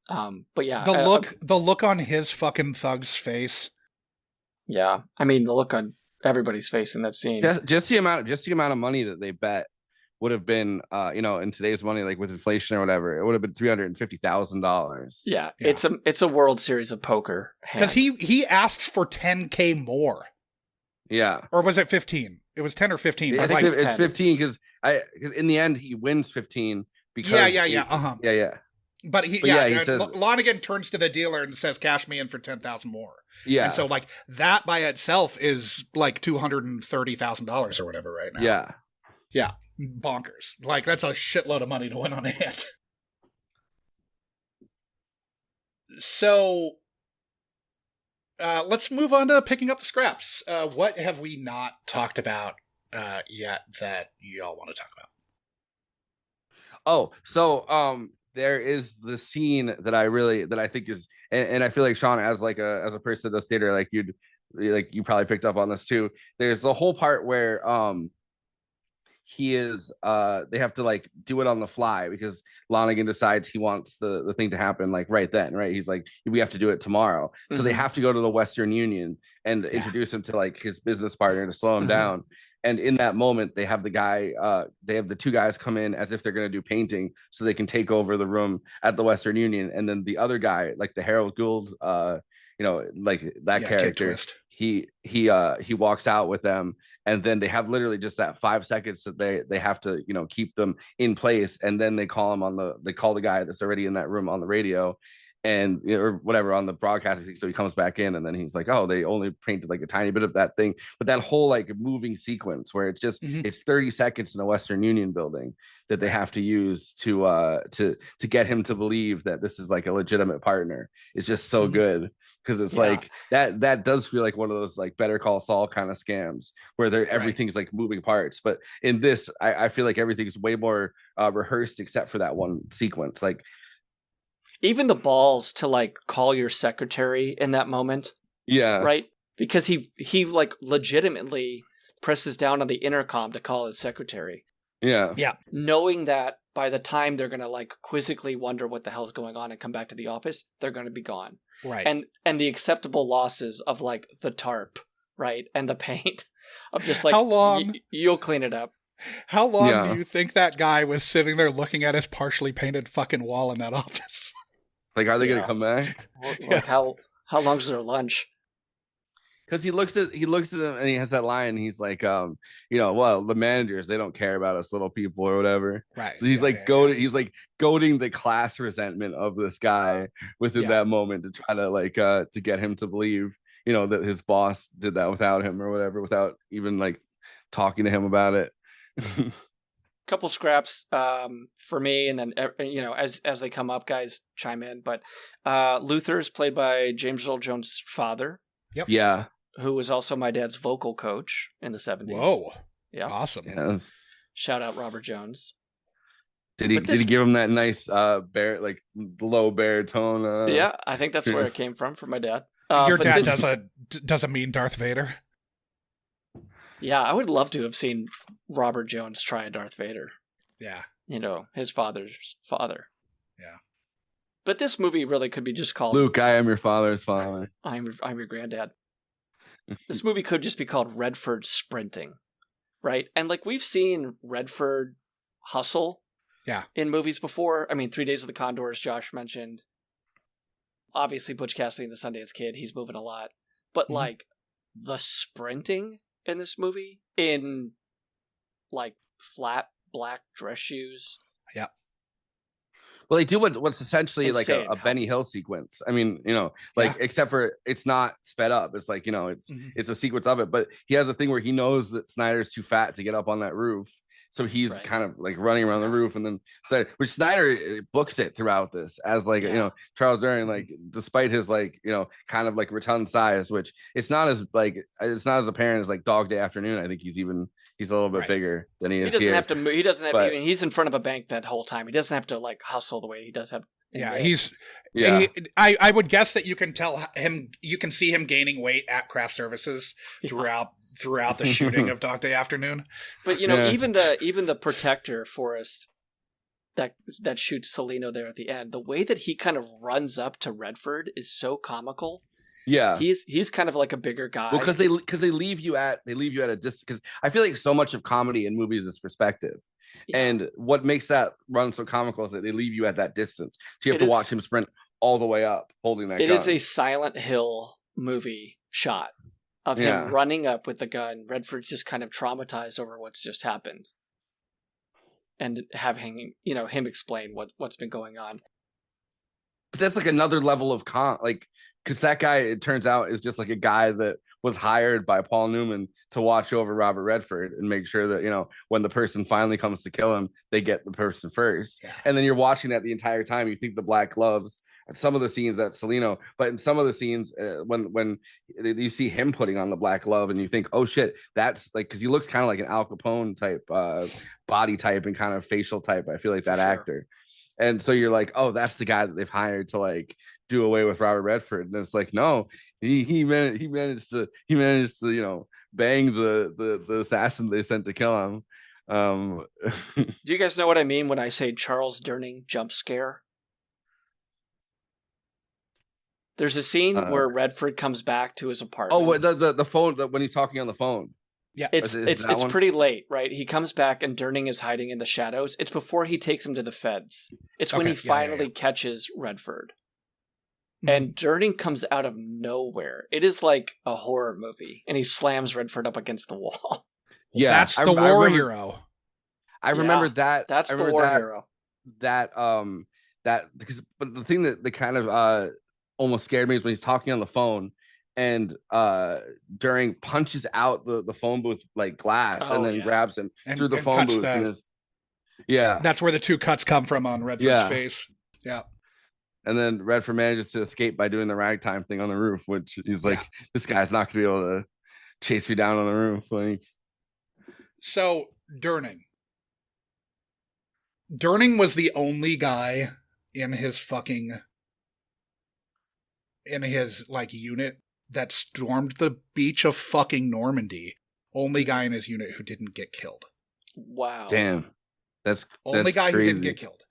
But yeah, the look on his fucking thug's face. Yeah, I mean the look on everybody's face in that scene. Just the amount of money that they bet would have been, in today's money, like with inflation or whatever, it would have been $350,000. Yeah, it's a World Series of Poker. Because he asks for $10K more. Yeah, or was it 15? It was 10 or 15. I think it's 15 because in the end he wins 15 because yeah. But he says, Lonergan turns to the dealer and says, "Cash me in for 10,000 more." Yeah, and so like that by itself is like $230,000 or whatever right now. Yeah. Bonkers. Like, that's a shitload of money to win on a hit. So, let's move on to picking up the scraps. What have we not talked about yet that y'all want to talk about? Oh, so there is the scene that I think is, and I feel like Sean, as a person that does theater, like you'd like you probably picked up on this too. There's the whole part where he is they have to like do it on the fly because Lonigan decides he wants the thing to happen like right then, right? He's like, we have to do it tomorrow. So they have to go to the Western Union and introduce him to like his business partner to slow him down. And in that moment, they have the two guys come in as if they're going to do painting so they can take over the room at the Western Union. And then the other guy, like the Harold Gould, like that character, he walks out with them. And then they have literally just that 5 seconds that they have to, keep them in place. And then they call the guy that's already in that room on the radio and or whatever on the broadcasting. So he comes back in and then he's like, oh, they only painted like a tiny bit of that thing. But that whole like moving sequence where it's just it's 30 seconds in a Western Union building that they have to use to get him to believe that this is like a legitimate partner is just so good. Because it's like that does feel like one of those like Better Call Saul kind of scams where everything's like moving parts. But in this, I feel like everything's way more rehearsed except for that one sequence. Like even the balls to like call your secretary in that moment. Yeah. Right? Because he like legitimately presses down on the intercom to call his secretary. Yeah. Yeah. Knowing that by the time they're going to like quizzically wonder what the hell's going on and come back to the office, they're going to be gone. Right. And the acceptable losses of like the tarp, right? And the paint of just like, how long you'll clean it up. How long do you think that guy was sitting there looking at his partially painted fucking wall in that office? Like, are they going to come back? Like how long's their lunch? Because he looks at him and he has that line. And he's like, well, the managers, they don't care about us little people or whatever. Right. So he's he's like goading the class resentment of this guy within that moment to try to like to get him to believe, that his boss did that without him or whatever, without even like talking to him about it. Couple scraps for me, and then as they come up, guys chime in. But Luther's played by James Earl Jones' father. Yep. Yeah. Who was also my dad's vocal coach in the 70s. Whoa. Yeah. Awesome. Yes. Shout out Robert Jones. Did he give him that nice low baritone? Yeah, I think that's where it came from for my dad. Your dad doesn't mean Darth Vader. Yeah, I would love to have seen Robert Jones try a Darth Vader. Yeah. His father's father. Yeah. But this movie really could be just called Luke, I am your father's father. I'm your granddad. This movie could just be called Redford Sprinting, right? And like we've seen Redford hustle in movies before. I mean, 3 Days of the Condor, as Josh mentioned. Obviously, Butch Cassidy and the Sundance Kid, he's moving a lot. But like the sprinting in this movie in like flat black dress shoes. Yeah. Well, they do what's essentially Insane. like a Benny Hill sequence. I mean, except for it's not sped up. It's like, it's a sequence of it. But he has a thing where he knows that Snyder's too fat to get up on that roof. So he's kind of like running around the roof. And then which Snyder books it throughout this as like, Charles Durning, like despite his like, kind of like rotund size, which it's not as apparent as like Dog Day Afternoon. I think he's a little bit bigger than he is here. He doesn't have to, he's in front of a bank that whole time. He doesn't have to like hustle the way he does have. I would guess that you can see him gaining weight at craft services throughout the shooting of Dog Day Afternoon. But even the protector Forrest that shoots Celino there at the end, the way that he kind of runs up to Redford is so comical. Yeah, he's kind of like a bigger guy. Well, because they leave you at a distance. Because I feel like so much of comedy in movies is perspective, and what makes that run so comical is that they leave you at that distance. So you have to watch him sprint all the way up, holding that gun. It is a Silent Hill movie shot of him running up with the gun. Redford's just kind of traumatized over what's just happened, and having him explain what's been going on. But that's like another level of because that guy, it turns out, is just like a guy that was hired by Paul Newman to watch over Robert Redford and make sure that, when the person finally comes to kill him, they get the person first. Yeah. And then you're watching that the entire time. You think the black gloves, some of the scenes that's Celino, but in some of the scenes when you see him putting on the black glove and you think, oh shit, that's like, because he looks kind of like an Al Capone type body type and kind of facial type. I feel like that actor. And so you're like, oh, that's the guy that they've hired to like do away with Robert Redford. And it's like, no, he managed to bang the assassin they sent to kill him. Do you guys know what I mean when I say Charles Durning jump scare? There's a scene where Redford comes back to his apartment. Oh, the phone, when he's talking on the phone. Yeah, it's pretty late, right? He comes back and Durning is hiding in the shadows. It's before he takes him to the feds. It's when he finally catches Redford. And Durning comes out of nowhere. It is like a horror movie, and he slams Redford up against the wall. Yeah, that's the war hero. I remember that. That's the war hero. But the thing that kind of almost scared me is when he's talking on the phone, and Durning punches out the phone booth like glass, and then grabs him through the phone booth. That's where the two cuts come from on Redford's face. Yeah. And then Redford manages to escape by doing the ragtime thing on the roof, which he's like, this guy's not gonna be able to chase me down on the roof. Like, so Durning was the only guy in his like unit that stormed the beach of fucking Normandy. Only guy in his unit who didn't get killed. Wow. Damn. That's only guy crazy. who didn't get killed.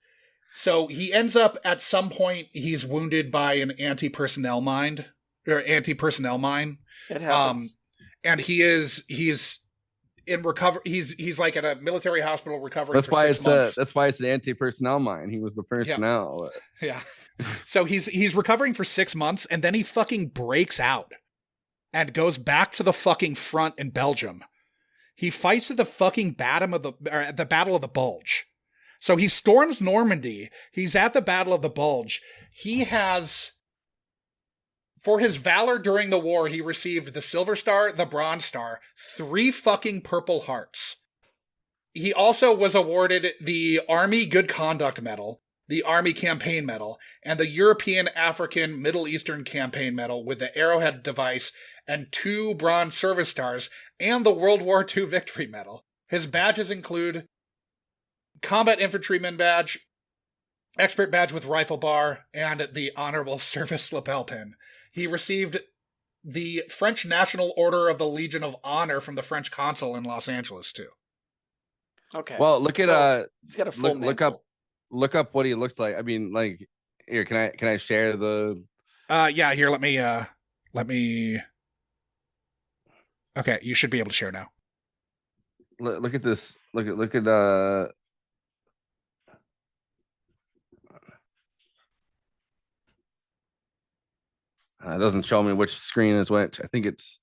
So he ends up at some point, he's wounded by an anti-personnel mine. It happens. And he's in recovery. He's like at a military hospital recovering. That's for why 6 months. That's why it's the anti-personnel mine. He was the personnel. Yeah. So he's recovering for 6 months, and then he fucking breaks out and goes back to the fucking front in Belgium. He fights at the fucking Battle of the Bulge. So he storms Normandy. He's at the Battle of the Bulge. He has, for his valor during the war, he received the Silver Star, the Bronze Star, 3 fucking Purple Hearts. He also was awarded the Army Good Conduct Medal, the Army Campaign Medal, and the European, African, Middle Eastern Campaign Medal with the Arrowhead device, and 2 Bronze Service Stars, and the World War II Victory Medal. His badges include Combat Infantryman Badge, Expert Badge with Rifle Bar, and the Honorable Service Lapel Pin. He received the French National Order of the Legion of Honor from the French Consul in Los Angeles, too. Okay. Well, look at he's got a full look up what he looked like. I mean, like, here, can I share the yeah, here, let me okay, you should be able to share now. Look at this. Look at it doesn't show me which screen is which. I think it's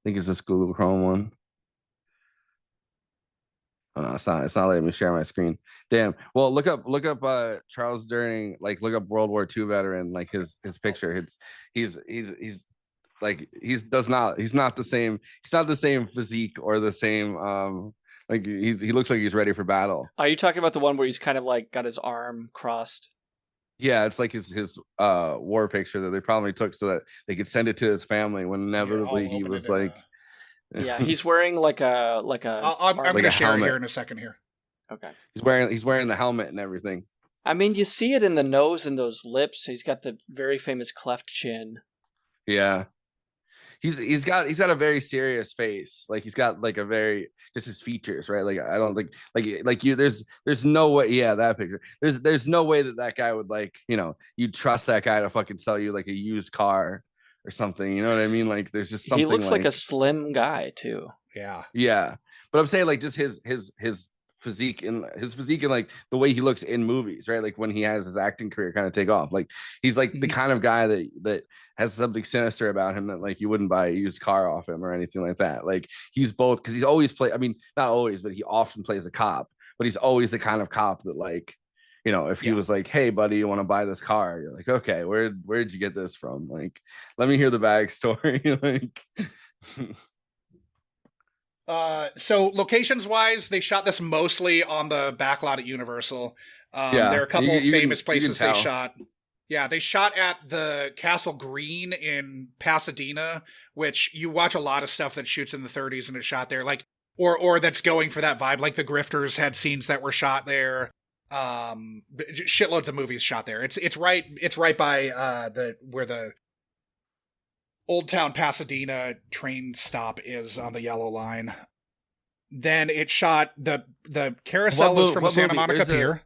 this Google Chrome one. Oh no, it's not letting me share my screen. Damn. Well, look up Charles Durning, like look up World War II veteran, like his picture. He's not the same physique or the same like he looks like he's ready for battle. Are you talking about the one where he's kind of like got his arm crossed? Yeah, it's like his war picture that they probably took so that they could send it to his family when inevitably he was like. Yeah, he's wearing like a. I'm going to share it here in a second here. Okay. He's wearing the helmet and everything. I mean, you see it in the nose and those lips. He's got the very famous cleft chin. Yeah. He's got a very serious face. Like he's got like a very just his features, right? Like I don't think like you there's no way. Yeah, that picture. There's no way that guy would like, you know, you'd trust that guy to fucking sell you like a used car or something. You know what I mean? Like there's just something. He looks like a slim guy too. Yeah. Yeah. But I'm saying like just his physique and like the way he looks in movies, right? Like when he has his acting career kind of take off, like he's like the kind of guy that has something sinister about him that like you wouldn't buy a used car off him or anything like that. Like he's both, because he's always I mean, not always, but he often plays a cop, but he's always the kind of cop that like, you know, if he was like, hey buddy, you want to buy this car? You're like, okay, where'd you get this from? Like, let me hear the backstory. Like so locations wise, they shot this mostly on the backlot at Universal. There are a couple of famous places they shot. Yeah, they shot at the Castle Green in Pasadena, which you watch a lot of stuff that shoots in the 30s and is shot there, like or that's going for that vibe. Like the Grifters had scenes that were shot there. Shitloads of movies shot there. It's right by where the Old Town Pasadena train stop is on the Yellow Line. Then it shot the carousel is from the Santa Monica Pier.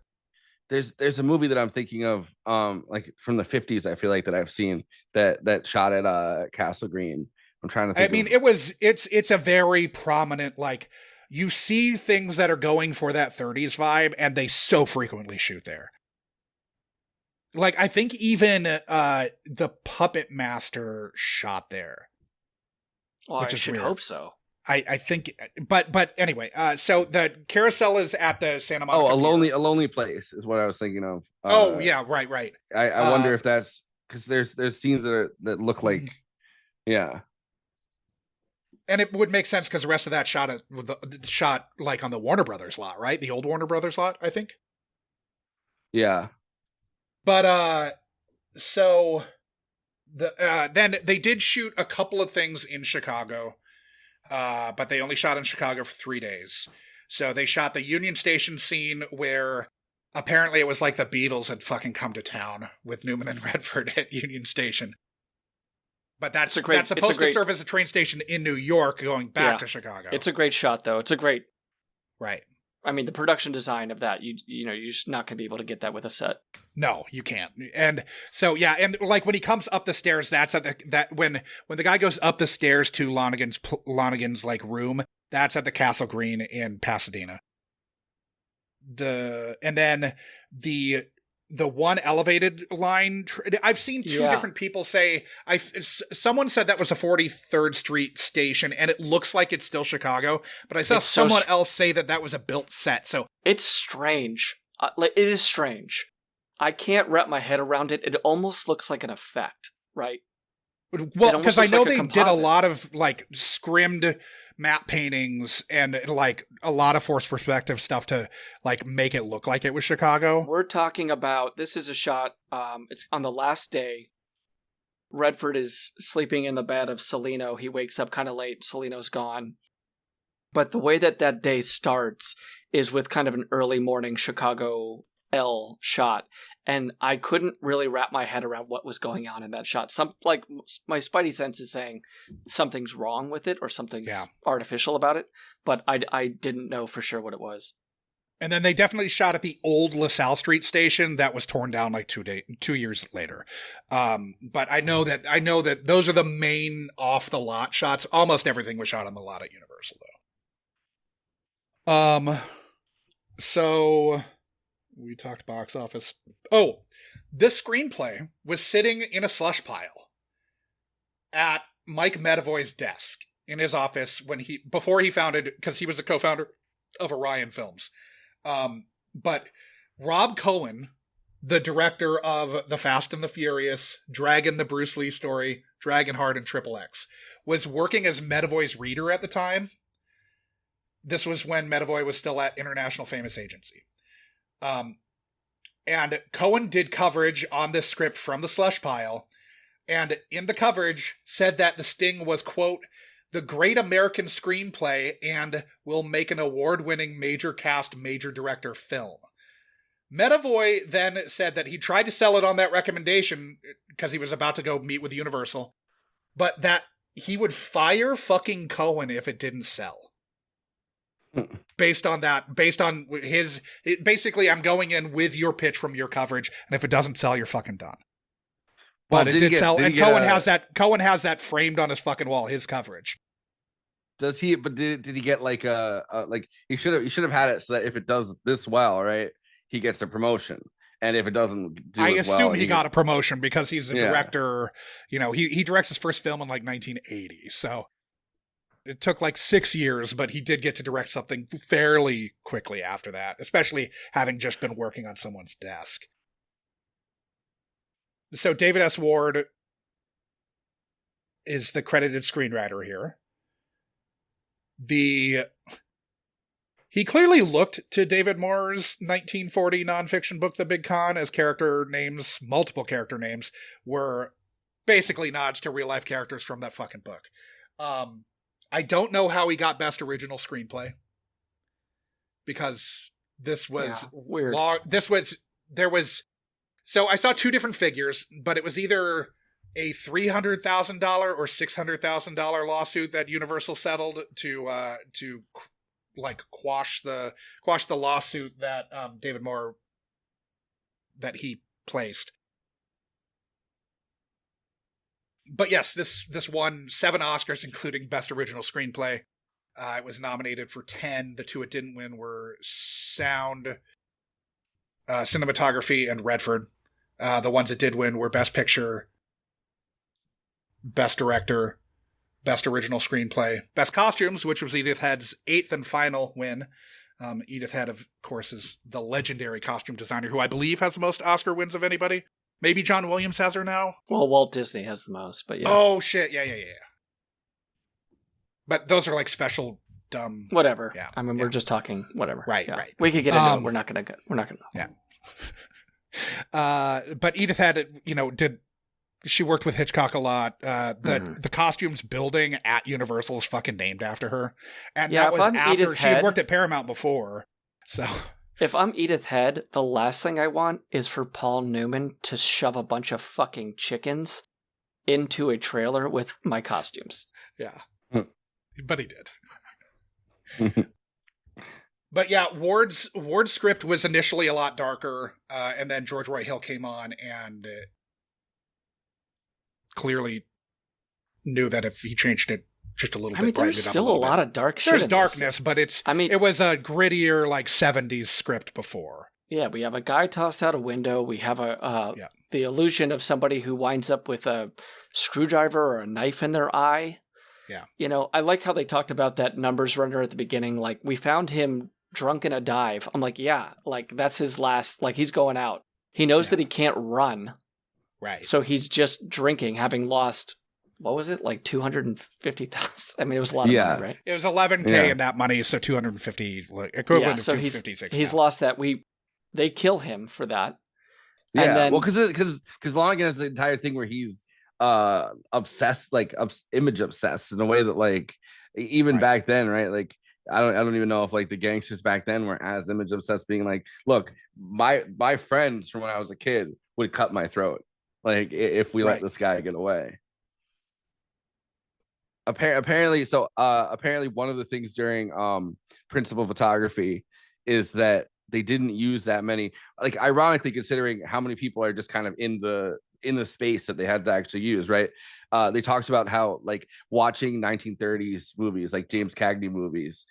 There's a movie that I'm thinking of, like from the 50s. I feel like that I've seen that shot at Castle Green. I'm trying to think. I mean, it's a very prominent, like, you see things that are going for that 30s vibe, and they so frequently shoot there. Like, I think even the Puppet Master shot there. Well, I should hope so. I think, but anyway, so the carousel is at the Santa Monica. A lonely place is what I was thinking of. Yeah, right. I wonder if that's because there's scenes that look like, yeah. And it would make sense because the rest of that shot like on the Warner Brothers lot, right? The old Warner Brothers lot, I think. Yeah. But so then they did shoot a couple of things in Chicago, but they only shot in Chicago for 3 days. So they shot the Union Station scene where apparently it was like the Beatles had fucking come to town with Newman and Redford at Union Station. But that's supposed to serve as a train station in New York going back to Chicago. It's a great shot, though. It's a great... Right. I mean, the production design of that, you're just not going to be able to get that with a set. No, you can't. And so, yeah, and like when he comes up the stairs, that's at when the guy goes up the stairs to Lonigan's like room, that's at the Castle Green in Pasadena. And then the one elevated line, I've seen two different people say, someone said that was a 43rd Street station, and it looks like it's still Chicago, but I saw someone else say that was a built set, so... It's strange. It is strange. I can't wrap my head around it. It almost looks like an effect, right? Well, because I know they did a lot of, like, scrimmed map paintings and, like, a lot of forced perspective stuff to, like, make it look like it was Chicago. We're talking about, this is a shot, it's on the last day. Redford is sleeping in the bed of Celino. He wakes up kind of late. Celino's gone. But the way that day starts is with kind of an early morning Chicago L shot. And I couldn't really wrap my head around what was going on in that shot. My spidey sense is saying something's wrong with it or something's artificial about it, but I didn't know for sure what it was. And then they definitely shot at the old LaSalle Street station that was torn down like 2 years later. But I know that those are the main off the lot shots. Almost everything was shot on the lot at Universal though. So we talked box office. Oh, this screenplay was sitting in a slush pile at Mike Medavoy's desk in his office before he founded, because he was a co-founder of Orion Films. But Rob Cohen, the director of The Fast and the Furious, Dragon, the Bruce Lee story, Dragonheart, and Triple X, was working as Medavoy's reader at the time. This was when Medavoy was still at International Famous Agency. And Cohen did coverage on this script from the slush pile, and in the coverage said that The Sting was, quote, the great American screenplay and will make an award-winning major cast, major director film. Medavoy then said that he tried to sell it on that recommendation because he was about to go meet with Universal, but that he would fire fucking Cohen if it didn't sell. Based on his, basically, I'm going in with your pitch from your coverage, and if it doesn't sell, you're fucking done. But it did sell, and Cohen has that framed on his fucking wall, his coverage. Does he? But did he get like like he should have had it so that if it does this well, right, he gets a promotion, and if it doesn't do, I assume he got a promotion because he's a director. You know, he directs his first film in like 1980, so. It took like 6 years, but he did get to direct something fairly quickly after that, especially having just been working on someone's desk. So David S. Ward is the credited screenwriter here. He clearly looked to David Moore's 1940 nonfiction book, The Big Con, as multiple character names, were basically nods to real-life characters from that fucking book. I don't know how he got Best Original Screenplay, because this was weird. So I saw two different figures, but it was either a $300,000 or $600,000 lawsuit that Universal settled to like quash the lawsuit that David Moore that he placed. But yes, this won 7 Oscars, including Best Original Screenplay. It was nominated for 10. The two it didn't win were Sound, Cinematography, and Redford. The ones it did win were Best Picture, Best Director, Best Original Screenplay, Best Costumes, which was Edith Head's 8th and final win. Edith Head, of course, is the legendary costume designer who I believe has the most Oscar wins of anybody. Maybe John Williams has her now. Well, Walt Disney has the most, but yeah. Oh, shit. Yeah. But those are like special dumb. Whatever. Yeah. I mean, we're just talking whatever. Right. We could get into it. We're not going to. Yeah. But Edith had, she worked with Hitchcock a lot. The costumes building at Universal is fucking named after her. And that was after she had worked at Paramount before. So if I'm Edith Head, the last thing I want is for Paul Newman to shove a bunch of fucking chickens into a trailer with my costumes. Yeah. But he did. But yeah, Ward's script was initially a lot darker, and then George Roy Hill came on and clearly knew that if he changed it just a little bit, there's still a lot of dark shit. There's darkness, but it was a grittier, like 70s script before. Yeah, we have a guy tossed out a window. We have the illusion of somebody who winds up with a screwdriver or a knife in their eye. Yeah. I like how they talked about that numbers runner at the beginning. Like, we found him drunk in a dive. I'm like, yeah, like that's his last, like he's going out. He knows that he can't run. Right. So he's just drinking, having lost, what was it? Like 250,000. I mean, it was a lot of money, right? It was 11K in that money. So 250, equivalent of 256. He's lost that. They kill him for that. Yeah. And then, well, because Long has the entire thing where he's obsessed, like image obsessed in a way that, like, even back then, right? Like, I don't even know if like the gangsters back then were as image obsessed, being like, look, my friends from when I was a kid would cut my throat, like, if we let this guy get away. Apparently one of the things during principal photography is that they didn't use that many, like, ironically, considering how many people are just kind of in the space that they had to actually use, right? They talked about how, like, watching 1930s movies, like James Cagney movies,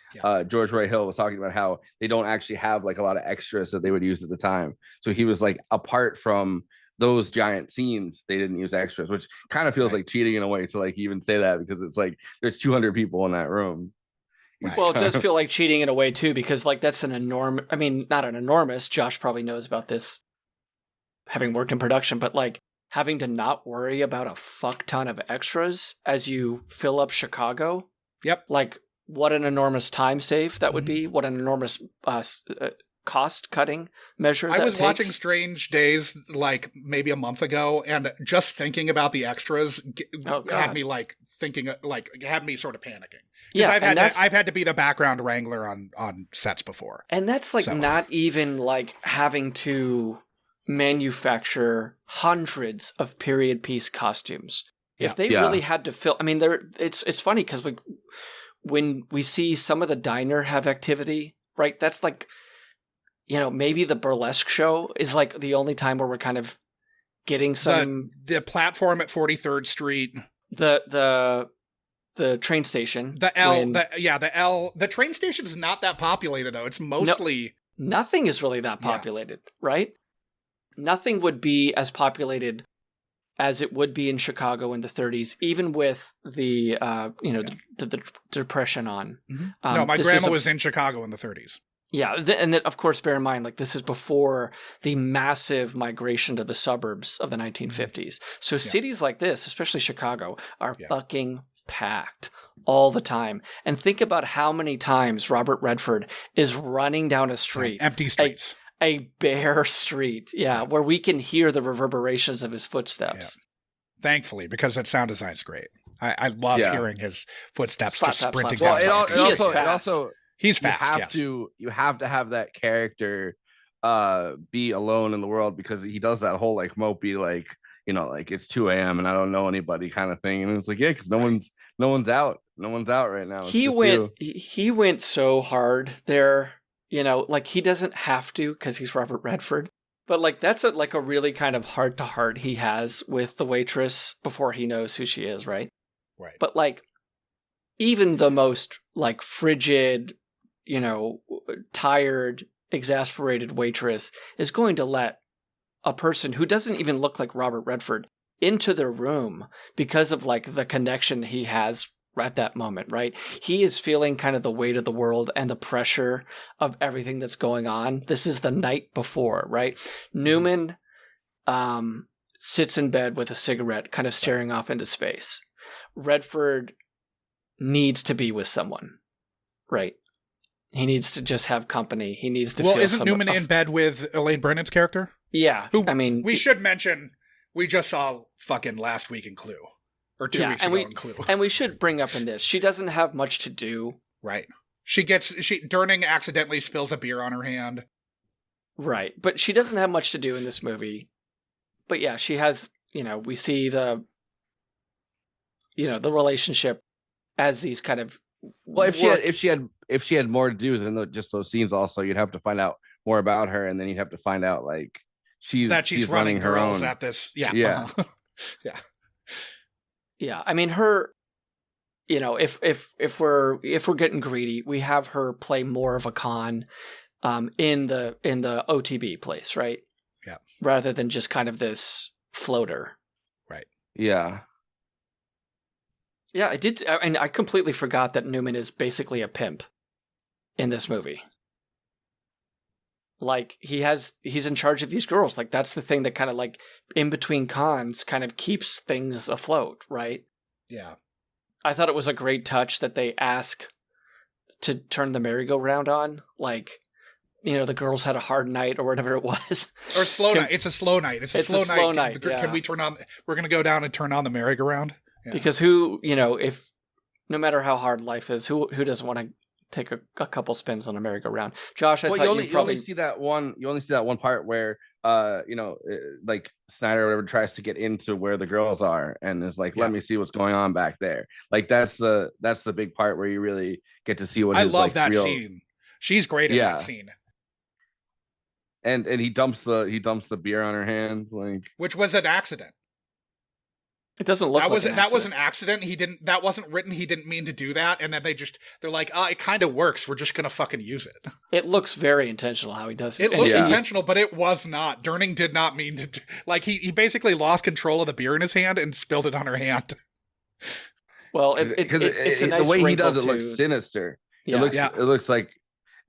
George Roy Hill was talking about how they don't actually have like a lot of extras that they would use at the time. So he was like, apart from those giant scenes, they didn't use extras, which kind of feels like cheating in a way to like even say that, because it's like there's 200 people in that room. Well, it does feel like cheating in a way too, because like that's an enormous, I mean, not an enormous, Josh probably knows about this having worked in production, but like having to not worry about a fuck ton of extras as you fill up Chicago. Yep. Like, what an enormous time save that would be. What an enormous cost cutting measure that I was takes. watching Strange Days like maybe a month ago, and just thinking about the extras had me like thinking, like, had me sort of panicking. Yeah, I've had to be the background wrangler on sets before. And that's like not even like having to manufacture hundreds of period piece costumes. If they really had to fill, I mean, it's funny because when we see some of the diner have activity, right? That's like, maybe the burlesque show is like the only time where we're kind of getting some the platform at 43rd Street, the train station, the train station is not that populated though. It's mostly nothing is really that populated, right? Nothing would be as populated as it would be in Chicago in the 30s, even with the the Depression on. Mm-hmm. No, my grandma was in Chicago in the 30s. Yeah, and then of course, bear in mind, like, this is before the massive migration to the suburbs of the 1950s. So cities like this, especially Chicago, are fucking packed all the time. And think about how many times Robert Redford is running down a street, empty streets. A bare street, where we can hear the reverberations of his footsteps. Yeah. Thankfully, because that sound design's great. I love hearing his footsteps Slap, just slap, sprinting slap, down. slap. It also He's fast. You have to have that character be alone in the world, because he does that whole like mopey, like, like it's 2 a.m. and I don't know anybody kind of thing. And it's like, yeah, because no one's out right now. He went so hard there, like he doesn't have to because he's Robert Redford. But like that's a really kind of heart to heart he has with the waitress before he knows who she is, right? Right. But like even the most like frigid, tired, exasperated waitress is going to let a person who doesn't even look like Robert Redford into their room because of like the connection he has at that moment, right? He is feeling kind of the weight of the world and the pressure of everything that's going on. This is the night before, right? Newman sits in bed with a cigarette, kind of staring off into space. Redford needs to be with someone, right? He needs to just have company. He needs to feel isn't Newman in bed with Elaine Brennan's character? Yeah. We should mention, we just saw fucking last week in Clue. Or 2 weeks ago in Clue. And we should bring up in this, she doesn't have much to do. Right. Durning accidentally spills a beer on her hand. Right. But she doesn't have much to do in this movie. But yeah, she has, we see the relationship as these kind of. Well, if she had more to do than just those scenes, also you'd have to find out more about her, and then you'd have to find out like she's running her own at this. Yeah. Yeah. Yeah. Yeah, I mean her. If we're getting greedy, we have her play more of a con, in the OTB place, right? Yeah. Rather than just kind of this floater. Right. Yeah. Yeah, I did, and I completely forgot that Newman is basically a pimp in this movie. Like he's in charge of these girls. Like that's the thing that kind of like in between cons kind of keeps things afloat, right? Yeah. I thought it was a great touch that they ask to turn the merry-go-round on. Like, the girls had a hard night or whatever it was. Or slow night. It's a slow night. It's a slow night. Yeah. Can we turn on? We're going to go down and turn on the merry-go-round. Yeah. Because if no matter how hard life is, who doesn't want to take a couple spins on a merry-go-round? Josh, you only see that one part where like Snyder or whatever tries to get into where the girls are and is like, let me see what's going on back there. Like that's the big part where you really get to see what I love that scene. She's great in that scene. And he dumps the beer on her hands, like, which was an accident. It doesn't look that was an accident. That wasn't written. He didn't mean to do that. And then they're like, it kind of works. We're just going to fucking use it. It looks very intentional how he does it. It looks intentional, but it was not. Durning did not mean to. Like he basically lost control of the beer in his hand and spilled it on her hand. Well, it's a nice the way he does it too. Looks sinister. Yeah. It looks like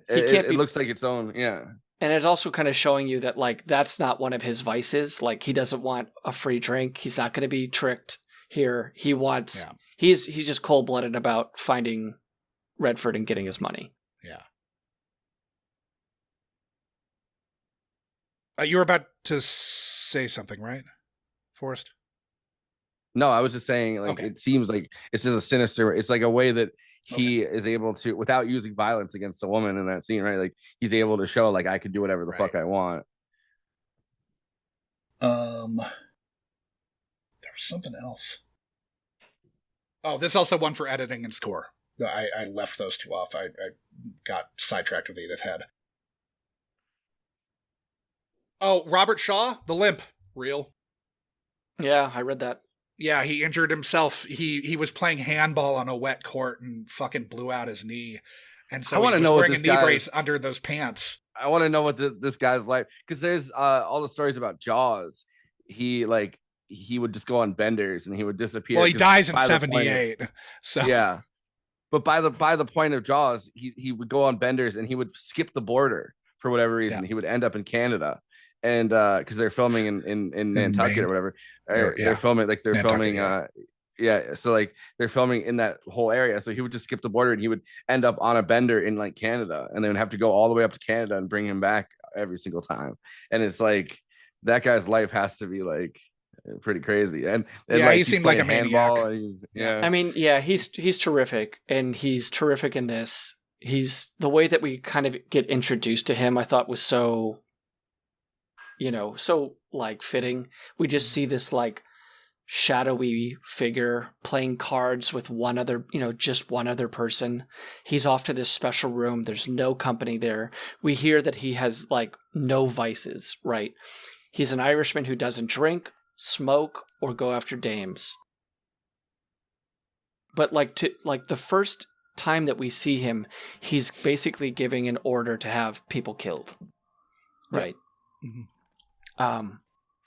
it looks like its own. Yeah. And it's also kind of showing you that, like, that's not one of his vices. Like, he doesn't want a free drink. He's not going to be tricked here. He wants... Yeah. He's just cold-blooded about finding Redford and getting his money. Yeah. You were about to say something, right, Forrest? No, I was just saying, like, It seems like it's just a sinister... It's like a way that he is able to, without using violence against a woman in that scene, right? Like he's able to show, like, I can do whatever the fuck I want. There was something else. Oh, this is also one for editing and score. I left those two off. I got sidetracked with Edith Head. Oh, Robert Shaw, the limp, real. Yeah, I read that. Yeah, he injured himself. He was playing handball on a wet court and fucking blew out his knee. And so he was wearing a knee brace under those pants. I want to know what this guy's like. Because there's all the stories about Jaws. He would just go on benders and he would disappear. Well, he dies in 78. So yeah. But by the point of Jaws, he would go on benders and he would skip the border for whatever reason. Yeah. He would end up in Canada. And because they're filming in Nantucket or whatever. They're filming so like they're filming in that whole area, so he would just skip the border and he would end up on a bender in like Canada, and then have to go all the way up to Canada and bring him back every single time. And it's like that guy's life has to be like pretty crazy. And like, he seemed like a maniac. I mean, yeah, he's terrific, and he's terrific in this. He's the way that we kind of get introduced to him, I thought was so, so like fitting. We just see this like shadowy figure playing cards with one other, just one other person. He's off to this special room. There's no company there. We hear that he has like no vices, right? He's an Irishman who doesn't drink, smoke, or go after dames. But the first time that we see him, he's basically giving an order to have people killed, right? Yeah. Mm-hmm.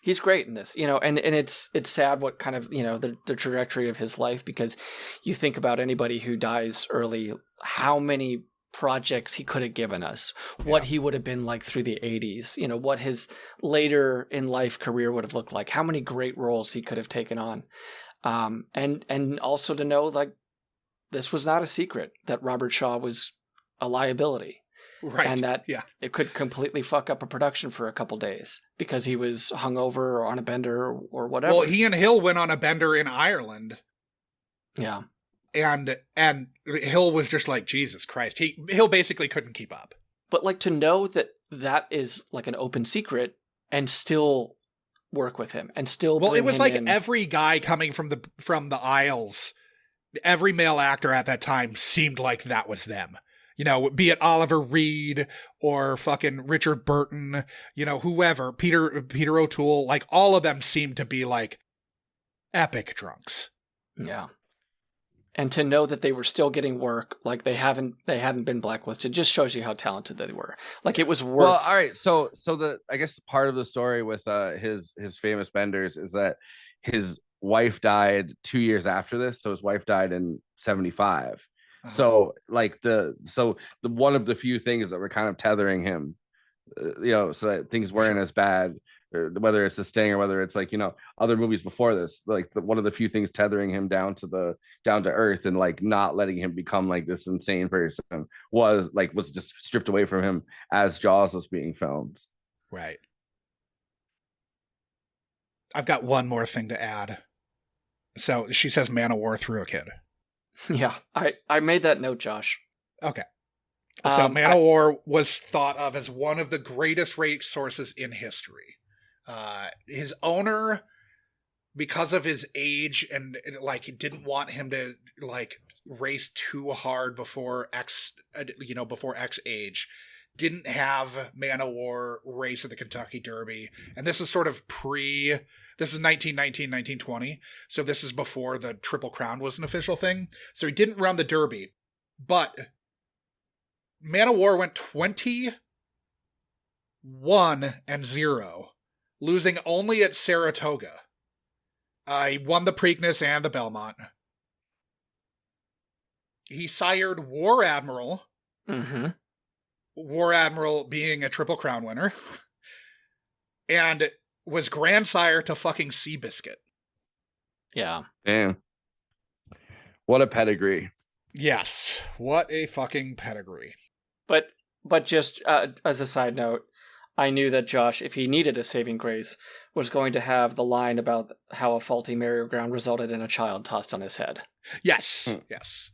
He's great in this, and it's sad what kind of the trajectory of his life, because you think about anybody who dies early, how many projects he could have given us, what he would have been like through the 80s, what his later in life career would have looked like, how many great roles he could have taken on, and also to know like this was not a secret that Robert Shaw was a liability. Right. And that it could completely fuck up a production for a couple days because he was hungover or on a bender or whatever. Well, he and Hill went on a bender in Ireland. Yeah. And Hill was just like, Jesus Christ. Hill basically couldn't keep up. But like to know that is like an open secret and still work with him and still bring it was like in. Every guy coming from the Isles, every male actor at that time seemed like that was them. Be it Oliver Reed or fucking Richard Burton, whoever, Peter O'Toole, like all of them seemed to be like epic drunks. Yeah. And to know that they were still getting work, like they hadn't been blacklisted, just shows you how talented they were. Like it was worth. Well, all right. So I guess part of the story with his famous benders is that his wife died 2 years after this. So his wife died in 1975. So like the one of the few things that were kind of tethering him, so that things weren't as bad, or whether it's The Sting or whether it's like, other movies before this, like one of the few things tethering him down to earth and like not letting him become like this insane person was just stripped away from him as Jaws was being filmed. Right. I've got one more thing to add. So she says Man of War threw a kid. Yeah, I made that note, Josh. Okay. So Man of War was thought of as one of the greatest racehorses in history. His owner, because of his age and like he didn't want him to like race too hard before X age, didn't have Man of War race at the Kentucky Derby. And this is sort of this is 1919, 1920. So this is before the Triple Crown was an official thing. So he didn't run the Derby. But Man of War went 21-0, losing only at Saratoga. He won the Preakness and the Belmont. He sired War Admiral. Mm-hmm. War Admiral being a Triple Crown winner. And was grandsire to fucking Seabiscuit. Yeah. Damn. What a pedigree. Yes. What a fucking pedigree. But just as a side note, I knew that Josh, if he needed a saving grace, was going to have the line about how a faulty merry-go-round resulted in a child tossed on his head. Yes. Yes.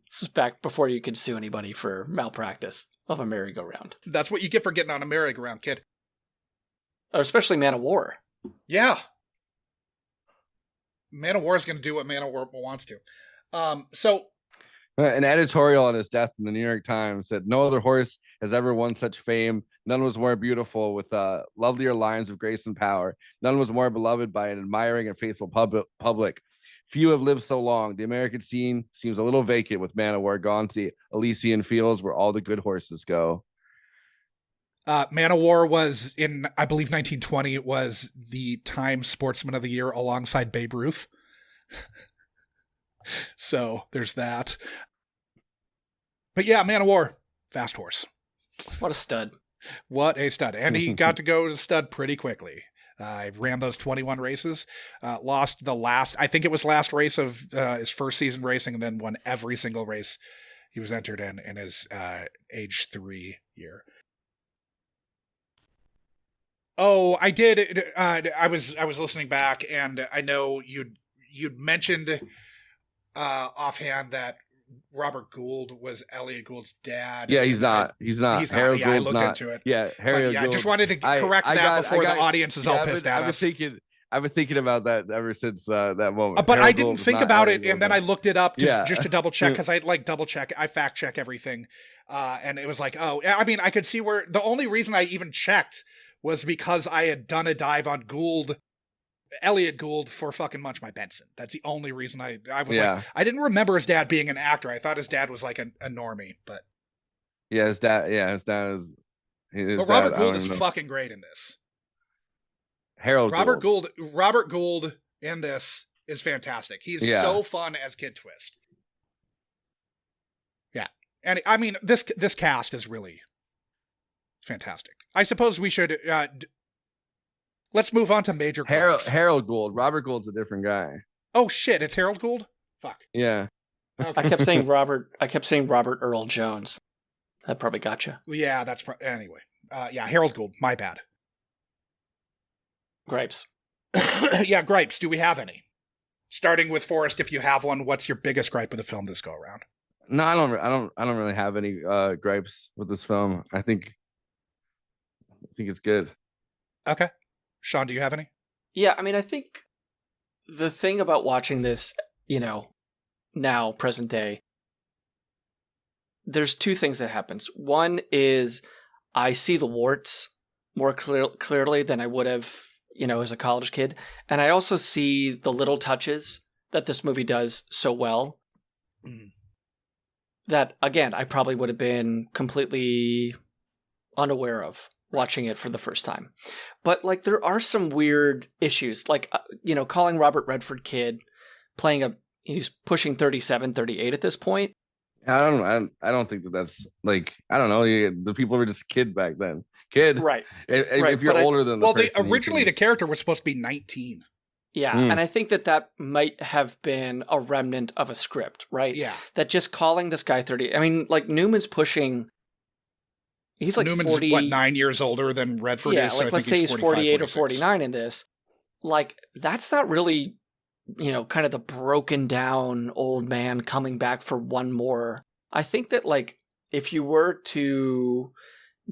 This is back before you could sue anybody for malpractice of a merry-go-round. That's what you get for getting on a merry-go-round, kid. Or especially Man of War. Yeah. Man of War is going to do what Man of War wants to. So an editorial on his death in the New York Times said, "No other horse has ever won such fame. None was more beautiful, with lovelier lines of grace and power. None was more beloved by an admiring and faithful public. Few have lived so long. The American scene seems a little vacant with Man of War gone to the Elysian fields where all the good horses go." Man of War was in, I believe, 1920. It was the Time Sportsman of the Year alongside Babe Ruth. So there's that. But yeah, Man of War, fast horse. What a stud. What a stud. And he got to go to stud pretty quickly. Ran those 21 races, lost the last race of his first season racing, and then won every single race he was entered in his age 3 year. Oh, I did. I was listening back, and I know you'd mentioned offhand that Robert Gould was Elliot Gould's dad. Yeah, he's not. He's not. He's Harold not. Yeah, I Gould's looked not. into it. Yeah, Harold Gould. I just wanted to correct that before the audience is all pissed at us. I've been thinking about that ever since that moment. But Harold I didn't Gould think not about Harold it, Gould, and then no. I looked it up Yeah. just to double check, because I fact check everything, and it was like, oh, I mean, I could see where the only reason I even checked was because I had done a dive on Elliot Gould for fucking Munch My Benson. That's the only reason I was like, I didn't remember his dad being an actor. I thought his dad was like a normie, but his dad is. But Robert Gould is fucking great in this. Robert Gould in this is fantastic. He's so fun as Kid Twist. Yeah. And I mean, this cast is really fantastic. I suppose we should let's move on to major gripes. Harold Gould. Robert Gould's a different guy. Oh shit, it's Harold Gould? Fuck. Yeah. Okay. I kept saying Robert Earl Jones. That probably got you. Yeah, that's anyway. Yeah, Harold Gould, my bad. Gripes. Yeah, gripes. Do we have any? Starting with Forrest, if you have one, what's your biggest gripe of the film this go around? No, I don't really have any gripes with this film. I think it's good. Okay. Sean, do you have any? Yeah, I mean, I think the thing about watching this, now, present day, there's two things that happens. One is I see the warts more clearly than I would have, as a college kid. And I also see the little touches that this movie does so well that, again, I probably would have been completely unaware of watching it for the first time. But, there are some weird issues. Calling Robert Redford kid, he's pushing 37, 38 at this point. I don't think that's I don't know. The people were just a kid back then. Kid, right? If you're older than originally the character was supposed to be 19. Yeah, and I think that might have been a remnant of a script, right? Yeah, that just calling this guy 30. I mean, Newman's pushing. He's Newman's 40, 9 years older than Redford is. So let's say he's 48 or 49 in this. That's not really, kind of the broken down old man coming back for one more. I think that if you were to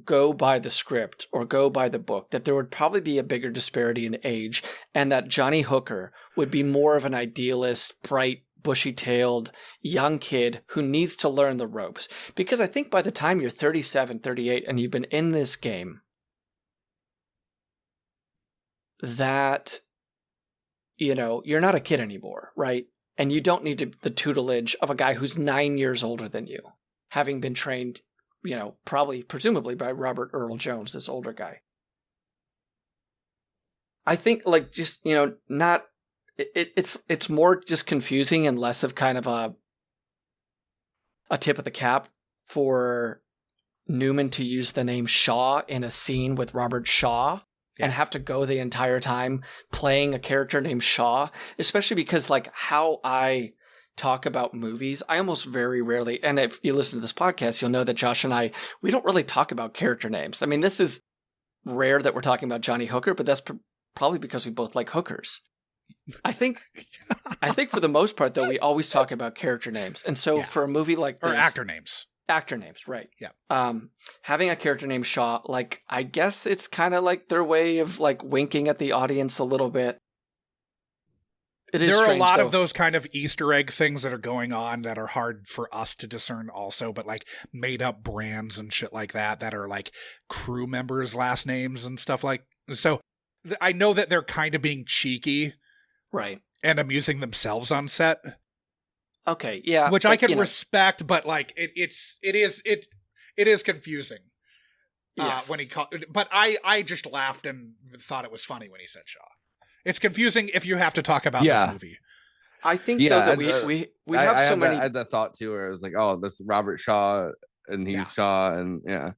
go by the script or go by the book, that there would probably be a bigger disparity in age, and that Johnny Hooker would be more of an idealist, bright, bushy-tailed young kid who needs to learn the ropes. Because I think by the time you're 37, 38, and you've been in this game, that you're not a kid anymore, right? And you don't need the tutelage of a guy who's 9 years older than you, having been trained, presumably by Robert Earl Jones, this older guy. I think it's more just confusing and less of kind of a tip of the cap for Newman to use the name Shaw in a scene with Robert Shaw. Yeah. And have to go the entire time playing a character named Shaw, especially because how I talk about movies, I almost very rarely, and if you listen to this podcast, you'll know that Josh and I, we don't really talk about character names. I mean, this is rare that we're talking about Johnny Hooker, but that's probably because we both like hookers. I think for the most part, though, we always talk about character names. And so for a movie like this... Or actor names. Actor names, right. Yeah. Having a character named Shaw, I guess it's kind of their way of winking at the audience a little bit. There are a lot of those kind of Easter egg things that are going on that are hard for us to discern also, but made up brands and shit like that are crew members' last names and stuff so I know that they're kind of being cheeky. Right. And amusing themselves on set. Okay, yeah. Which I can respect, but it is confusing. Yes. When he but I just laughed and thought it was funny when he said Shaw. It's confusing if you have to talk about this movie. I think though that we have so many. I had that thought too, where I was like, oh, this is Robert Shaw, and he's Shaw, and yeah.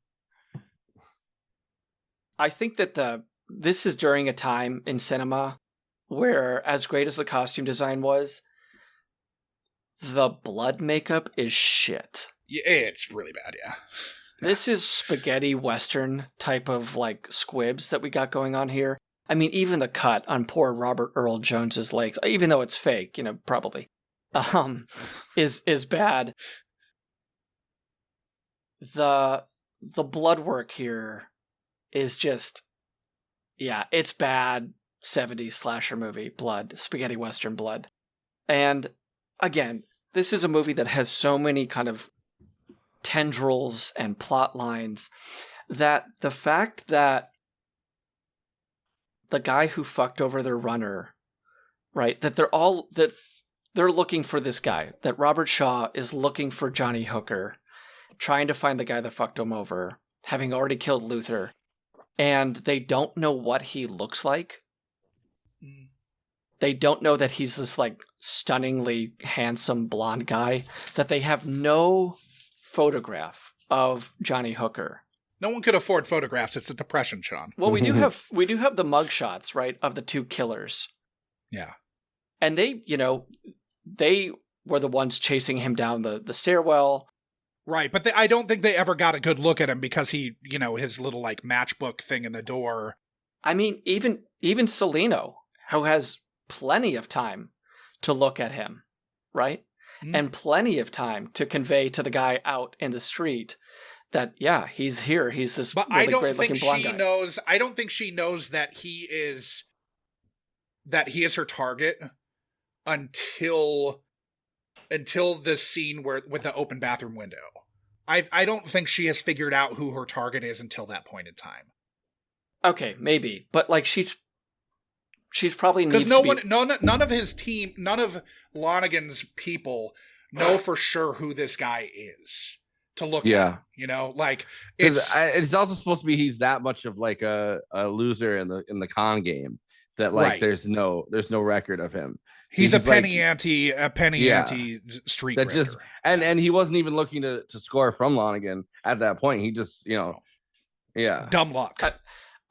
I think that this is during a time in cinema where, as great as the costume design was, the blood makeup is shit. Yeah, it's really bad, yeah. This is spaghetti western type of squibs that we got going on here. I mean, even the cut on poor Robert Earl Jones's legs, even though it's fake, probably. is bad. The blood work here is just, yeah, it's bad 70s slasher movie blood, spaghetti western blood. And again, this is a movie that has so many kind of tendrils and plot lines that the fact that the guy who fucked over their runner, right, that they're looking for this guy, that Robert Shaw is looking for Johnny Hooker, trying to find the guy that fucked him over, having already killed Luther, and they don't know what he looks like. They don't know that he's this like stunningly handsome blonde guy, that they have no photograph of Johnny Hooker. No one could afford photographs. It's a depression, Sean. Well, we do have the mugshots, right, of the two killers. Yeah. And they were the ones chasing him down the stairwell. Right, but I don't think they ever got a good look at him because he, his little like matchbook thing in the door. I mean, even Celino, who has plenty of time to look at him, right? Mm. And plenty of time to convey to the guy out in the street that, yeah, he's here. He's this really great looking blonde guy. I don't think she knows that he is her target until the scene with the open bathroom window. I don't think she has figured out who her target is until that point in time. Okay, maybe, but like she's probably needs because none of his team, none of Lonigan's people know for sure who this guy is to look at. Like it's also supposed to be he's that much of like a loser in the con game that like right. there's no record of him. He's a penny ante street grifter. Just and he wasn't even looking to score from Lonigan at that point. He just dumb luck.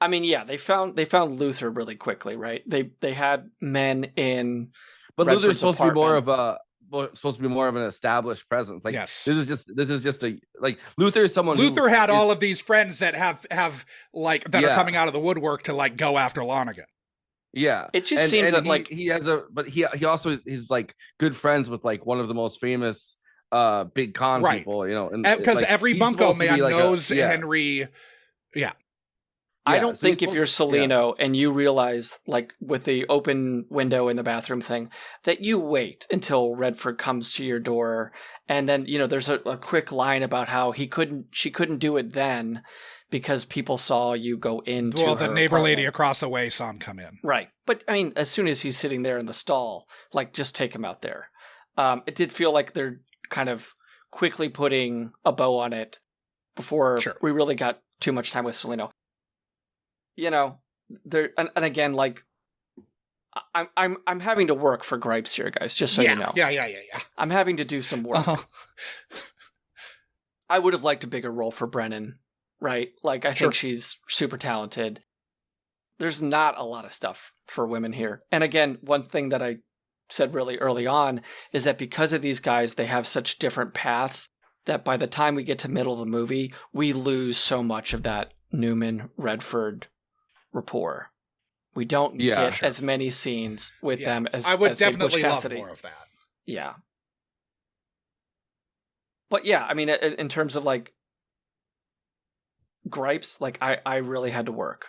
I mean, yeah, they found Luther really quickly, right? They had men in, but Luther's supposed to be more of an established presence. Like yes. this is just a like Luther is someone. Luther had all of these friends that have like that are coming out of the woodwork to like go after Lonigan. Yeah, it just seems that like he has he also is like good friends with like one of the most famous big con right. people, because like, every bunko man like knows Henry. Yeah. I don't think if you're Celino and you realize, like with the open window in the bathroom thing, that you wait until Redford comes to your door, and then there's a quick line about how she couldn't do it then because people saw you go into. Well, the neighbor lady across the way saw him come in. Right, but I mean, as soon as he's sitting there in the stall, like just take him out there. It did feel like they're kind of quickly putting a bow on it before we really got too much time with Celino. There and again, like I'm having to work for gripes here, guys. Just so you know. Yeah. I'm having to do some work. Uh-huh. I would have liked a bigger role for Brennan, right? Like I think she's super talented. There's not a lot of stuff for women here. And again, one thing that I said really early on is that because of these guys, they have such different paths that by the time we get to middle of the movie, we lose so much of that Newman Redford rapport. We don't get as many scenes with them as I would as definitely love more of that. Yeah. But yeah, I mean, in terms of like gripes, like I really had to work,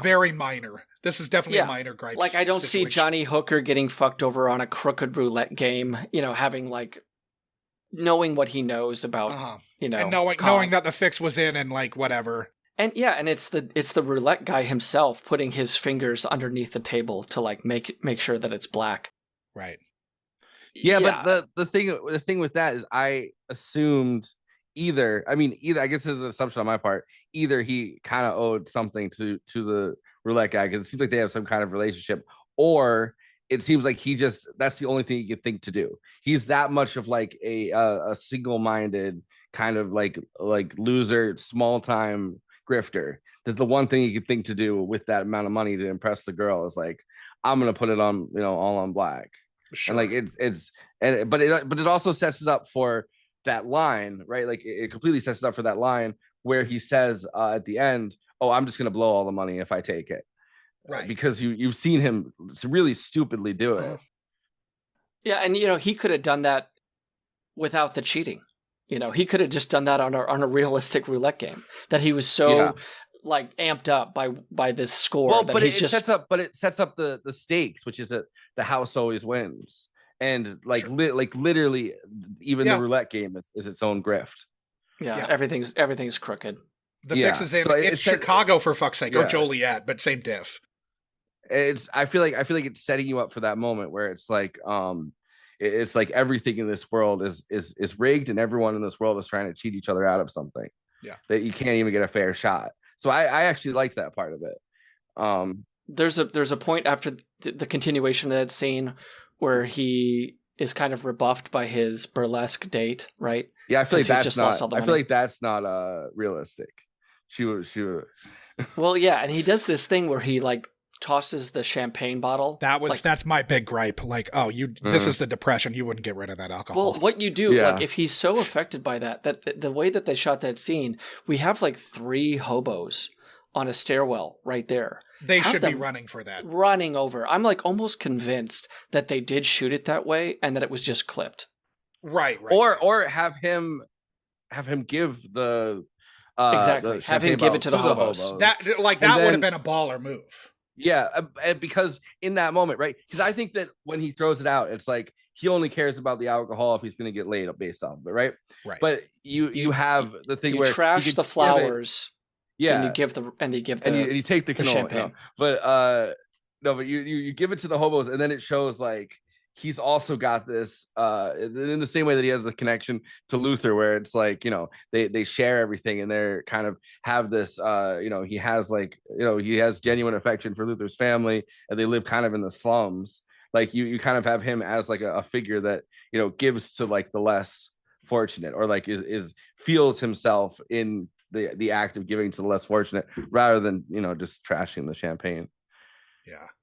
Very minor. This is definitely a minor gripe. Like I don't see Johnny Hooker getting fucked over on a crooked roulette game, having like knowing what he knows about, and knowing that the fix was in and like whatever. And and it's the roulette guy himself putting his fingers underneath the table to like make sure that it's black. Right. Yeah, but the thing with that is I assumed either I guess this is an assumption on my part, either he kind of owed something to the roulette guy because it seems like they have some kind of relationship, or it seems like that's the only thing he could think to do. He's that much of like a single-minded kind of like loser, small time grifter that the one thing he could think to do with that amount of money to impress the girl is like, I'm gonna put it on all on black. Sure. And like but it also sets it up for that line, right? Like it completely sets it up for that line where he says at the end, oh, I'm just gonna blow all the money if I take it, right? Because you've seen him really stupidly do it. Yeah, and he could have done that without the cheating. He could have just done that on a realistic roulette game. That he was so like amped up by this score. Well, that but he's it sets up the stakes, which is that the house always wins, and like literally, even the roulette game is its own grift. Yeah, everything's crooked. The fix is in. So it's Chicago, for fuck's sake, or Joliet, but same diff. I feel like it's setting you up for that moment where it's like it's like everything in this world is rigged, and everyone in this world is trying to cheat each other out of something. Yeah, that you can't even get a fair shot. So I actually like that part of it. There's a point after the continuation of that scene where he is kind of rebuffed by his burlesque date, right? Yeah, I feel like that's not. I feel like that's not realistic. She was. Well, yeah, and he does this thing where he like tosses the champagne bottle. That's my big gripe. Like, this is the depression. You wouldn't get rid of that alcohol. Well, what you do, like, if he's so affected by that the way that they shot that scene, we have like 3 hobos on a stairwell right there. They should be running for that. Running over. I'm like almost convinced that they did shoot it that way and that it was just clipped. Right. Or have him give the exactly. Have him give it to the hobos. That would have been a baller move. Yeah, because in that moment, right? Because I think that when he throws it out, it's like he only cares about the alcohol if he's going to get laid based off of it, right? Right. But you have the thing where trash the flowers. Yeah, and you give and you take the champagne. But you give it to the hobos, and then it shows like he's also got this in the same way that he has the connection to Luther, where it's like they share everything, and they're kind of have this he has he has genuine affection for Luther's family, and they live kind of in the slums. Like you kind of have him as like a figure that gives to like the less fortunate, or like is feels himself in the act of giving to the less fortunate, rather than just trashing the champagne.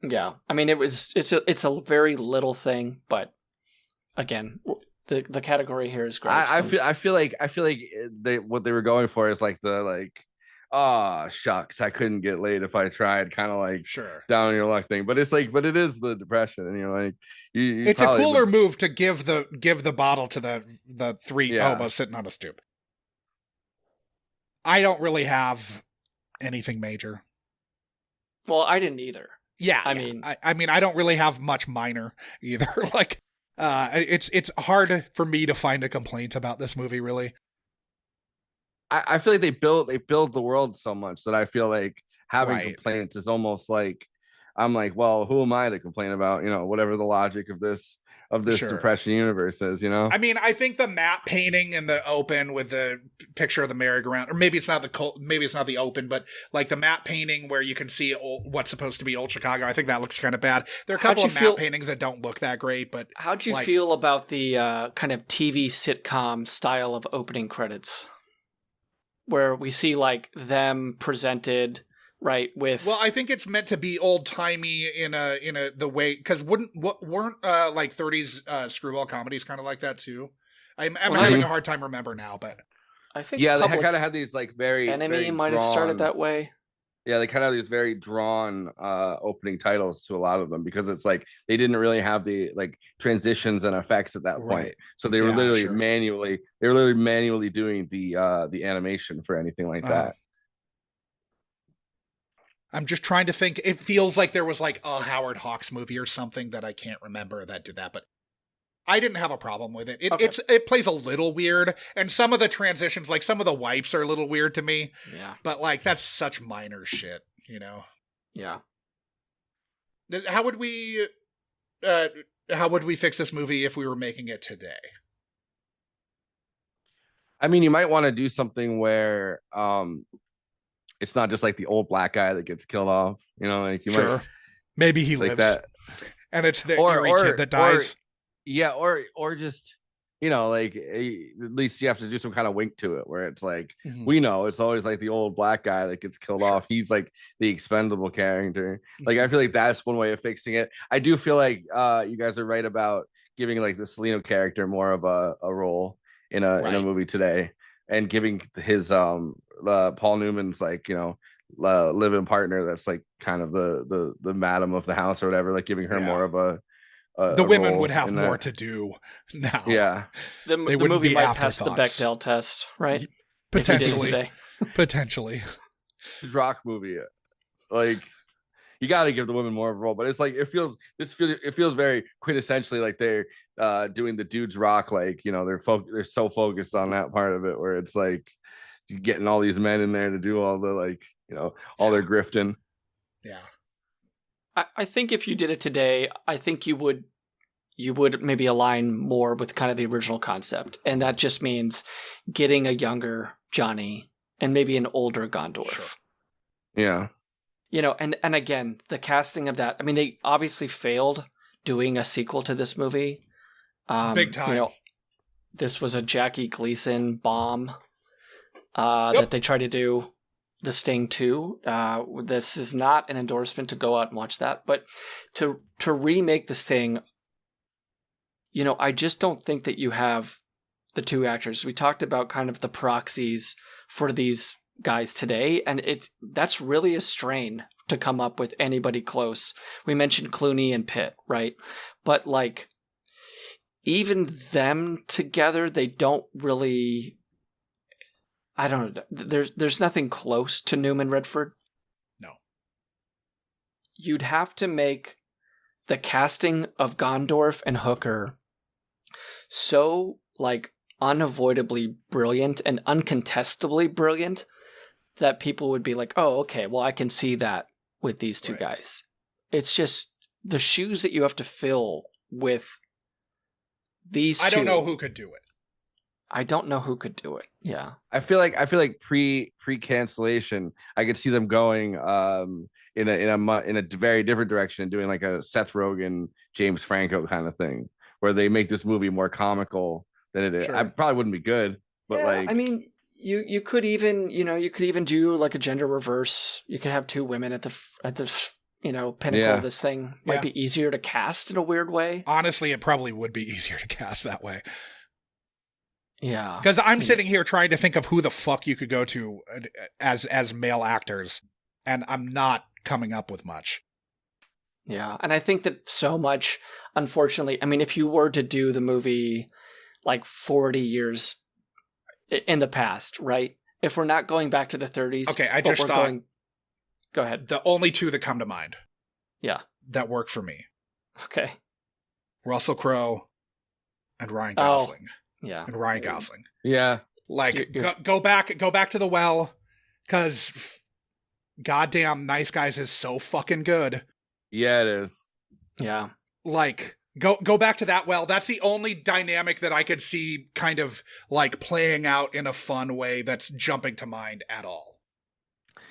Yeah. I mean, it's a very little thing, but again, the category here is great. I feel like what they were going for is like shucks, I couldn't get laid if I tried, kind of like down on your luck thing. But it's like, but it is the depression, and like it's a cooler move to give the bottle to the 3 hobos sitting on a stoop. I don't really have anything major. Well, I didn't either. Yeah, I mean, I don't really have much minor either. Like, it's hard for me to find a complaint about this movie. Really, I feel like they build the world so much that I feel like having complaints is almost like I'm like, well, who am I to complain about? Whatever the logic of this depression universe is. I mean, I think the map painting in the open with the picture of the merry-go-round, or maybe it's not the open, but like the map painting where you can see what's supposed to be old Chicago. I think that looks kind of bad. There are a couple of map paintings that don't look that great, but how'd you feel about the kind of TV sitcom style of opening credits, where we see like them presented? Right, with I think it's meant to be old timey in the way, because weren't like 30s screwball comedies kind of like that too? I'm having a hard time remember now, but I think they kind of had these like very Enemy might have started that way. Yeah, they kind of have these very drawn opening titles to a lot of them, because it's like they didn't really have the like transitions and effects at that point, so they were literally manually doing the animation for anything like that. I'm just trying to think. It feels like there was like a Howard Hawks movie or something that I can't remember that did that, but I didn't have a problem with it. It plays a little weird, and some of the transitions, like some of the wipes, are a little weird to me. Yeah, but like that's such minor shit, Yeah. How would we fix this movie if we were making it today? I mean, you might want to do something where it's not just like the old black guy that gets killed off, like you might maybe he like lives that, and it's the kid that dies. Or just like at least you have to do some kind of wink to it, where it's like we know it's always like the old black guy that gets killed off. He's like the expendable character. Like I feel like that's one way of fixing it. I do feel like you guys are right about giving like the Salino character more of a role in a movie today, and giving his Paul Newman's like live-in partner that's like kind of the madam of the house or whatever, like giving her more of the women role would have in more that. to do now. Yeah, The wouldn't movie be might pass the afterthoughts. Bechdel test, right? Potentially. If you did it today. Potentially. rock movie. Like, you got to give the women more of a role, but it's like it feels very quintessentially like they're doing the dudes rock. Like, you know, they're so focused on that part of it where it's like you're getting all these men in there to do all the, like, you know, all their grifting. Yeah. I think if you did it today, I think you would maybe align more with kind of the original concept, and that just means getting a younger Johnny and maybe an older Gondorf. Sure. Yeah. You know, and again, the casting of that, I mean, they obviously failed doing a sequel to this movie. Big time. You know, this was a Jackie Gleason bomb that they tried to do The Sting 2. This is not an endorsement to go out and watch that, but to remake The Sting, you know, I just don't think that you have the two actors. We talked about kind of the proxies for these guys today, and that's really a strain to come up with anybody close. We mentioned Clooney and Pitt, right? But like, even them together, they don't really, I don't know, there's nothing close to Newman Redford. No. You'd have to make the casting of Gondorf and Hooker so like unavoidably brilliant and uncontestably brilliant that people would be like, oh, okay, well, I can see that with these two guys. It's just the shoes that you have to fill with these two. I don't know who could do it. I don't know who could do it. Yeah. I feel like pre cancellation, I could see them going in a very different direction, doing like a Seth Rogen, James Franco kind of thing, where they make this movie more comical than it is. Sure. I probably wouldn't be good, but like, I mean, you could even, you know, you could even do like a gender reverse. You could have two women at the you know, pinnacle of this thing. Might be easier to cast in a weird way. Honestly, it probably would be easier to cast that way. Yeah. Because I'm sitting here trying to think of who the fuck you could go to as male actors, and I'm not coming up with much. Yeah, and I think that so much, unfortunately, I mean, if you were to do the movie like 40 years in the past, right? If we're not going back to the 30s. Okay, I just thought. Go ahead. The only two that come to mind. Yeah. That work for me. Okay. Russell Crowe and Ryan Gosling. Yeah. And Ryan Gosling. yeah, Like, go back to the well, because goddamn Nice Guys is so fucking good. yeah, it is. Yeah. Like, go back to that well. That's the only dynamic that I could see kind of like playing out in a fun way that's jumping to mind at all.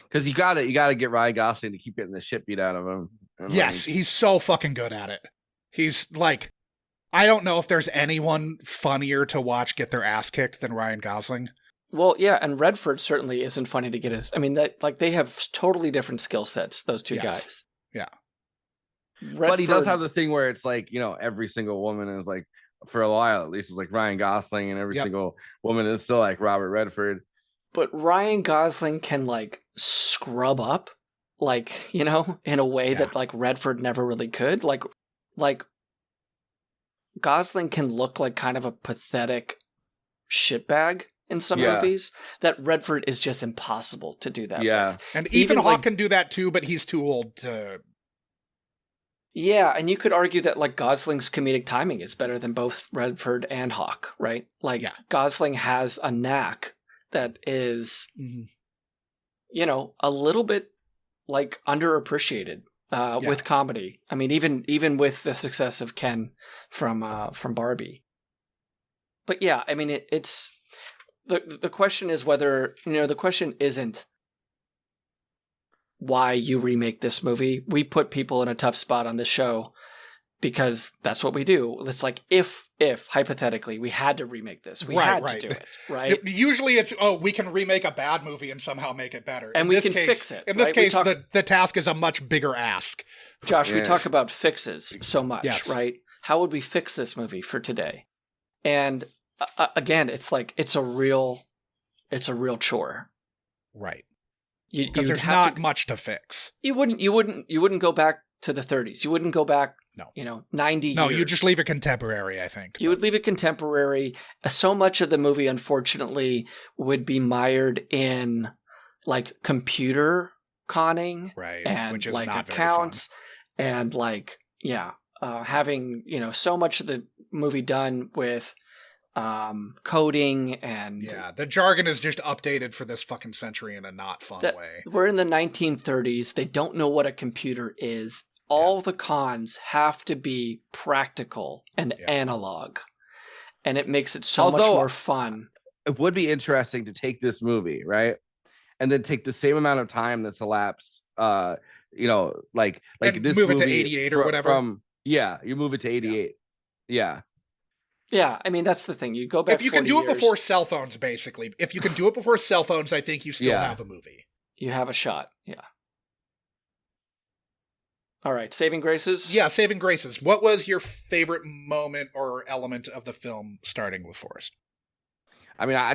Because you gotta get Ryan Gosling to keep getting the shit beat out of him. And Yes, he's so fucking good at it. He's like, I don't know if there's anyone funnier to watch get their ass kicked than Ryan Gosling. Well, yeah, and Redford certainly isn't funny to get his. I mean, that like they have totally different skill sets. Those two guys. Yeah. But he does have the thing where it's like, you know, every single woman is like, for a while at least, it was like Ryan Gosling, and every single woman is still like Robert Redford. But Ryan Gosling can like scrub up, like, you know, in a way that like Redford never really could. Like Gosling can look like kind of a pathetic shitbag in some movies that Redford is just impossible to do that with. And Ethan Hawke can do that too, but he's too old to... Yeah, and you could argue that like Gosling's comedic timing is better than both Redford and Hawke, right? Like Gosling has a knack that is, you know, a little bit like underappreciated with comedy. I mean, even with the success of Ken from Barbie. But yeah, I mean, it's the question is whether, you know, the question isn't why you remake this movie. We put people in a tough spot on this show because that's what we do. It's like if hypothetically we had to remake this, we had to do it, right? Usually it's, we can remake a bad movie and somehow make it better. And we can fix it. In this case, the task is a much bigger ask. Josh, we talk about fixes so much, right? How would we fix this movie for today? And again, it's like, it's a real chore. Right. Because there's not much to fix. You wouldn't go back to the 30s. You wouldn't go back No. 90 No, years. you just leave it contemporary, I think. You would leave it contemporary. So much of the movie, unfortunately, would be mired in like computer conning, right, and which is like not accounts, and like having so much of the movie done with coding and the jargon is just updated for this fucking century in a not fun way. We're in the 1930s. They don't know what a computer is. All the cons have to be practical and analog, and it makes it so much more fun. It would be interesting to take this movie, right, and then take the same amount of time that's elapsed, like and this move movie it to 88 or whatever. You move it to 88. Yeah. I mean, that's the thing. You go back. If you can do it before cell phones, basically. If you can do it before cell phones, I think you still have a movie. You have a shot. Yeah. All right, Saving Graces? Yeah, Saving Graces. What was your favorite moment or element of the film, starting with Forrest? I mean, I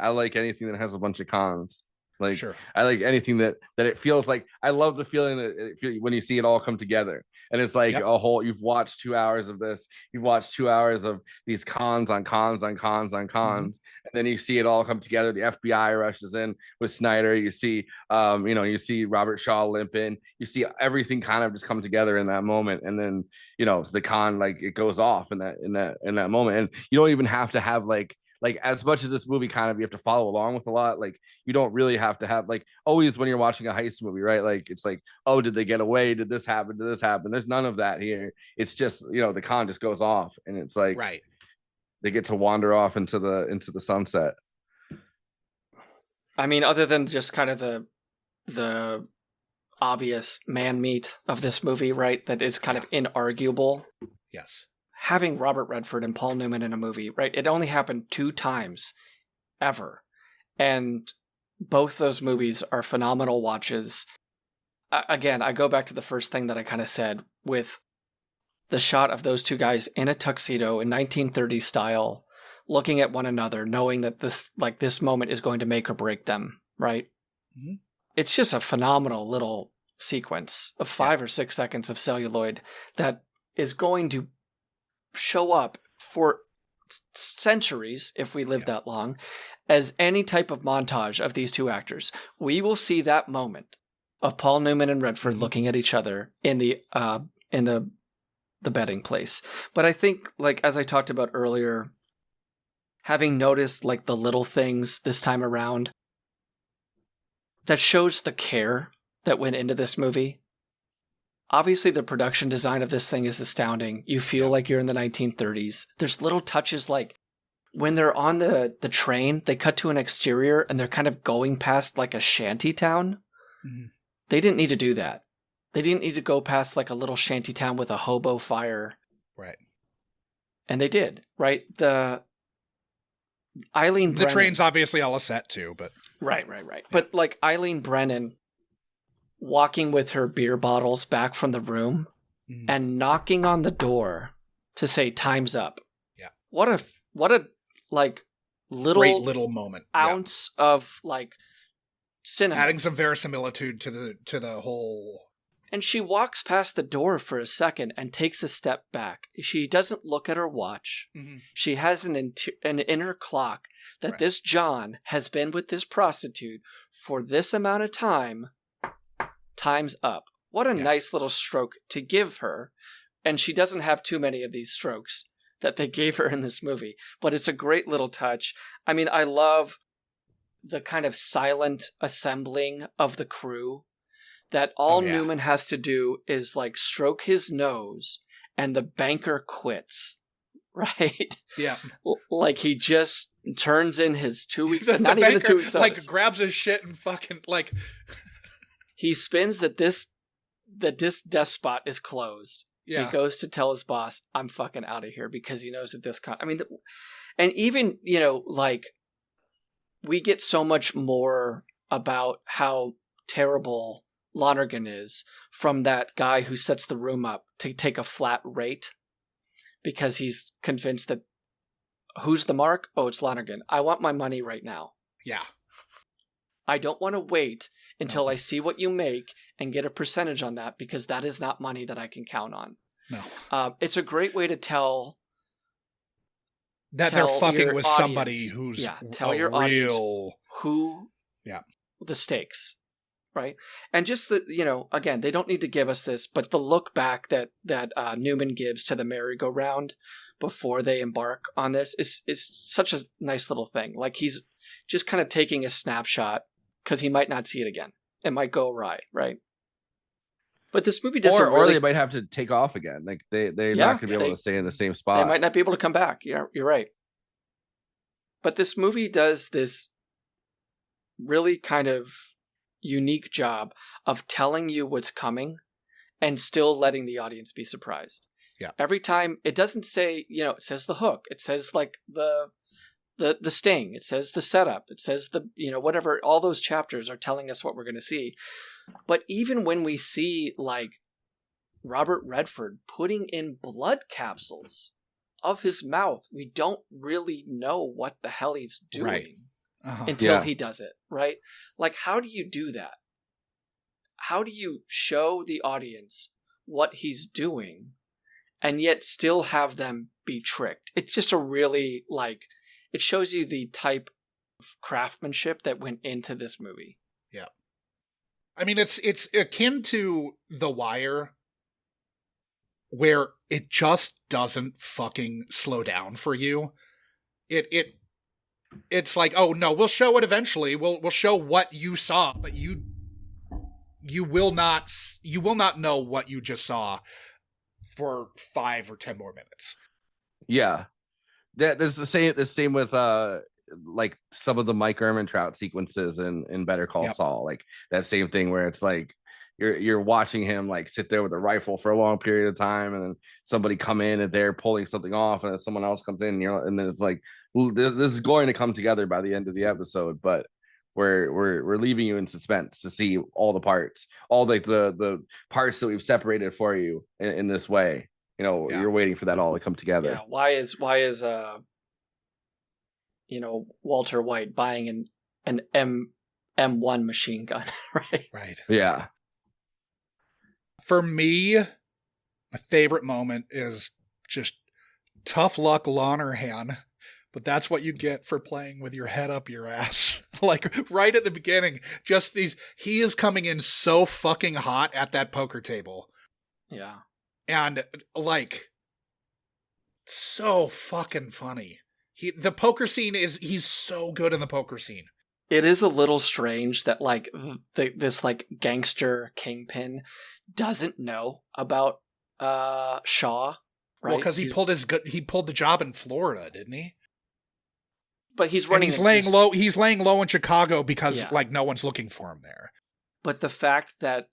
like anything that has a bunch of cons. Like, sure. I like anything that it feels like. I love the feeling that when you see it all come together, and it's like a whole. You've watched 2 hours of this. You've watched 2 hours of these cons on cons on cons on cons, and then you see it all come together. The FBI rushes in with Snyder. You see, you see Robert Shaw limp in. You see everything kind of just come together in that moment, and then the con it goes off in that moment, and you don't even have to have like as much as this movie kind of you have to follow along with a lot, you don't really have to have always when you're watching a heist movie, right? It's oh, did they get away? Did this happen? Did this happen? There's none of that here. It's just the con just goes off, and it's right. They get to wander off into the sunset. I mean, other than just kind of the obvious man meat of this movie, right? That is kind of inarguable. Yes. Having Robert Redford and Paul Newman in a movie, right? It only happened 2 times ever. And both those movies are phenomenal watches. Again, I go back to the first thing that I kind of said with the shot of those 2 guys in a tuxedo in 1930s style, looking at one another, knowing that this moment is going to make or break them, right? Mm-hmm. It's just a phenomenal little sequence of 5 or 6 seconds of celluloid that is going to show up for centuries, if we live that long, as any type of montage of these 2 actors. We will see that moment of Paul Newman and Redford looking at each other in the betting place. But I think, as I talked about earlier, having noticed the little things this time around, that shows the care that went into this movie. Obviously, the production design of this thing is astounding. You feel like you're in the 1930s. There's little touches when they're on the train, they cut to an exterior and they're kind of going past a shanty town. Mm-hmm. They didn't need to do that. They didn't need to go past a little shanty town with a hobo fire. Right. And they did, right? The train's obviously all a set too, but... Right. But Eileen Brennan walking with her beer bottles back from the room and knocking on the door to say time's up. Yeah. What a little great little moment. Ounce of cinema. Adding some verisimilitude to the whole. And she walks past the door for a second and takes a step back. She doesn't look at her watch. Mm-hmm. She has an inner clock that this John has been with this prostitute for this amount of time. Time's up. What a nice little stroke to give her. And she doesn't have too many of these strokes that they gave her in this movie. But it's a great little touch. I mean, I love the kind of silent assembling of the crew that all Newman has to do is stroke his nose and the banker quits. Right? Yeah. He just turns in his 2 weeks. Not even 2 weeks. Grabs his shit and fucking He spins that this death spot is closed. Yeah. He goes to tell his boss, I'm fucking out of here, because he knows that and even, we get so much more about how terrible Lonergan is from that guy who sets the room up to take a flat rate because he's convinced that who's the mark? Oh, it's Lonergan. I want my money right now. Yeah. I don't want to wait until I see what you make and get a percentage on that, because that is not money that I can count on. No. It's a great way to tell that they're fucking your with audience, somebody who's tell your audience who the stakes, right? And just again, they don't need to give us this, but the look back that Newman gives to the merry-go-round before they embark on this is such a nice little thing. Like, he's just kind of taking a snapshot because he might not see it again. It might go awry, right? But this movie doesn't or they might have to take off again. Like they're not going to be able to stay in the same spot. They might not be able to come back. You're right. But this movie does this really kind of unique job of telling you what's coming and still letting the audience be surprised. Yeah. Every time, it doesn't say, it says the hook. It says like the sting. It says the setup. It says the, whatever. All those chapters are telling us what we're going to see. But even when we see like Robert Redford putting in blood capsules of his mouth, we don't really know what the hell he's doing until he does it, right? Like, how do you do that? How do you show the audience what he's doing and yet still have them be tricked? It's just a really, it shows you the type of craftsmanship that went into this movie. Yeah. I mean, it's akin to The Wire, where it just doesn't fucking slow down for you. It's like, oh no, we'll show it eventually. We'll show what you saw, but you will not know what you just saw for 5 or 10 more minutes. Yeah. That's the same with like some of the Mike Ehrmantraut sequences in Better Call Saul. Like that same thing where it's like you're watching him like sit there with a rifle for a long period of time, and then somebody come in and they're pulling something off, and then someone else comes in, and then it's like, this is going to come together by the end of the episode, but we're leaving you in suspense to see all the parts, all the parts that we've separated for you in this way. You're waiting for that all to come together. Yeah. Why is Walter White buying an M1 machine gun, right? Right. Yeah. For me, my favorite moment is just tough luck, Lonergan. But that's what you get for playing with your head up your ass. Like right at the beginning, he is coming in so fucking hot at that poker table. Yeah. And like, so fucking funny. The poker scene he's so good in the poker scene. It is a little strange that like this like gangster kingpin doesn't know about Shaw, right? Well, because he pulled the job in Florida, didn't he? But he's running. And he's laying low in Chicago because like no one's looking for him there. But the fact that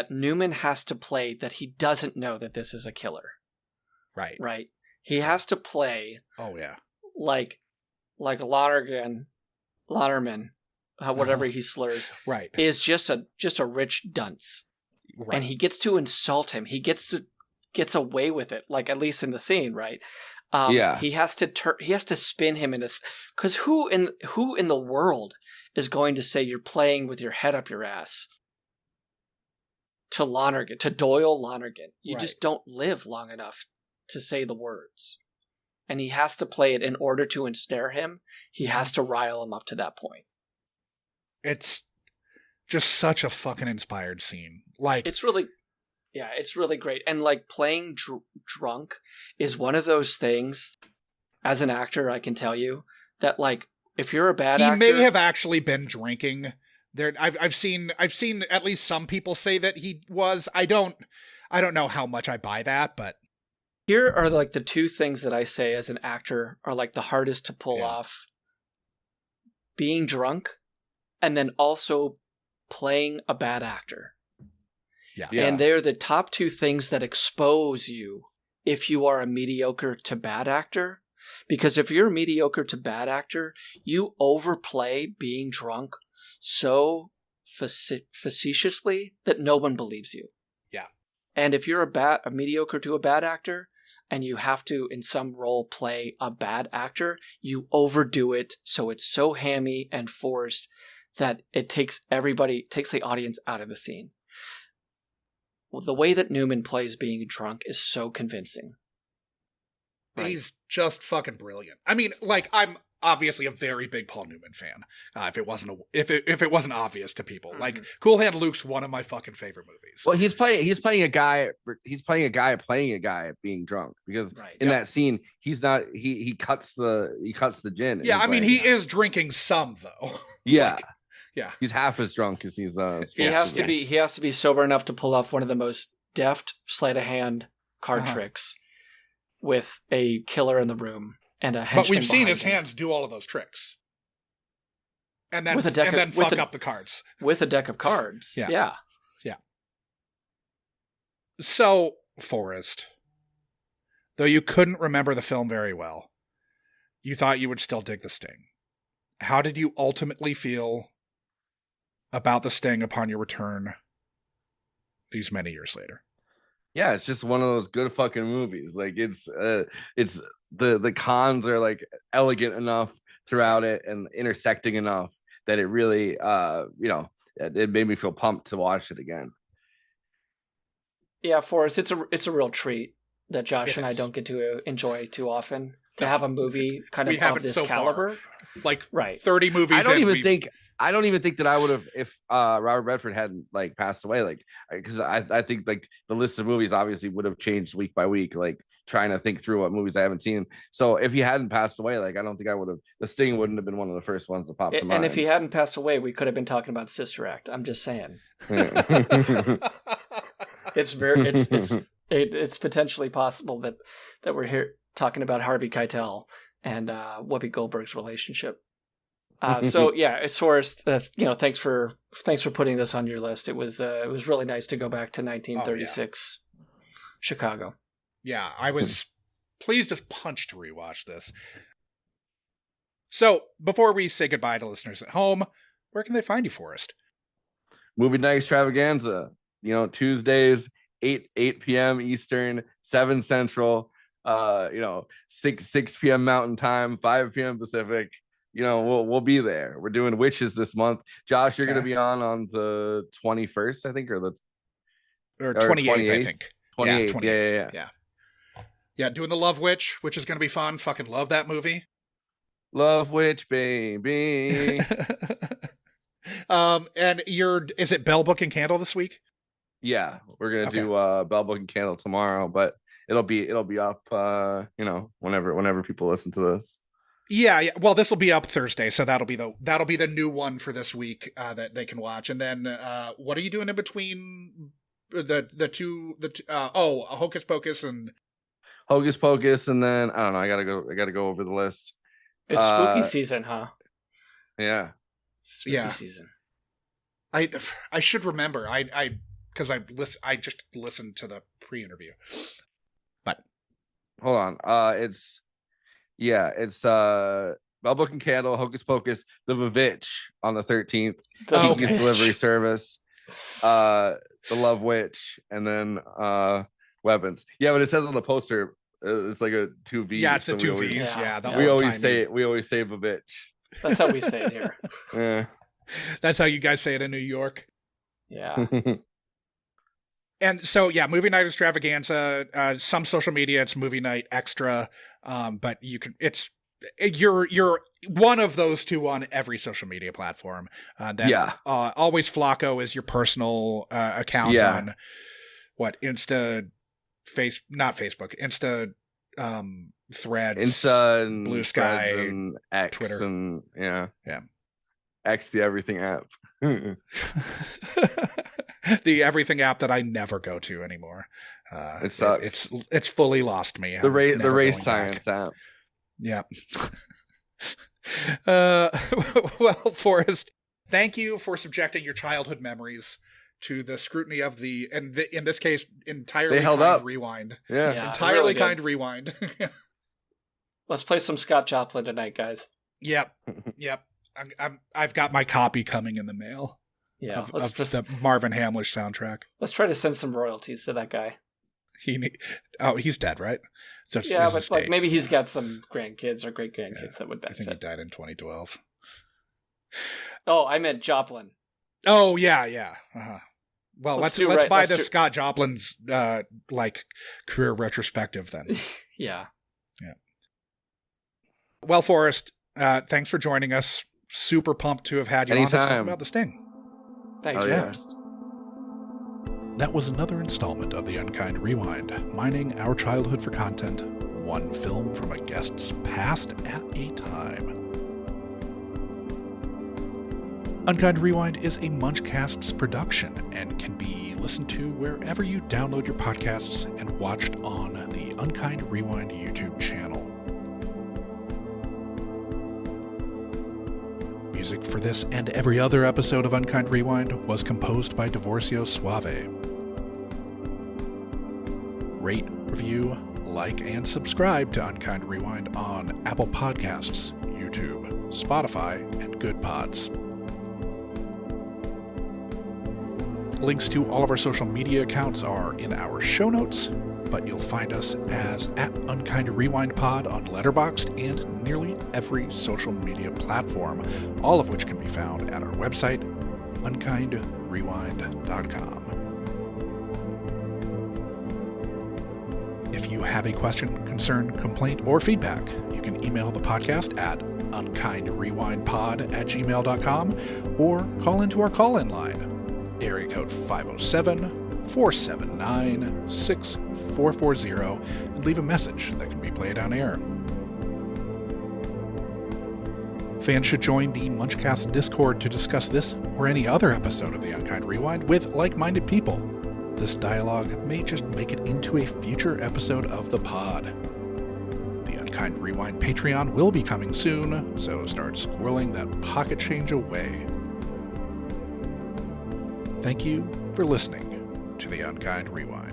Newman has to play that he doesn't know that this is a killer, right? He has to play. Oh yeah. Like Lonergan, whatever he slurs, right, is just a rich dunce, right. And he gets to insult him. He gets away with it, like at least in the scene, right? He has to spin him into, because who in the world is going to say you're playing with your head up your ass to Lonergan, to Doyle Lonergan? You just don't live long enough to say the words. And he has to play it in order to ensnare him. He has to rile him up to that point. It's just such a fucking inspired scene. Like it's really great. And like playing drunk is one of those things. As an actor, I can tell you that like if you're a bad actor, he may have actually been drinking. There, I've seen at least some people say that he was. I don't know how much I buy that, but. Here are like the two things that I say as an actor are like the hardest to pull off. Being drunk and then also playing a bad actor. Yeah. And they're the top two things that expose you if you are a mediocre to bad actor. Because if you're a mediocre to bad actor, you overplay being drunk so facetiously that no one believes you. Yeah. And if you're a mediocre to a bad actor, and you have to, in some role, play a bad actor, you overdo it so it's so hammy and forced that it takes the audience out of the scene. the way that Newman plays being drunk is so convincing. Right. He's just fucking brilliant. I mean, like, I'm obviously a very big Paul Newman fan. If it wasn't obvious to people, like Cool Hand Luke's one of my fucking favorite movies. Well, he's playing a guy playing a guy being drunk, because in that scene he cuts the gin. Yeah, I mean, he is drinking some though. Yeah. Like, yeah, he's half as drunk as he's. He has to be sober enough to pull off one of the most deft sleight of hand card tricks with a killer in the room and a henchman. But we've seen his him. hands do all of those tricks, and then fuck up the cards with a deck of cards. Yeah. So, Forrest, though you couldn't remember the film very well, you thought you would still dig The Sting. How did you ultimately feel about The Sting upon your return these many years later? Yeah, it's just one of those good fucking movies. Like, it's the cons are like elegant enough throughout it and intersecting enough that it really it made me feel pumped to watch it again. Yeah, Forrest, it's a real treat that Josh and I don't get to enjoy too often. To have a movie kind of this caliber. Like 30 movies. I don't even think that I would have if Robert Redford hadn't like passed away. Like, because I think like the list of movies obviously would have changed week by week. Like, trying to think through what movies I haven't seen. So if he hadn't passed away, like, I don't think I would have. The Sting wouldn't have been one of the first ones to pop to mind. And if he hadn't passed away, we could have been talking about Sister Act. I'm just saying. It's potentially possible that we're here talking about Harvey Keitel and Whoopi Goldberg's relationship. So yeah, it's Forrest. Thanks for putting this on your list. It was really nice to go back to 1936 Chicago. Yeah, I was pleased as punch to rewatch this. So before we say goodbye to listeners at home, where can they find you, Forrest? Movie Night Extravaganza. Tuesdays 8 p.m. Eastern, 7 Central. 6 p.m. Mountain Time, 5 p.m. Pacific. We'll be there. We're doing Witches this month. Josh, you're going to be on the 21st, I think, or 28th, I think. 28th. Yeah. Yeah, doing the Love Witch, which is going to be fun. Fucking love that movie. Love Witch, baby. And is it Bell Book and Candle this week? Yeah, we're going to do Bell Book and Candle tomorrow, but it'll be up, whenever people listen to this. Yeah. Well, this will be up Thursday, so that'll be the new one for this week that they can watch. And then, what are you doing in between the two? Hocus Pocus and then I don't know. I gotta go over the list. It's spooky season, huh? Yeah. Spooky season. I should remember. I just listened to the pre-interview. But hold on. It's Bell Book and Candle, Hocus Pocus, the Vivitch on the 13th, Kiki's Delivery Service, the Love Witch, and then Weapons. Yeah, but it says on the poster it's like a 2 V's. Yeah, it's a 2 V's. We always say Vivitch. That's how we say it here. Yeah. That's how you guys say it in New York. Yeah. And so, Movie Night Extravaganza, some social media, it's Movie Night Extra. But you're one of those two on every social media platform. Always Flacco is your personal account on what? Insta, not Facebook, Insta, Threads, Insta, and Blue Sky, and X, Twitter, and X, the everything app. The everything app that I never go to anymore. It sucks. It's fully lost me. The race science app. Yeah. Well, Forrest, thank you for subjecting your childhood memories to the scrutiny of in this case, entirely kind up. rewind. Yeah. Entirely really kind rewind. Let's play some Scott Joplin tonight, guys. Yep. I've got my copy coming in the mail. Yeah, of the Marvin Hamlish soundtrack. Let's try to send some royalties to that guy. He's dead, right? So but like maybe he's got some grandkids or great grandkids that would benefit. I think he died in 2012. Oh, I meant Joplin. Oh yeah. Well, let's do right- buy let's the do- Scott Joplin's like career retrospective then. Yeah. Well, Forrest, thanks for joining us. Super pumped to have had you on to talk Anytime. about The Sting. Thanks, Oh, yeah. Forrest. That was another installment of The Unkind Rewind, mining our childhood for content, one film from a guest's past at a time. Unkind Rewind is a Munchcasts production and can be listened to wherever you download your podcasts and watched on the Unkind Rewind YouTube channel. Music for this and every other episode of Unkind Rewind was composed by Divorcio Suave. Rate, review, like, and subscribe to Unkind Rewind on Apple Podcasts, YouTube, Spotify, and Good Pods. Links to all of our social media accounts are in our show notes, but you'll find us as at Unkind Rewind Pod on Letterboxd and nearly every social media platform, all of which can be found at our website, unkindrewind.com. If you have a question, concern, complaint, or feedback, you can email the podcast at unkindrewindpod@gmail.com or call into our call-in line, area code 507-479-6440, and leave a message that can be played on air. Fans should join the Munchcast Discord to discuss this or any other episode of the Unkind Rewind with like-minded people. This dialogue may just make it into a future episode of the pod. The Unkind Rewind Patreon will be coming soon, so start squirreling that pocket change away. Thank you for listening to the Unkind Rewind.